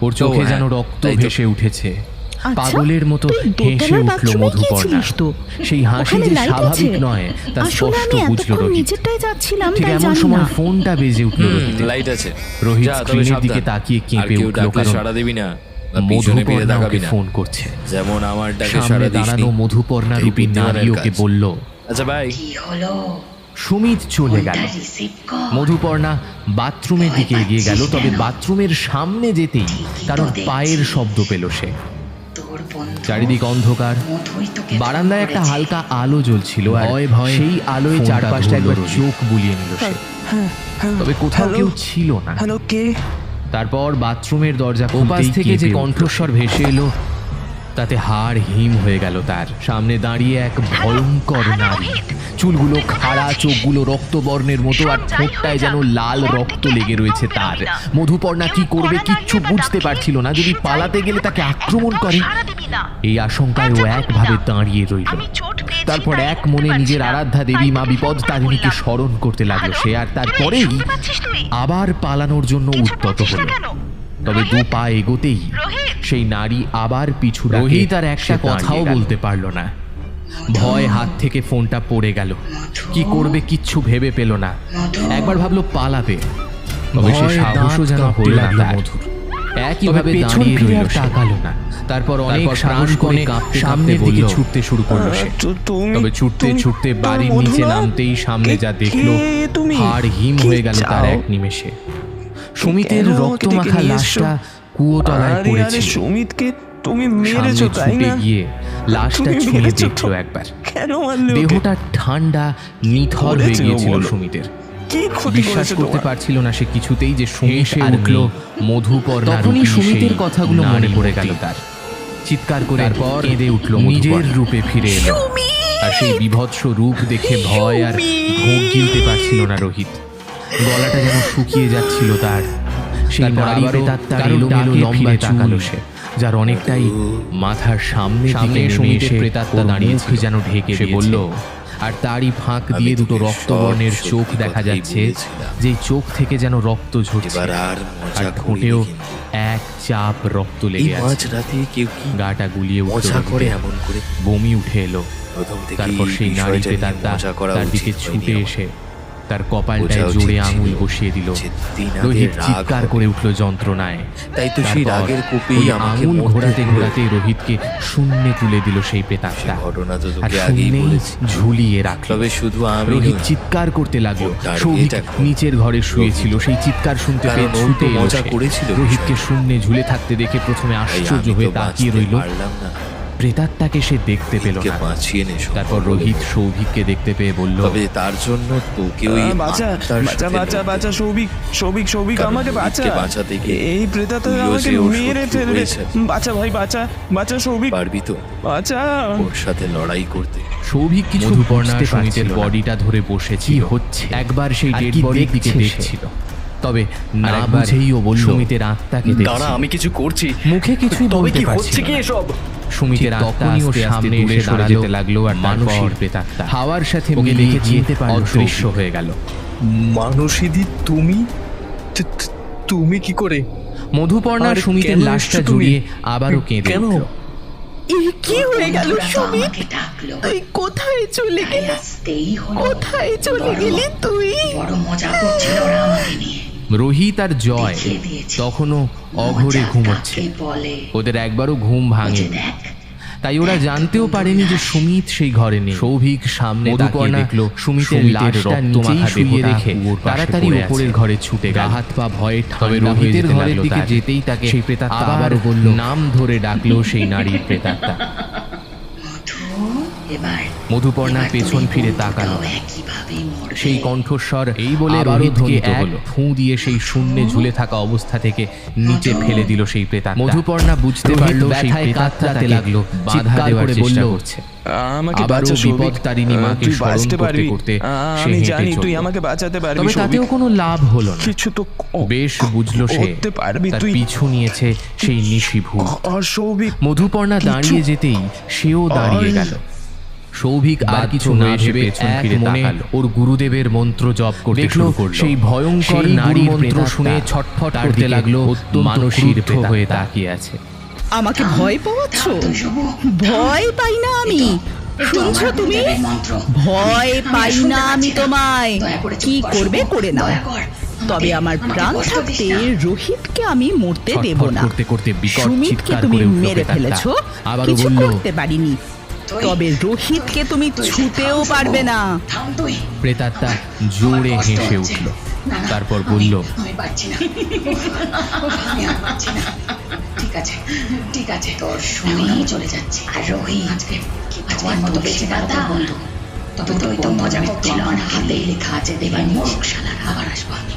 [SPEAKER 2] ওর চোখে
[SPEAKER 6] হ্যাঁ,
[SPEAKER 2] যেন রক্ত
[SPEAKER 6] তাই তো।
[SPEAKER 2] ভেসে উঠেছে।
[SPEAKER 4] আচ্ছা,
[SPEAKER 2] পাগলের মতো
[SPEAKER 4] তুই
[SPEAKER 2] হেসে
[SPEAKER 4] দোতলার
[SPEAKER 2] উঠল
[SPEAKER 4] বাথরুমে
[SPEAKER 2] মধুপর্ণা।
[SPEAKER 4] গিয়েছিলিস তো?
[SPEAKER 2] সেই হাসি
[SPEAKER 4] ওখানে
[SPEAKER 2] যে
[SPEAKER 4] লাইট
[SPEAKER 2] স্বাভাবিক
[SPEAKER 4] আছে?
[SPEAKER 2] নয় তা
[SPEAKER 4] আসলে
[SPEAKER 2] স্পষ্ট
[SPEAKER 4] আমি
[SPEAKER 2] বুঝল
[SPEAKER 4] এতক্ষণ
[SPEAKER 2] রোহিত।
[SPEAKER 4] নিচেরটায় যাচ্ছিলাম,
[SPEAKER 2] ঠিক
[SPEAKER 4] তাই
[SPEAKER 2] এমন
[SPEAKER 4] জানি
[SPEAKER 2] সময়
[SPEAKER 4] না।
[SPEAKER 2] ফোনটা বেজে উঠল রোহিতের।
[SPEAKER 6] লাইট আছে।
[SPEAKER 2] রোহিত
[SPEAKER 6] যা, তবে
[SPEAKER 2] স্ক্রিনের দিকে
[SPEAKER 6] সাবধান।
[SPEAKER 2] তাকিয়ে
[SPEAKER 6] আর
[SPEAKER 2] কেঁপে
[SPEAKER 6] কেউ
[SPEAKER 2] উঠল,
[SPEAKER 6] ডাকলে
[SPEAKER 2] কারণ
[SPEAKER 6] সাড়া দিবি না বা পিছনে ফিরে
[SPEAKER 2] মধুপর্ণা
[SPEAKER 6] তাকাবি
[SPEAKER 2] ওকে
[SPEAKER 6] না।
[SPEAKER 2] ফোন করছে।
[SPEAKER 6] যেমন আমার ডাকে
[SPEAKER 2] সামনে
[SPEAKER 6] সাড়া দিসনি।
[SPEAKER 2] দাঁড়ানো মধুপর্ণা
[SPEAKER 6] এই
[SPEAKER 2] রূপী নারী
[SPEAKER 6] বিদ্যমানের
[SPEAKER 2] ওকে
[SPEAKER 6] কাজ।
[SPEAKER 2] বলল।
[SPEAKER 6] আচ্ছা ভাই,
[SPEAKER 11] কি হলো?
[SPEAKER 2] সুমিত চলে গেল।
[SPEAKER 11] ফোনটা রিসিভ কর।
[SPEAKER 2] মধুপর্ণা বাথরুমের দিকে এগিয়ে গেল, তবে বাথরুমের সামনে যেতেই তার পায়ের শব্দ পেল সে।
[SPEAKER 11] তোর বন্ধু
[SPEAKER 2] চারিদিক অন্ধকার।
[SPEAKER 11] মধুই তোকে
[SPEAKER 2] বারান্দায় একটা
[SPEAKER 11] ধরেছে।
[SPEAKER 2] হালকা আলো জ্বলছিল আর ভয়ে ভয়ে সেই আলোয় চারপাশটা একবার চোখ বুলিয়ে নিল সে। তবে কোথাও
[SPEAKER 7] হ্যালো?
[SPEAKER 2] কেউ ছিল না।
[SPEAKER 7] হ্যালো কে?
[SPEAKER 2] তারপর বাথরুমের দরজা ওপাশ থেকে যে কণ্ঠস্বর ভেসে এলো, তাতে হাড় হিম হয়ে গেল তার। সামনে দাঁড়িয়ে এক ভয়ঙ্কর নারী, চুলগুলো খাড়া, চোখগুলো রক্তবর্ণের মতো, আর ঠোঁটটায় যেন লাল রক্ত লেগে রয়েছে তার। মধুপর্ণা কি করবে কিচ্ছু বুঝতে পারছিল না। যদি পালাতে গেলে তাকে আক্রমণ করে, এই আশঙ্কায় ও একভাবে দাঁড়িয়ে রইল। তারপর এক মনে নিজের আরাধ্যা দেবী মা বিপদ তারিণীকে স্মরণ করতে লাগলো সে, আর তারপরেই আবার পালানোর জন্য উদ্যত হলো। তবে দু পা এগোতেই সেই নারী আবার পিছু ডাকে। রোহিত আর একটা কথাও বলতে পারল না। ভয় হাত থেকে ফোনটা পড়ে গেল। কি করবে কিচ্ছু ভেবে পেল না। একবার ভাবলো পালাবে, তবে সে সাহসও যেন হলো না তার। একইভাবে দাঁড়িয়ে রইল, তাকালো না। তারপর অনেক সাহস করে সামনের দিকে ছুটতে শুরু করলো সে। তবে ছুটতে ছুটতে বাড়ির নিচে নামতেই সামনে যা দেখলো, হাড় হিম হয়ে গেল তার এক নিমেষে। সুমিতের রক্তমাখা লাশটা কুয়োতলায় পড়েছিল।
[SPEAKER 7] সুমিতকে তুমি
[SPEAKER 2] সামনে ছুটে গিয়ে লাশটা ছুঁয়ে দেখলো একবার। দেহটা ঠান্ডা নিথর হয়ে গিয়েছিল সুমিতের। বিশ্বাস করতে পারছিল না সে কিছুতেই যে সুমিত আর উঠল মধুপর্ণা। তখনই সুমিতের কথাগুলো মনে পড়ে গেল তার। চিৎকার করে কেঁদে উঠল, নিজের রূপে ফিরে এলো। আর সেই বিভৎস রূপ দেখে ভয় আর ঘুম গিলতে পারছিল না রোহিত। গলাটা যেন শুকিয়ে যাচ্ছিল তার। সেই নারী প্রেতাত্মার এলোমেলো লম্বা তাকালো সে, যার অনেকটাই মাথার সামনে সুমিতের প্রেতাত্মা দাঁড়িয়েছে যেন ঢেকে। সে বলল, আর তারই ফাঁক দিয়ে দুটো রক্তবর্ণের চোখ দেখা যাচ্ছে, যেই চোখ থেকে যেন রক্ত ঝরছে। আর ঠোঁটেও এক চাপ রক্ত লেগে আছে। গাটা গুলিয়ে উঠে এমন করে বমি উঠে এলো। তারপর সেই নারী প্রেতাত্মা তার দিকে ছুটে এসে তার কপালটায় জোরে আঙুল বসিয়ে দিল। রোহিত চিৎকার করে উঠল যন্ত্রণায়। তাই তো সেই রাগের কোপেই আঙুল ঘোরাতে ঘোরাতে রোহিতকে শূন্যে তুলে দিল সেই প্রেতাত্মা। আর শূন্যেই ঝুলিয়ে রাখল। রোহিত চিৎকার করতে লাগলো। সৌভিক নিচের ঘরে শুয়েছিল। সেই চিৎকার শুনতে পেয়ে ছুটে এলো সে। রোহিতকে শূন্যে ঝুলে থাকতে দেখে প্রথমে আশ্চর্য হয়ে তাকিয়ে রইল। প্রেতাত্মাকে সে দেখতে পেল না। তারপর রোহিত সৌভিককে দেখতে পেয়ে বলল, তবে তার জন্য তোকে ওই
[SPEAKER 7] বাঁচা সৌভিক, সৌভিক, সৌভিক, আমাকে বাঁচাতে গিয়ে এই প্রেতাত্মা আমাকে মেরে ফেলবে। বাঁচা ভাই, বাঁচা, বাঁচা সৌভিক, পারবি তো? বাঁচা, ওর সাথে লড়াই করতে।
[SPEAKER 2] সৌভিক কিছু বুঝতে সুমিতের বডিটা ধরে বসেছিল। হচ্ছে একবার সেই ডেড বডির দিকে দেখছিল। তবে না বুঝেই ও বলল, সুমিতের আত্মাকে দেখছি।
[SPEAKER 8] আমি কিছু করছি,
[SPEAKER 2] মুখে কিছুই বলতে পারছি না। সুমিতের আত্মা সামনে এসে সরে যেতে লাগলো। আর মানুষের প্রেতাত্মা হাওয়ার সাথে মিলে চিনতে পারল, অদৃশ্য হয়ে গেল।
[SPEAKER 8] মানুষিদি, তুমি কি করে?
[SPEAKER 2] মধুপর্ণা সুমিতের লাশটা জড়িয়ে আবারও কেঁদে উঠল।
[SPEAKER 4] এই কি হয়ে গেল সুমিত?
[SPEAKER 11] আমাকে ডাকলো,
[SPEAKER 4] তুই কোথায় চলে গেলি?
[SPEAKER 11] আসতেই হলো।
[SPEAKER 4] কোথায় চলে গেলি তুই?
[SPEAKER 11] বড় মজা করছিল ওরা আমাকে নিয়ে।
[SPEAKER 2] রোহিত আর জয় তখনও অঘরে ঘুমোচ্ছে। ওদের একবারও ঘুম ভাঙে, তাই ওরা জানতেও পারেনি যে সুমিত সেই ঘরে নেই। সৌভিক সামনে তাকিয়ে দেখলো সুমিতের লাশটা নিচেই শুয়ে রেখে তাড়াতাড়ি উপরের ঘরে ছুটে গেল। হাত পা ভয়ে ঠান্ডা হয়ে যেতে লাগলো। দিকে যেতেই তাকে সেই প্রেতাত্মা আবারও বলল, নাম ধরে ডাকলো সেই নারীর প্রেতাত্মা। মধুপর্ণা পেছন ফিরে তাকালো। সেই কণ্ঠস্বর এই বলে রোহিতকে এক ফুঁ দিয়ে সেই শূন্যে ঝুলে থাকা অবস্থা থেকে নিচে ফেলে দিল সেই প্রেতাত্মা। মধুপর্ণা বুঝতে পারলো সেই প্রেতাত্মাতে লাগলো বাধা দেওয়ার চেষ্টা করছে।
[SPEAKER 7] আমাকে
[SPEAKER 2] বাঁচা বিপদ তারিণী মাকে স্মরণ করতে করতে
[SPEAKER 7] আমি জানি তুই আমাকে বাঁচাতে পারবি।
[SPEAKER 2] তবে তাতেও কোনো লাভ হলো না।
[SPEAKER 7] কিছু তো
[SPEAKER 2] বেশ বুঝলো সে, তার পিছু নিয়েছে সেই নিশিভূত। মধুপর্ণা দাঁড়িয়ে যেতেই সেও দাঁড়িয়ে গেল। সৌভিক আর কিছু না ভেবে এক মনে ওর গুরুদেবের মন্ত্র জপ করতে শুরু করলো। সেই ভয়ঙ্কর নারীর মন্ত্র শুনে ছটফট করতে লাগলো। মানসিক হয়ে তাকিয়ে আছে।
[SPEAKER 4] আমাকে ভয় পাওয়াচ্ছ? ভয় পাই না আমি, শুনছো তুমি? ভয় পাই না আমি তোমায়। কি করবে করে নাও, তবে আমার প্রাণ থাকতে রোহিতকে আমি মরতে দেব না। সুমিতকে তুমি মেরে ফেলেছো, কিছু করতে পারিনি, তবে রোহিতকে তুমি ছুতেও পারবে না।
[SPEAKER 2] প্রেতাত্মা জোরে হেসে উঠল। তারপর বলল,
[SPEAKER 11] ঠিক আছে, ঠিক আছে, তোর শুনেই চলে যাচ্ছে। আর রোহিত আজকে তোমার মতো বেঁচে গেল তোর বন্ধু। তবে তুই তো মজা করছিল, আমার হাতে লেখা আছে দেবার মশালার আবার আসবো আমি।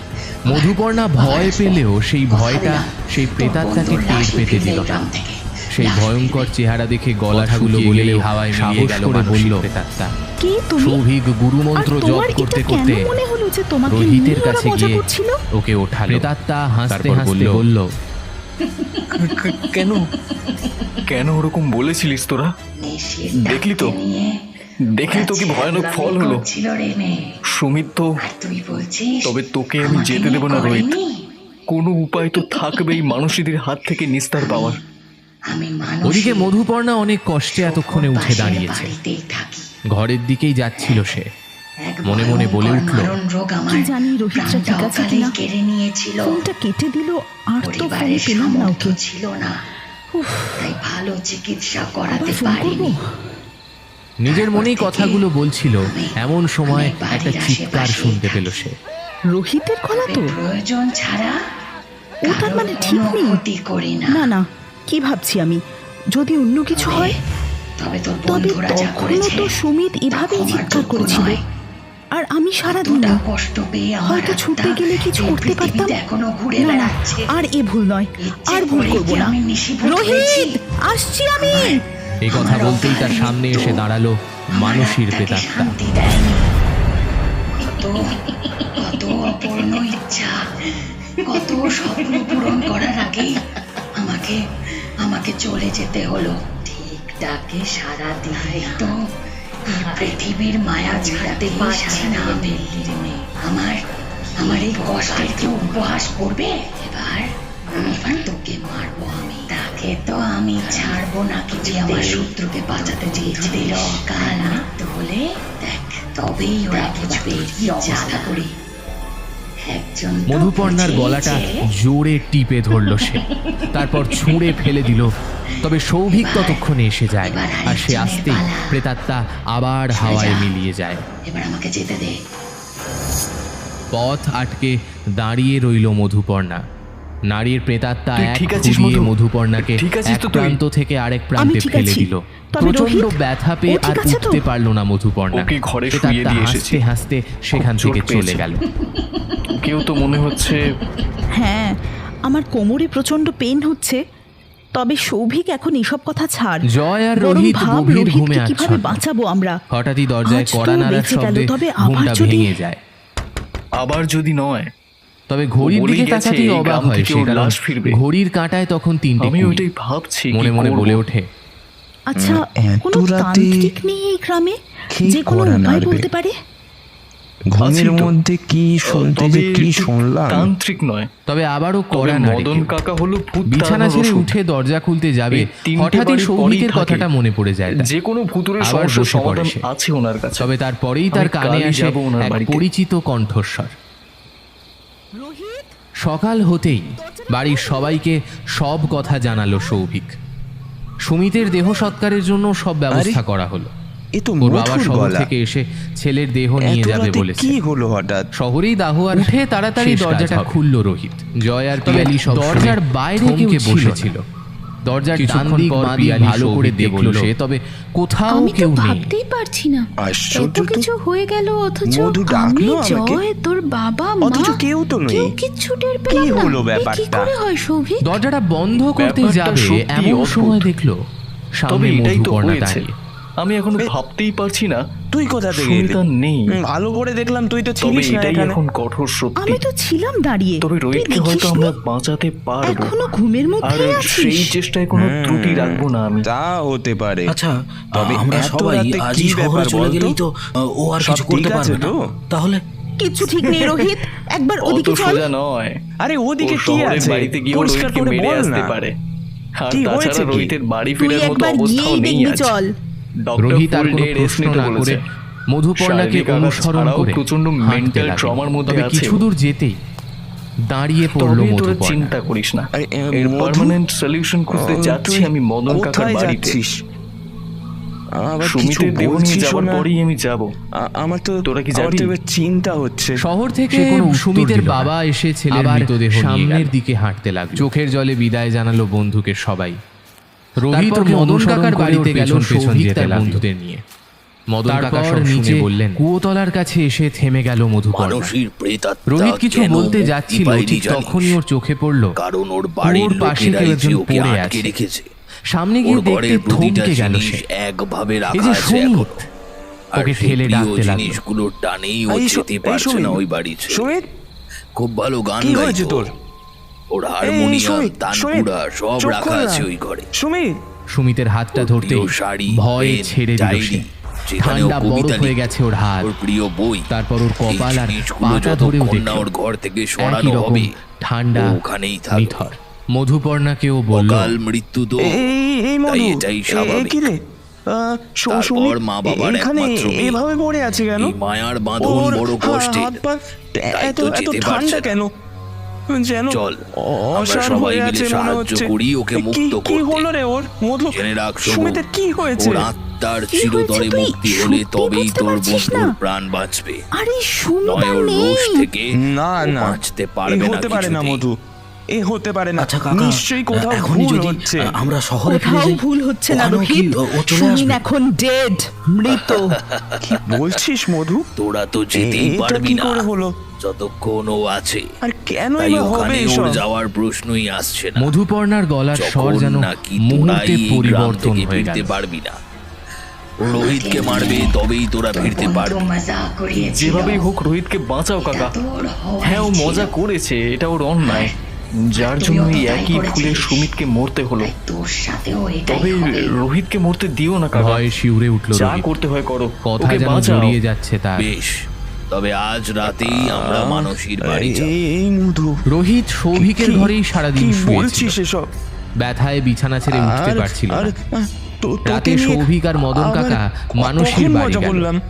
[SPEAKER 2] মধুপর্ণা ভয় পেলেও সেই ভয়টা সেই প্রেতাত্মাকে টের পেতে দিল না। সেই ভয়ঙ্কর চেহারা দেখে গলাগুলো বলে হাওয়ায় মিলিয়ে গেল করে বলল প্রেতাত্মা।
[SPEAKER 4] কে তুমি?
[SPEAKER 2] সৌভিক গুরুমন্ত্র
[SPEAKER 4] আর
[SPEAKER 2] জপ
[SPEAKER 4] তোমার
[SPEAKER 2] করতে
[SPEAKER 4] এটা
[SPEAKER 2] করতে
[SPEAKER 4] কেন মনে হলো যে তোমাকে
[SPEAKER 2] রোহিতের
[SPEAKER 4] নিয়ে ওরা
[SPEAKER 2] কাছে
[SPEAKER 4] মজা
[SPEAKER 2] গিয়ে
[SPEAKER 4] করছিল?
[SPEAKER 2] ওকে ওঠালো। প্রেতাত্মা হাসতে হাসতে বলল,
[SPEAKER 8] কেন কেন ওরকম বলেছিলিস তোরা?
[SPEAKER 11] নেশির
[SPEAKER 8] দেখলি তো?
[SPEAKER 11] ডাককে নিয়ে
[SPEAKER 8] দেখলি তো কি ভয়ানক ফল হলো।
[SPEAKER 11] ছিল রে মেয়ে।
[SPEAKER 8] সুমিত তো,
[SPEAKER 11] আর তুই বলছিস
[SPEAKER 8] তবে তোকে আমি
[SPEAKER 11] আমাকে
[SPEAKER 8] যেতে
[SPEAKER 11] নিয়ে
[SPEAKER 8] দেবো না রোহিত।
[SPEAKER 11] করেনি?
[SPEAKER 8] কোনো উপায় তো থাকবেই মানুষদের হাত থেকে নিস্তার পাওয়ার।
[SPEAKER 11] আমি
[SPEAKER 2] ওদিকে মধুপর্ণা অনেক কষ্টে এতক্ষণে উঠে দাঁড়িয়েছে।
[SPEAKER 11] বাড়িতেই থাকি।
[SPEAKER 2] ঘরের দিকেই যাচ্ছিল সে।
[SPEAKER 11] এক
[SPEAKER 2] মনে মনে বলে
[SPEAKER 11] ভয়ঙ্কর
[SPEAKER 2] উঠল,
[SPEAKER 11] মারণ রোগ আমার
[SPEAKER 4] কি জানি রোহিতটা ঠিক আছে
[SPEAKER 11] প্রাণটা
[SPEAKER 4] কিনা।
[SPEAKER 11] কেড়ে নিয়েছিল।
[SPEAKER 4] ফোনটা কেটে দিল, আর তো ফোন
[SPEAKER 11] পরিবারের
[SPEAKER 4] পেলাম না
[SPEAKER 11] সামর্থ্য
[SPEAKER 4] ওকে।
[SPEAKER 11] ছিল না, তাই ভালো চিকিৎসা
[SPEAKER 4] আবার
[SPEAKER 11] করাতে
[SPEAKER 4] ফোন করবো?
[SPEAKER 11] পারিনি।
[SPEAKER 2] নিজের মনেই কথাগুলো বলছিল, এমন সময় একটা চিৎকার শুনতে পেল সে।
[SPEAKER 4] রোহিতের গলা তো।
[SPEAKER 11] প্রয়োজন ছাড়া
[SPEAKER 4] ও তার মানে ঠিক
[SPEAKER 11] কোনো
[SPEAKER 4] নেই।
[SPEAKER 11] ক্ষতি করি না।
[SPEAKER 4] না না, কি ভাবছি আমি, যদি অন্য কিছু হয়?
[SPEAKER 11] তবে তোর
[SPEAKER 4] তবে
[SPEAKER 11] বন্ধুরা যা
[SPEAKER 4] তখনও
[SPEAKER 11] করেছে
[SPEAKER 4] তো সুমিত এভাবেই
[SPEAKER 11] তা ক্ষমার
[SPEAKER 4] চিৎকার
[SPEAKER 11] যোগ্য
[SPEAKER 4] করেছিল,
[SPEAKER 11] নয়।
[SPEAKER 4] আর আমি সারাদিন
[SPEAKER 11] এতটা কষ্ট পেয়ে আমার
[SPEAKER 4] হয়তো ছুটতে
[SPEAKER 11] আত্মা
[SPEAKER 4] গেলে কিছু
[SPEAKER 11] এই
[SPEAKER 4] করতে পারতাম।
[SPEAKER 11] পৃথিবীতে এখনো ঘুরে
[SPEAKER 4] না না,
[SPEAKER 11] বেড়াচ্ছে।
[SPEAKER 4] আর এ ভুল নয়,
[SPEAKER 11] ইচ্ছে
[SPEAKER 4] আর ভুল
[SPEAKER 11] করেই
[SPEAKER 4] করবো
[SPEAKER 11] কি
[SPEAKER 4] না।
[SPEAKER 11] আমি নিশিভূত হয়েছি?
[SPEAKER 4] রোহিত, আসছি আমি।
[SPEAKER 2] এই কথা বলতেই তার সামনে এসে দাঁড়ালো মানসীর প্রেতাত্মা।
[SPEAKER 11] শান্তি দেয়নি। কত কত অপূর্ণ ইচ্ছা, কত স্বপ্ন পূরণ করার আগে আমাকে আমাকে চলে যেতে হলো। ঠিক ডাকে সারা দিয়ে তো এই পৃথিবীর মায়া ছাড়াতে পারছি না আমি। আমার আমার এই কষ্টের কি উপহাস করবে? এবার তোকে মারবো আমি। তাকে তো আমি ছাড়বো না, কিছু আমার শত্রুকে বাঁচাতে চেয়েছিল। কাল মৃত্যু হলে দেখ, তবেই ওরা বুঝবে কি অবস্থা করি। একজন তো
[SPEAKER 2] মধুপর্ণার গলাটা
[SPEAKER 11] বুঝেছে।
[SPEAKER 2] জোরে টিপে ধরল সে, তারপর ছুঁড়ে ফেলে দিল। তবে সৌভিক ততক্ষণে এসে যায়, আর সে আসতেই প্রেতাত্মা আবার হাওয়ায় মিলিয়ে যায়।
[SPEAKER 11] এবার আমাকে যেতে দে।
[SPEAKER 2] পথ আটকে দাঁড়িয়ে রইল মধুপর্ণা। নারীর প্রেতাত্মা
[SPEAKER 8] তুই
[SPEAKER 2] এক
[SPEAKER 8] ঠিক আছিস
[SPEAKER 2] খুঁড়িয়ে
[SPEAKER 8] মধু?
[SPEAKER 2] মধুপর্ণাকে
[SPEAKER 8] ঠিক আছিস
[SPEAKER 2] এক
[SPEAKER 8] তো তুই?
[SPEAKER 2] প্রান্ত থেকে আরেক
[SPEAKER 4] আমি
[SPEAKER 2] প্রান্তে
[SPEAKER 4] ঠিক
[SPEAKER 2] ফেলে
[SPEAKER 4] আছি।
[SPEAKER 2] দিল।
[SPEAKER 4] তবে
[SPEAKER 2] প্রচন্ড
[SPEAKER 4] রোহিত,
[SPEAKER 2] ব্যথা পেয়ে
[SPEAKER 4] ও ঠিক
[SPEAKER 2] আর
[SPEAKER 4] আছে তো?
[SPEAKER 2] উঠতে পারল না মধুপর্ণা।
[SPEAKER 8] ওকে ঘরে শুইয়ে
[SPEAKER 2] প্রেতাত্মা
[SPEAKER 8] দিয়ে
[SPEAKER 2] হাসতে
[SPEAKER 8] এসেছি।
[SPEAKER 2] হাসতে সেখান
[SPEAKER 8] খুব
[SPEAKER 2] থেকে
[SPEAKER 8] চোট
[SPEAKER 2] চলে
[SPEAKER 8] পেয়েছে।
[SPEAKER 2] গেল।
[SPEAKER 8] কেউ তো মনে হচ্ছে
[SPEAKER 4] হ্যাঁ, আমার কোমরে প্রচন্ড পেন হচ্ছে। তবে সৌভিক, এখন এসব কথা ছাড়।
[SPEAKER 2] জয় আর
[SPEAKER 4] বরং
[SPEAKER 2] রোহিত
[SPEAKER 4] ভাব,
[SPEAKER 2] গভীর
[SPEAKER 4] রোহিতকে
[SPEAKER 2] ঘুমে
[SPEAKER 4] কিভাবে
[SPEAKER 2] আচ্ছন্ন।
[SPEAKER 4] বাঁচাবো আমরা।
[SPEAKER 2] হঠাৎই দরজায়
[SPEAKER 4] আজ
[SPEAKER 2] কড়া
[SPEAKER 4] তো
[SPEAKER 2] নাড়ার
[SPEAKER 4] বেঁচে গেল,
[SPEAKER 2] শব্দে
[SPEAKER 4] তবে আবার
[SPEAKER 2] ঘুমটা
[SPEAKER 4] যদি-
[SPEAKER 2] ভেঙে যায়।
[SPEAKER 8] আবার যদি নয়।
[SPEAKER 2] তবে ঘড়ির
[SPEAKER 8] বলেই
[SPEAKER 2] দিকে
[SPEAKER 8] গেছে
[SPEAKER 2] তাকাতেই
[SPEAKER 8] এই
[SPEAKER 2] অবাক
[SPEAKER 8] গ্রাম
[SPEAKER 2] হয়
[SPEAKER 8] থেকে
[SPEAKER 2] সে,
[SPEAKER 8] ওর
[SPEAKER 2] কারণ
[SPEAKER 8] লাশ ফিরবে।
[SPEAKER 2] ঘড়ির কাঁটায় তখন 3টে
[SPEAKER 8] আমি
[SPEAKER 2] 20।
[SPEAKER 8] ওইটাই ভাবছি
[SPEAKER 2] মনে
[SPEAKER 8] কি
[SPEAKER 2] মনে
[SPEAKER 8] করব।
[SPEAKER 2] বলে ওঠে,
[SPEAKER 4] আচ্ছা,
[SPEAKER 9] এত
[SPEAKER 4] কোনো
[SPEAKER 9] রাতে
[SPEAKER 4] তান্ত্রিক নেই এই গ্রামে
[SPEAKER 9] কি
[SPEAKER 4] যে কোনো
[SPEAKER 9] করা
[SPEAKER 4] উপায়
[SPEAKER 9] নাড়বে?
[SPEAKER 4] বলতে পারে?
[SPEAKER 9] ঘুমের
[SPEAKER 8] আছি তো।
[SPEAKER 9] মধ্যে কি শুনতে যে
[SPEAKER 8] তবে
[SPEAKER 9] কি
[SPEAKER 8] ঠিক
[SPEAKER 9] শুনলাম।
[SPEAKER 8] তান্ত্রিক নয়।
[SPEAKER 2] তবে আবারও
[SPEAKER 8] তবে
[SPEAKER 2] কড়া নাড়ে
[SPEAKER 8] মদন
[SPEAKER 2] কেউ।
[SPEAKER 8] কাকা হলো ভূত
[SPEAKER 2] বিছানা
[SPEAKER 8] তাড়ানোর
[SPEAKER 2] ছেড়ে
[SPEAKER 8] ওষুধ।
[SPEAKER 2] উঠে দরজা খুলতে যাবে,
[SPEAKER 8] এই 3টে
[SPEAKER 2] হঠাৎই
[SPEAKER 8] বাড়ির
[SPEAKER 2] সৌভিকের
[SPEAKER 8] পরেই
[SPEAKER 2] কথাটা
[SPEAKER 8] থাকে।
[SPEAKER 2] মনে পড়ে যায় তার।
[SPEAKER 8] যে কোনো ভুতুরের
[SPEAKER 2] আবার
[SPEAKER 8] সমস্যার
[SPEAKER 2] বসে পড়ে
[SPEAKER 8] সমাধান
[SPEAKER 2] সে।
[SPEAKER 8] আছে ওনার কাছে।
[SPEAKER 2] তবে তারপরেই তার
[SPEAKER 8] আমি
[SPEAKER 2] কানে
[SPEAKER 8] কালই
[SPEAKER 2] আসে
[SPEAKER 8] যাবো ওনার
[SPEAKER 2] এক
[SPEAKER 8] বাড়িতে।
[SPEAKER 2] পরিচিত কণ্ঠস্বর। সকাল হতেই বাড়ির সবাইকে সব কথা জানালো সৌভিক। সুমিতের দেহ সৎকারের জন্য সব ব্যবস্থা করা হলো।
[SPEAKER 9] এ তো
[SPEAKER 2] ওর বাবা
[SPEAKER 9] মধুর
[SPEAKER 2] শহর
[SPEAKER 9] গলা।
[SPEAKER 2] থেকে এসে ছেলের দেহ নিয়ে
[SPEAKER 9] এত
[SPEAKER 2] যাবে
[SPEAKER 9] রাতে
[SPEAKER 2] বলেছে।
[SPEAKER 9] কি হলো হঠাৎ?
[SPEAKER 2] শহরেই দাহ আর উঠে তাড়াতাড়ি দরজাটা খুললো রোহিত। জয় আর পিয়ালি সব দরজার বাইরে কেউ বসেছিল। দরজার ডান দিক বাঁ দিক ভালো করে দেখলো সে, তবে কোথাও
[SPEAKER 5] আমি তো
[SPEAKER 2] কেউ নেই।
[SPEAKER 5] ভাবতেই পারছি না,
[SPEAKER 9] আশ্চর্য
[SPEAKER 5] এত
[SPEAKER 9] তো।
[SPEAKER 5] কিছু হয়ে গেল অথচ
[SPEAKER 9] মধু
[SPEAKER 5] আমি,
[SPEAKER 9] ডাকলো আমাকে।
[SPEAKER 5] জয়, তোর বাবা মা,
[SPEAKER 9] অথচ কেউ তো নেই।
[SPEAKER 5] কেউ কিচ্ছু টের পেলাম না।
[SPEAKER 9] হলো
[SPEAKER 5] এ কি
[SPEAKER 9] ব্যাপারটা?
[SPEAKER 5] করে হয় সৌভিক?
[SPEAKER 2] দরজাটা বন্ধ করতে
[SPEAKER 8] ব্যাপারটা
[SPEAKER 2] যাবে
[SPEAKER 8] সত্যি
[SPEAKER 2] এমন
[SPEAKER 8] অদ্ভুত।
[SPEAKER 2] সময় দেখলো
[SPEAKER 8] তবে
[SPEAKER 2] সামনে
[SPEAKER 8] এটাই তো
[SPEAKER 2] মধুপর্ণা
[SPEAKER 8] হয়েছে।
[SPEAKER 2] দাঁড়িয়ে।
[SPEAKER 8] আমি এখনো ভাবতেই পারছি না
[SPEAKER 9] তুই কোথা থেকে এলি?
[SPEAKER 8] সুমিতা নেই।
[SPEAKER 9] ভালো করে দেখলাম তুই তো
[SPEAKER 8] তবে
[SPEAKER 9] ছিলিস না
[SPEAKER 8] এটাই
[SPEAKER 9] এখানে।
[SPEAKER 8] এখন কঠোর সত্যি।
[SPEAKER 4] আমি তো ছিলাম দাঁড়িয়ে।
[SPEAKER 8] তবে
[SPEAKER 4] তুই
[SPEAKER 8] রোহিতকে
[SPEAKER 4] দেখিসনি?
[SPEAKER 8] হয়তো আমরা বাঁচাতে পারবো।
[SPEAKER 4] এখনো ঘুমের
[SPEAKER 8] আর
[SPEAKER 4] মধ্যেই
[SPEAKER 8] সেই
[SPEAKER 4] আছিস?
[SPEAKER 8] চেষ্টায় কোনো ত্রুটি রাখবো না আমি।
[SPEAKER 9] তা হতে পারে।
[SPEAKER 1] আচ্ছা,
[SPEAKER 9] তবে
[SPEAKER 1] আমরা
[SPEAKER 9] এত
[SPEAKER 1] সবাই
[SPEAKER 9] রাতে
[SPEAKER 1] আজই
[SPEAKER 9] কি
[SPEAKER 1] শহরে
[SPEAKER 9] ব্যাপার
[SPEAKER 1] চলে
[SPEAKER 9] বলতো?
[SPEAKER 1] গেলেই তো ও আর
[SPEAKER 9] সব
[SPEAKER 1] কিছু করতে
[SPEAKER 9] ঠিক আছে
[SPEAKER 1] পারবে না।
[SPEAKER 9] তো?
[SPEAKER 1] তাহলে
[SPEAKER 4] কিচ্ছু ঠিক নেই রোহিত, একবার
[SPEAKER 8] অত
[SPEAKER 4] ওদিকে চল।
[SPEAKER 8] সোজা নয়।
[SPEAKER 9] আরে ওদিকে
[SPEAKER 8] ও
[SPEAKER 9] কি
[SPEAKER 8] শহরের
[SPEAKER 9] আছে?
[SPEAKER 8] বাড়িতে গিয়ে
[SPEAKER 9] পরিষ্কার
[SPEAKER 8] রোহিতকে
[SPEAKER 9] করে
[SPEAKER 8] মেরে
[SPEAKER 9] বল
[SPEAKER 8] আসতে
[SPEAKER 9] না।
[SPEAKER 8] পারে। আর
[SPEAKER 9] কি হয়েছে
[SPEAKER 8] তাছাড়া
[SPEAKER 9] কি?
[SPEAKER 8] রোহিতের বাড়ি
[SPEAKER 4] তুই
[SPEAKER 8] ফেরার মতো
[SPEAKER 4] একবার
[SPEAKER 8] অবস্থাও
[SPEAKER 4] গিয়েই
[SPEAKER 8] নেই
[SPEAKER 4] দেখবি,
[SPEAKER 8] আজ।
[SPEAKER 4] চল।
[SPEAKER 8] ডক্টর
[SPEAKER 2] রোহিত আর
[SPEAKER 8] ফুল
[SPEAKER 2] কোনো
[SPEAKER 8] ডে রেস্ট
[SPEAKER 2] প্রশ্ন
[SPEAKER 8] নিতে
[SPEAKER 2] না
[SPEAKER 8] বলেছে।
[SPEAKER 2] করে মধুপর্ণাকে
[SPEAKER 8] শারীরিক আঘাত
[SPEAKER 2] অনুসরণ
[SPEAKER 8] ছাড়াও
[SPEAKER 2] করে
[SPEAKER 8] প্রচণ্ড
[SPEAKER 2] হাঁটতে
[SPEAKER 8] mental
[SPEAKER 2] লাগলো।
[SPEAKER 8] trauma র মধ্যে
[SPEAKER 2] তবে
[SPEAKER 8] আছে
[SPEAKER 2] কিছু
[SPEAKER 8] ও।
[SPEAKER 2] দূর যেতেই দাঁড়িয়ে পড়লো
[SPEAKER 8] তবে তোরা
[SPEAKER 2] মধুপর্ণা।
[SPEAKER 8] চিন্তা করিস না,
[SPEAKER 9] আরে,
[SPEAKER 8] এর
[SPEAKER 9] মধু?
[SPEAKER 8] পার্মানেন্ট সলিউশন খুঁজতে যাচ্ছি
[SPEAKER 9] তুই
[SPEAKER 8] আমি মদন কাকার
[SPEAKER 9] কোথায়
[SPEAKER 8] বাড়িতে।
[SPEAKER 9] যাচ্ছিস? আবার কিছু
[SPEAKER 8] সুমিতের দেহ নিয়ে
[SPEAKER 9] বলছিস
[SPEAKER 8] যাওয়ার
[SPEAKER 9] না?
[SPEAKER 8] পরেই আমি যাব।
[SPEAKER 9] আমার তো
[SPEAKER 8] তোরা কি
[SPEAKER 9] আমার
[SPEAKER 8] যাবি?
[SPEAKER 9] তো এবার চিন্তা হচ্ছে।
[SPEAKER 2] শহর থেকে সে কোনো উত্তর সুমিতের দিল না। বাবা এসে ছেলের আবার মৃতদেহ নিয়ে সামনের গেল। দিকে হাঁটতে লাগলো। চোখের জলে বিদায় জানালো বন্ধুকে সবাই। রোহিত তারপর মদন কাকার বাড়িতে গেল সৌভিক তার
[SPEAKER 1] লাগলো।
[SPEAKER 2] বন্ধুদের নিয়ে। মদন কাকা
[SPEAKER 1] তারপর
[SPEAKER 2] সব শুনে
[SPEAKER 1] নিচে
[SPEAKER 2] বললেন, কুয়োতলার কাছে এসে থেমে গেল মধুপর্ণা।
[SPEAKER 1] মানসীর প্রেতাত্মা
[SPEAKER 2] রোহিত কিছু
[SPEAKER 1] কেন
[SPEAKER 2] বলতে
[SPEAKER 1] মুক্তি
[SPEAKER 2] যাচ্ছিল,
[SPEAKER 1] পায়নি
[SPEAKER 2] ঠিক
[SPEAKER 1] জানিস?
[SPEAKER 2] তখনই ওর চোখে পড়ল
[SPEAKER 1] কারণ ওর বাড়ির
[SPEAKER 2] কুয়োর পাশে
[SPEAKER 1] লোকেরাই
[SPEAKER 2] কেউ একজন
[SPEAKER 1] যে ওকে
[SPEAKER 2] পড়ে
[SPEAKER 1] আটকে
[SPEAKER 2] আছে।
[SPEAKER 1] রেখেছে।
[SPEAKER 2] সামনে গিয়ে দেখতে থমকে গেল সে।
[SPEAKER 6] একভাবে
[SPEAKER 2] এই
[SPEAKER 6] রাখা
[SPEAKER 2] যে
[SPEAKER 6] আছে
[SPEAKER 2] সুমিত,
[SPEAKER 6] এখনো। আর
[SPEAKER 2] ওকে
[SPEAKER 6] সেই
[SPEAKER 2] ঠেলে
[SPEAKER 6] প্রিয়
[SPEAKER 2] ডাকতে লাগলো।
[SPEAKER 6] জিনিসগুলোর টানেই ও
[SPEAKER 7] এই
[SPEAKER 6] যেতে পারছে
[SPEAKER 7] সুমিত,
[SPEAKER 6] না ওই বাড়ি ছেড়ে।
[SPEAKER 7] সুমিত,
[SPEAKER 6] খুব ভালো গান
[SPEAKER 7] কি হয়েছে
[SPEAKER 6] গাইতো।
[SPEAKER 7] তোর?
[SPEAKER 6] ওর হারমোনিয়াম,
[SPEAKER 7] সুমিত,
[SPEAKER 6] তানপুরা সব
[SPEAKER 7] চোখ
[SPEAKER 6] রাখা
[SPEAKER 7] খোল না।
[SPEAKER 6] আছে ওই ঘরে।
[SPEAKER 7] সুমিত,
[SPEAKER 2] সুমিতের হাতটা
[SPEAKER 6] ওর
[SPEAKER 2] ধরতে
[SPEAKER 6] প্রিয় শাড়ি,
[SPEAKER 2] ভয়ে
[SPEAKER 6] পেন,
[SPEAKER 2] ছেড়ে দিল
[SPEAKER 6] ডায়েরি,
[SPEAKER 2] সে।
[SPEAKER 6] যেখানে ও
[SPEAKER 2] ঠান্ডা বরফ
[SPEAKER 6] কবিতা
[SPEAKER 2] হয়ে
[SPEAKER 6] লিখত।
[SPEAKER 2] গেছে ওর হাত।
[SPEAKER 6] ওর প্রিয় বই।
[SPEAKER 2] তারপর ওর কপাল
[SPEAKER 6] এই
[SPEAKER 2] আর
[SPEAKER 6] জিনিসগুলো
[SPEAKER 2] পাটা ধরেও
[SPEAKER 6] যতক্ষণ না
[SPEAKER 2] দেখল
[SPEAKER 6] ওর ঘর থেকে
[SPEAKER 2] একই
[SPEAKER 6] সরানো
[SPEAKER 2] রকম
[SPEAKER 6] হবে,
[SPEAKER 2] ঠান্ডা
[SPEAKER 6] ও ওখানেই থাকবে।
[SPEAKER 2] নিথর। মধুপর্ণাকেও বলল,
[SPEAKER 6] অকাল মৃত্যু তো,
[SPEAKER 7] এই
[SPEAKER 6] তাই
[SPEAKER 7] মধু,
[SPEAKER 6] এটাই
[SPEAKER 7] এ
[SPEAKER 6] স্বাভাবিক।
[SPEAKER 7] কি রে?
[SPEAKER 6] তারপর
[SPEAKER 7] সুমিত
[SPEAKER 6] মা বাবার
[SPEAKER 7] এখানে
[SPEAKER 6] একমাত্র মেয়ে।
[SPEAKER 7] এভাবে পড়ে আছে কেন?
[SPEAKER 6] এই মায়ার বাঁধন
[SPEAKER 7] ওর
[SPEAKER 6] বড় কষ্টের।
[SPEAKER 7] হাত পা
[SPEAKER 6] তাই
[SPEAKER 7] এত
[SPEAKER 6] তো
[SPEAKER 7] এত
[SPEAKER 6] যেতে
[SPEAKER 7] ঠান্ডা
[SPEAKER 6] পারছে না।
[SPEAKER 7] কেন? যেন
[SPEAKER 6] চল, আমরা
[SPEAKER 7] অসাড়
[SPEAKER 6] সবাই
[SPEAKER 7] হয়ে
[SPEAKER 6] মিলে
[SPEAKER 7] আছে মনে
[SPEAKER 6] সাহায্য
[SPEAKER 7] হচ্ছে।
[SPEAKER 6] করি ওকে
[SPEAKER 7] কি-
[SPEAKER 6] মুক্ত
[SPEAKER 7] কি
[SPEAKER 6] করতে।
[SPEAKER 7] হলো রে ওর? মধু,
[SPEAKER 6] জেনে রাখ শুভ,
[SPEAKER 7] সুমিতের কি হয়েছে?
[SPEAKER 6] ওর আত্মার
[SPEAKER 4] কি
[SPEAKER 6] চিরতরে
[SPEAKER 4] হয়েছে তুই
[SPEAKER 6] মুক্তি হলে
[SPEAKER 4] সত্যি
[SPEAKER 6] তবেই
[SPEAKER 4] বুঝতে
[SPEAKER 6] তোর
[SPEAKER 4] পারছিস
[SPEAKER 6] বন্ধুর
[SPEAKER 4] না?
[SPEAKER 6] প্রাণ বাঁচবে।
[SPEAKER 4] আরে সুমিত
[SPEAKER 6] নয় ওর
[SPEAKER 4] নেই।
[SPEAKER 6] রোষ থেকে
[SPEAKER 7] না
[SPEAKER 6] ও
[SPEAKER 7] না,
[SPEAKER 6] বাঁচতে
[SPEAKER 7] এ
[SPEAKER 6] পারবে না
[SPEAKER 7] হতে পারে না
[SPEAKER 6] কিছুতেই।
[SPEAKER 7] মধু, এ হতে পারে না।
[SPEAKER 1] আচ্ছা কাকা,
[SPEAKER 7] নিশ্চয়ই কোথাও
[SPEAKER 1] এখনই
[SPEAKER 7] ভুল
[SPEAKER 1] যদি
[SPEAKER 7] হচ্ছে।
[SPEAKER 1] আমরা শহরে ফিরে
[SPEAKER 4] কোথাও
[SPEAKER 1] যাই,
[SPEAKER 4] ভুল হচ্ছে না
[SPEAKER 1] ওখানেও কি
[SPEAKER 4] রোহিত।
[SPEAKER 1] ও চলে
[SPEAKER 4] সুমিত
[SPEAKER 1] আসবে?
[SPEAKER 4] এখন ডেড, মৃত।
[SPEAKER 7] কি বলছিস মধু?
[SPEAKER 6] তোরা তো যেতেই
[SPEAKER 7] এটা
[SPEAKER 6] পারবি
[SPEAKER 7] কি
[SPEAKER 6] না
[SPEAKER 7] করে হলো?
[SPEAKER 6] যতক্ষণ ও আছে।
[SPEAKER 7] আর কেনই
[SPEAKER 6] তাই
[SPEAKER 7] বা হবে
[SPEAKER 6] ওখানে ওর
[SPEAKER 7] এসব?
[SPEAKER 6] যাওয়ার প্রশ্নই আসছে না।
[SPEAKER 2] মধুপর্ণার গলার স্বর
[SPEAKER 6] যখন
[SPEAKER 2] যেন
[SPEAKER 6] নাকি
[SPEAKER 2] মুহূর্তে
[SPEAKER 6] তোরাই এই গ্রাম
[SPEAKER 2] পরিবর্তন
[SPEAKER 6] থেকে
[SPEAKER 2] হয়ে
[SPEAKER 6] ফিরতে
[SPEAKER 2] গেল।
[SPEAKER 6] পারবি না। ও রোহিতকে মারবে, তবেই তোরা ফিরতে পারবি।
[SPEAKER 11] মজা করিয়েছিল।
[SPEAKER 9] যেভাবেই হোক রোহিতকে বাঁচাও কাকা।
[SPEAKER 11] তোর
[SPEAKER 9] হ্যাঁ ও মজা করেছে, এটা ওর অন্যায়, যার জন্য এই একই ভুলে সুমিতকে মরতে হলো।
[SPEAKER 11] তোর সাথেও
[SPEAKER 9] তবে রোহিতকে মরতে দিও না কাকা।
[SPEAKER 2] ভয়ে শিউরে উঠল
[SPEAKER 9] যা
[SPEAKER 2] রোহিত।
[SPEAKER 9] করতে হয় করো,
[SPEAKER 2] কথা
[SPEAKER 9] ওকে
[SPEAKER 2] যেন
[SPEAKER 9] বাঁচাও।
[SPEAKER 2] জড়িয়ে যাচ্ছে তার।
[SPEAKER 6] বেশ, তবে আজ রাতেই আমরা মানসীর বাড়ি যাব।
[SPEAKER 7] এই মধু,
[SPEAKER 2] রোহিত সৌভিকের
[SPEAKER 7] কি-
[SPEAKER 2] ঘরেই সারাদিন
[SPEAKER 7] কি
[SPEAKER 2] শুয়েছিল।
[SPEAKER 7] বলছিস এসব?
[SPEAKER 2] ব্যথায় বিছানা ছেড়ে উঠতে
[SPEAKER 7] আর-
[SPEAKER 2] পারছিল
[SPEAKER 7] আর,
[SPEAKER 2] না।
[SPEAKER 7] তোকে
[SPEAKER 2] রাতে
[SPEAKER 7] নিয়ে
[SPEAKER 2] সৌভিক আর মদন
[SPEAKER 7] আবার
[SPEAKER 2] কাকা মানসীর
[SPEAKER 7] কখন
[SPEAKER 2] বাড়ি
[SPEAKER 7] মজা
[SPEAKER 2] গেল।
[SPEAKER 7] করলাম?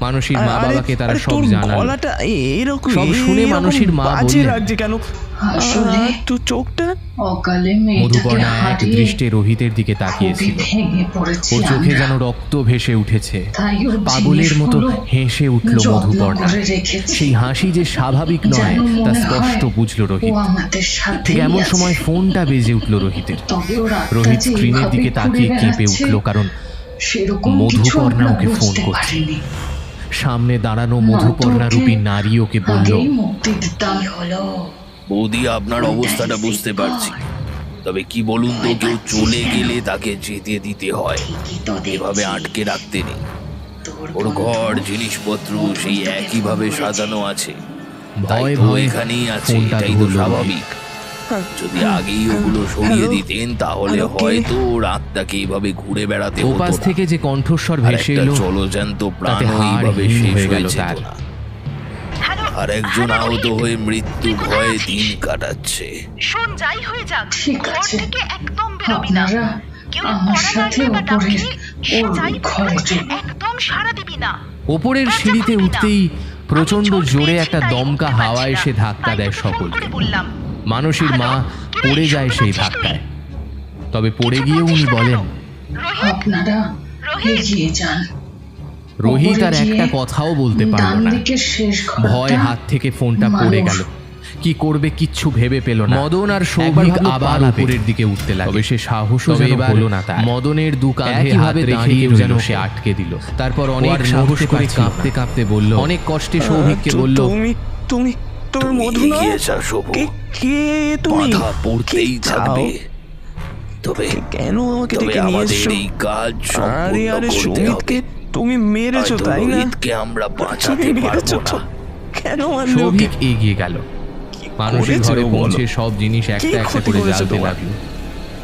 [SPEAKER 2] মানসীর মা
[SPEAKER 7] আরে-
[SPEAKER 2] বাবাকে তারা
[SPEAKER 7] আরে
[SPEAKER 2] সব
[SPEAKER 7] তোর
[SPEAKER 2] জানালো।
[SPEAKER 7] গলাটা এরকম
[SPEAKER 2] সব শুনে
[SPEAKER 7] এরকম
[SPEAKER 2] মানসীর মা
[SPEAKER 7] বাজে
[SPEAKER 2] বললেন,
[SPEAKER 7] লাগছে কেন?
[SPEAKER 11] আসলে
[SPEAKER 7] তোর চোখটা
[SPEAKER 11] অকালে
[SPEAKER 2] মধুপর্ণা
[SPEAKER 11] মেয়েটাকে
[SPEAKER 2] এক
[SPEAKER 11] হারিয়ে
[SPEAKER 2] দৃষ্টে রোহিতের দিকে
[SPEAKER 11] খুবই
[SPEAKER 2] তাকিয়েছিল।
[SPEAKER 11] ভেঙে পড়েছি
[SPEAKER 2] ওর চোখে
[SPEAKER 11] আমরা।
[SPEAKER 2] যেন রক্ত ভেসে উঠেছে।
[SPEAKER 11] তাই ওর
[SPEAKER 2] পাগলের মতো
[SPEAKER 11] জিনিসগুলো
[SPEAKER 2] হেসে উঠল
[SPEAKER 11] যত্ন
[SPEAKER 2] মধুপর্ণা।
[SPEAKER 11] করে রেখেছি।
[SPEAKER 2] সেই হাসি যে স্বাভাবিক নয়
[SPEAKER 11] যেন
[SPEAKER 2] তা
[SPEAKER 11] মনে
[SPEAKER 2] স্পষ্ট
[SPEAKER 11] হয়
[SPEAKER 2] বুঝল রোহিত।
[SPEAKER 11] ও আমাদের সাথেই
[SPEAKER 2] ঠিক এমন
[SPEAKER 11] আছে।
[SPEAKER 2] সময় ফোনটা বেজে উঠল রোহিতের।
[SPEAKER 11] তবে ওর আত্মা
[SPEAKER 2] রোহিত
[SPEAKER 11] যে
[SPEAKER 2] স্ক্রিনের
[SPEAKER 11] এভাবে
[SPEAKER 2] দিকে তাকিয়ে
[SPEAKER 11] ঘুরে
[SPEAKER 2] কেঁপে
[SPEAKER 11] বেড়াচ্ছে,
[SPEAKER 2] উঠল, কারণ
[SPEAKER 11] সেরকম কিছু
[SPEAKER 2] মধুপর্ণা
[SPEAKER 11] আমরা
[SPEAKER 2] ওকে ফোন
[SPEAKER 11] বুঝতে
[SPEAKER 2] করছে।
[SPEAKER 11] পারিনি।
[SPEAKER 2] সামনে দাঁড়ানো মধুপর্ণা রূপী নারী ওকে বলল,
[SPEAKER 11] আগেই মুক্তি দিতাম হলো।
[SPEAKER 6] বৌদি, আপনার অবস্থাটা বুঝতে পারছি, তবে কি বলুন তো, কেউ চলে গেলে তাকে যেতে দিতে হয়,
[SPEAKER 11] ঠিকই তো
[SPEAKER 6] এভাবে
[SPEAKER 11] দেখছি।
[SPEAKER 6] আটকে রাখতে নেই।
[SPEAKER 11] তোর
[SPEAKER 6] ওর
[SPEAKER 11] বন্ধু
[SPEAKER 6] ঘর, জিনিসপত্র সেই একইভাবে সাজানো আছে, তাই
[SPEAKER 2] ভয়ে
[SPEAKER 6] তো
[SPEAKER 2] ভয়ে
[SPEAKER 6] এখানেই আছে,
[SPEAKER 2] ফোনটা
[SPEAKER 6] এটাই তো
[SPEAKER 2] ধরল
[SPEAKER 6] স্বাভাবিক। যদি আগেই ওগুলো সরিয়ে দিতেন তাহলে
[SPEAKER 7] হ্যালো, কে?
[SPEAKER 6] হয়তো ওর আত্মাকে এইভাবে ঘুরে বেড়াতে হতো
[SPEAKER 2] ওপাশ
[SPEAKER 6] না।
[SPEAKER 2] থেকে যে কণ্ঠস্বর
[SPEAKER 6] আর
[SPEAKER 2] ভেসে
[SPEAKER 6] একটা
[SPEAKER 2] এলো
[SPEAKER 6] চলজ্যান্ত প্রাণ
[SPEAKER 2] তাতে হাড়
[SPEAKER 6] এইভাবে
[SPEAKER 2] হিম
[SPEAKER 6] শেষ
[SPEAKER 2] হয়ে গেল
[SPEAKER 6] হয়ে যেত
[SPEAKER 2] তার।
[SPEAKER 6] না। আর একজন আহত হয়ে মৃত্যু ভয়ে দিন কাটাচ্ছে।
[SPEAKER 4] শোন, যাই হয়ে যাক,
[SPEAKER 11] ঠিক
[SPEAKER 4] ঘর
[SPEAKER 11] আছে।
[SPEAKER 4] থেকে একদম বেরোবি না।
[SPEAKER 11] আপনারা
[SPEAKER 4] কেউ
[SPEAKER 11] আমার
[SPEAKER 4] কড়া
[SPEAKER 11] সাথে
[SPEAKER 4] নাড়লে বা
[SPEAKER 11] উপরে
[SPEAKER 4] ডাকলে সে
[SPEAKER 11] ওর
[SPEAKER 4] যাই
[SPEAKER 11] ঘরে
[SPEAKER 4] বলুক,
[SPEAKER 11] চলুন।
[SPEAKER 4] একদম সাড়া দিবি না।
[SPEAKER 2] ওপরের
[SPEAKER 4] দরজা
[SPEAKER 2] সিঁড়িতে
[SPEAKER 4] খুলবি না।
[SPEAKER 2] উঠতেই প্রচন্ড
[SPEAKER 4] আমি চোট
[SPEAKER 2] জোরে
[SPEAKER 4] পেয়েছি,
[SPEAKER 2] একটা
[SPEAKER 4] তাই
[SPEAKER 2] দমকা
[SPEAKER 4] উঠতে
[SPEAKER 2] হাওয়া
[SPEAKER 4] পারছি
[SPEAKER 2] এসে
[SPEAKER 4] না।
[SPEAKER 2] ধাক্কা
[SPEAKER 4] তাই
[SPEAKER 2] দেয়
[SPEAKER 4] তোকে ফোন
[SPEAKER 2] সকলকে।
[SPEAKER 4] করে বললাম।
[SPEAKER 2] মানসীর মা
[SPEAKER 4] হ্যালো,
[SPEAKER 2] পড়ে
[SPEAKER 4] কে রে,
[SPEAKER 2] যায়
[SPEAKER 4] শুনতে
[SPEAKER 2] সেই
[SPEAKER 4] পাচ্ছিস
[SPEAKER 2] ধাক্কায়।
[SPEAKER 4] তুই?
[SPEAKER 2] তবে পড়ে
[SPEAKER 4] কিছু
[SPEAKER 2] গিয়ে
[SPEAKER 4] বলছিস
[SPEAKER 2] উনি
[SPEAKER 4] না
[SPEAKER 2] বলেন,
[SPEAKER 4] কেন? রোহিত,
[SPEAKER 11] আপনারা
[SPEAKER 4] রোহিত।
[SPEAKER 11] এগিয়ে যান।
[SPEAKER 2] রোহিত আর
[SPEAKER 11] ওপরে
[SPEAKER 2] একটা
[SPEAKER 11] গিয়ে
[SPEAKER 2] কথাও বলতে
[SPEAKER 11] ডান
[SPEAKER 2] পারল না।
[SPEAKER 11] দিকের শেষ ঘরটা
[SPEAKER 2] ভয় হাত থেকে ফোনটা পড়ে
[SPEAKER 11] মানুষ।
[SPEAKER 2] গেল। কি করবে কিচ্ছু ভেবে পেল না। মদন আর সৌভিক আবার উপরের দিকে উঠতে লাগলো। তবে সে সাহসও যেন হলো না তার। মদনের দু কাঁধে হাত রেখে কেউ যেন সে আটকে দিল। তারপর অনেক সাহস করে কাঁপতে কাঁপতে বলল, অনেক কষ্টে সৌভিককে বলল,
[SPEAKER 7] তুমি তুমি তুমি
[SPEAKER 6] তুমি
[SPEAKER 7] মধু না?
[SPEAKER 6] এগিয়ে যা শুভ,
[SPEAKER 7] কে তুমি?
[SPEAKER 6] বাধা পড়তেই
[SPEAKER 7] কি চাও?
[SPEAKER 6] থাকবে। তবে
[SPEAKER 7] কেন আমাকে
[SPEAKER 6] তবে
[SPEAKER 7] ডেকে নিয়ে
[SPEAKER 6] আমাদের
[SPEAKER 7] এসছো?
[SPEAKER 6] এই কাজ
[SPEAKER 7] আরে
[SPEAKER 6] সম্পূর্ণ
[SPEAKER 7] আরে
[SPEAKER 6] করতে
[SPEAKER 7] সুমিতকে
[SPEAKER 6] হবে।
[SPEAKER 7] তুমি মেরেছো
[SPEAKER 6] হয়তো
[SPEAKER 7] তাই না?
[SPEAKER 6] রোহিতকে আমরা বাঁচাতে
[SPEAKER 7] তুমি
[SPEAKER 6] পারবো
[SPEAKER 7] মেরেছো তো?
[SPEAKER 6] না।
[SPEAKER 7] কেন মারলে ওকে?
[SPEAKER 2] সৌভিক এগিয়ে গেল। মানুষের
[SPEAKER 7] করেছে
[SPEAKER 2] ঘরে
[SPEAKER 7] ও বলো?
[SPEAKER 2] পৌঁছে সব জিনিস একটা
[SPEAKER 7] কি
[SPEAKER 2] একটা
[SPEAKER 7] ক্ষতি
[SPEAKER 2] করে
[SPEAKER 7] করেছে
[SPEAKER 2] জ্বালতে
[SPEAKER 7] তোমার?
[SPEAKER 2] লাগলো।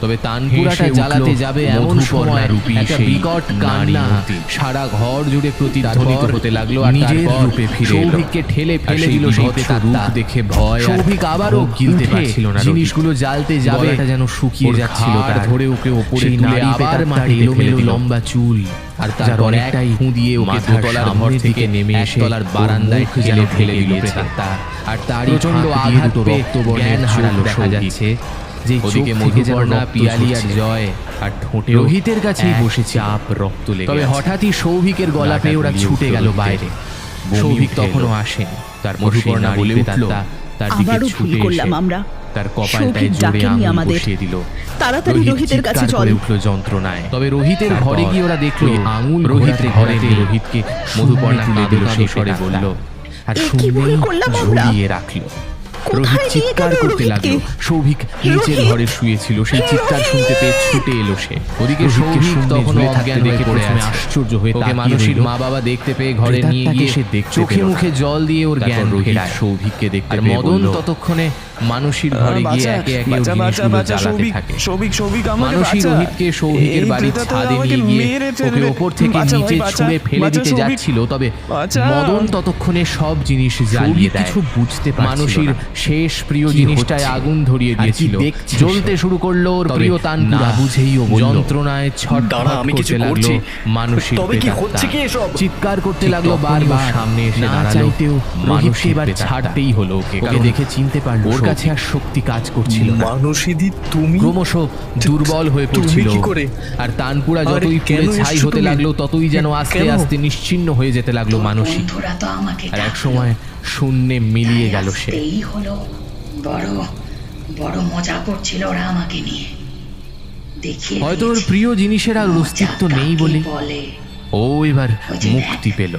[SPEAKER 2] তবে তানপুরাটা জ্বালাতে যাবে এমন সময় একটা বিকট কান্না সারা ঘর জুড়ে প্রতিধ্বনিত হতে লাগলো। আর
[SPEAKER 6] নিজের
[SPEAKER 2] তারপর
[SPEAKER 6] রূপে ফিরে এলো।
[SPEAKER 2] সৌভিককে ঠেলে ফেলে দিল সেই রূপ দেখে ভয়। সৌভিক আবারও গিলতে পারছিল না। জিনিসগুলো জ্বালতে যাবে যেন শুকিয়ে যাচ্ছিল তার। ধরে ওকে ওপরে তুলে আবার মাটি এলোমেলো লম্বা চুল আর তারপর একটাই ফু দিয়ে ওকে দোতলার ঘর থেকে নেমে এসে তলার বারান্দায় ঠেলে ফেলে দিল প্রেতাত্মা। আর তারই প্রচন্ড আঘাত পেয়ে জ্ঞান হারালো দেখা যাচ্ছে। যে ওদিকে মধুপর্ণা, পিয়ালি আর জয় আর ঠোঁটে রোহিতের কাছেই বসে চাপ রক্ত লেগে। তবে হঠাৎই সৌভিকের গলা পেয়ে ওরা ছুটে গেল বাইরে। সৌভিক তখনও আসেনি। তার মধুপর্ণা বলে উঠল, তার দিকে
[SPEAKER 4] আবারও ভুল
[SPEAKER 2] ছুটে
[SPEAKER 4] করলাম
[SPEAKER 2] এসে
[SPEAKER 4] আমরা।
[SPEAKER 2] তার কপালটায়
[SPEAKER 4] সৌভিক
[SPEAKER 2] জোরে
[SPEAKER 4] ডাকেনি
[SPEAKER 2] আঙুল
[SPEAKER 4] আমাদের।
[SPEAKER 2] বসিয়ে দিল।
[SPEAKER 4] তাড়াতাড়ি রোহিতের কাছে
[SPEAKER 2] চিৎকার
[SPEAKER 4] চল।
[SPEAKER 2] করে উঠল যন্ত্রণায়। তবে রোহিতের ঘরে গিয়ে ওরা দেখলো আঙুল রোহিতের ঘরে রোহিতকে মধুপর্ণা তুলে দিল সেই স্বরে বলল, আর
[SPEAKER 4] এ কি ভুল
[SPEAKER 2] শুনলেই
[SPEAKER 4] করলাম আমরা?
[SPEAKER 2] ঝুলিয়ে রাখলো। রোহিত
[SPEAKER 4] কোথায় নিয়ে
[SPEAKER 2] চিৎকার
[SPEAKER 4] গেল
[SPEAKER 2] করতে লাগলো।
[SPEAKER 4] রোহিতকে?
[SPEAKER 2] সৌভিক নিচের ঘরে শুয়েছিল, সেই চিৎকার শুনতে পেয়ে ছুটে এলো সে। ওদিকে সৌভিক তখন অজ্ঞান হয়ে পড়ে আছে, আশ্চর্য হয়ে ওকে মানসীর মা বাবা দেখতে পেয়ে ঘরে নিয়ে গিয়ে সে চোখে মুখে জল দিয়ে ওর জ্ঞান ফেরায়। সৌভিককে দেখতে পেয়ে মদন ততক্ষণে মানসীর ঘরে গিয়ে একে একে ওর জিনিসগুলো জ্বালাতে থাকে। মানসী রোহিতকে সৌভিকের বাড়ির ছাদে নিয়ে গিয়ে ওকে ওপর থেকে নিচে ছুঁড়ে ফেলে দিতে যাচ্ছিল, তবে মদন ততক্ষণে সব জিনিস জ্বালিয়ে দেয়। কিছু বুঝতে মানসীর শেষ প্রিয় জিনিসটায় আগুন ধরিয়ে দিয়েছিল, জ্বলতে শুরু করলো ওর প্রিয় তানপুরা। বুঝেই ও যন্ত্রণায় ছটফট করতে লাগলো। মানসীর চিৎকার করতে লাগলো বারবার, সামনে এসে না চাইতেও রোহিতকে এবার ছাড়তেই হলো ওকে। ওকে দেখে চিনতে পারলো ওর কাছে আর শক্তি কাজ করছিল না।
[SPEAKER 9] মানসীদি তুমি
[SPEAKER 2] ক্রমশ দুর্বল হয়ে পড়ছিল
[SPEAKER 9] কি করে?
[SPEAKER 2] আর তানপুরা
[SPEAKER 9] আরে
[SPEAKER 2] যতই
[SPEAKER 9] কেন
[SPEAKER 2] পুড়ে ছাই
[SPEAKER 9] এসছো
[SPEAKER 2] হতে
[SPEAKER 9] তুমি?
[SPEAKER 2] লাগলো ততই যেন আস্তে
[SPEAKER 9] কেন?
[SPEAKER 2] আস্তে নিশ্চিহ্ন হয়ে যেতে লাগলো মানসী।
[SPEAKER 11] বন্ধুরা তো আমাকে
[SPEAKER 2] আর এক সময় শূন্যে মিলিয়ে গেল সে।
[SPEAKER 11] এই হলো বড় বড় মজা করছিল ওরা আমাকে নিয়ে। দেখিয়ে
[SPEAKER 2] হয়তো ওর
[SPEAKER 11] দিয়েছি
[SPEAKER 2] প্রিয় জিনিসের আর অস্তিত্ব
[SPEAKER 11] মজা
[SPEAKER 2] নেই
[SPEAKER 11] কাকে
[SPEAKER 2] বলে
[SPEAKER 11] বলে।
[SPEAKER 2] ও এবার
[SPEAKER 11] ওই যে
[SPEAKER 2] মুক্তি পেল।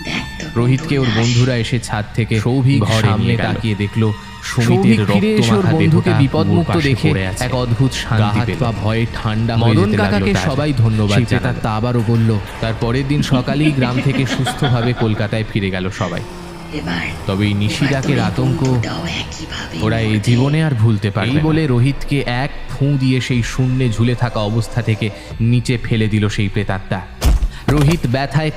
[SPEAKER 11] দেখ তো
[SPEAKER 2] রোহিতকে ওর বন্ধুরা এসে ছাদ থেকে সৌভিক সামনে তাকিয়ে দেখলো সুমিতের ফিরে এসে ওর বন্ধুকে বিপদমুক্ত দেখে এক অদ্ভুত শান্তি পেল। ভয়ে ঠান্ডা মদন কাকাকে সবাই ধন্যবাদ জানালো। তা আবারও বলল। তার পরের দিন সকালেই গ্রাম থেকে সুস্থভাবে কলকাতায় ফিরে গেল সবাই।
[SPEAKER 11] এবার
[SPEAKER 2] তবে এই নিশিরাকের আতঙ্ক
[SPEAKER 11] বন্ধুটাও একইভাবে
[SPEAKER 2] ওরা এই
[SPEAKER 11] মরবে।
[SPEAKER 2] জীবনে আর ভুলতে পারবে বলে রোহিতকে এক ফুঁ দিয়ে সেই শূন্যে ঝুলে থাকা অবস্থা থেকে নিচে ফেলে দিল সেই প্রেতাত্মা। রোহিত ব্যথায়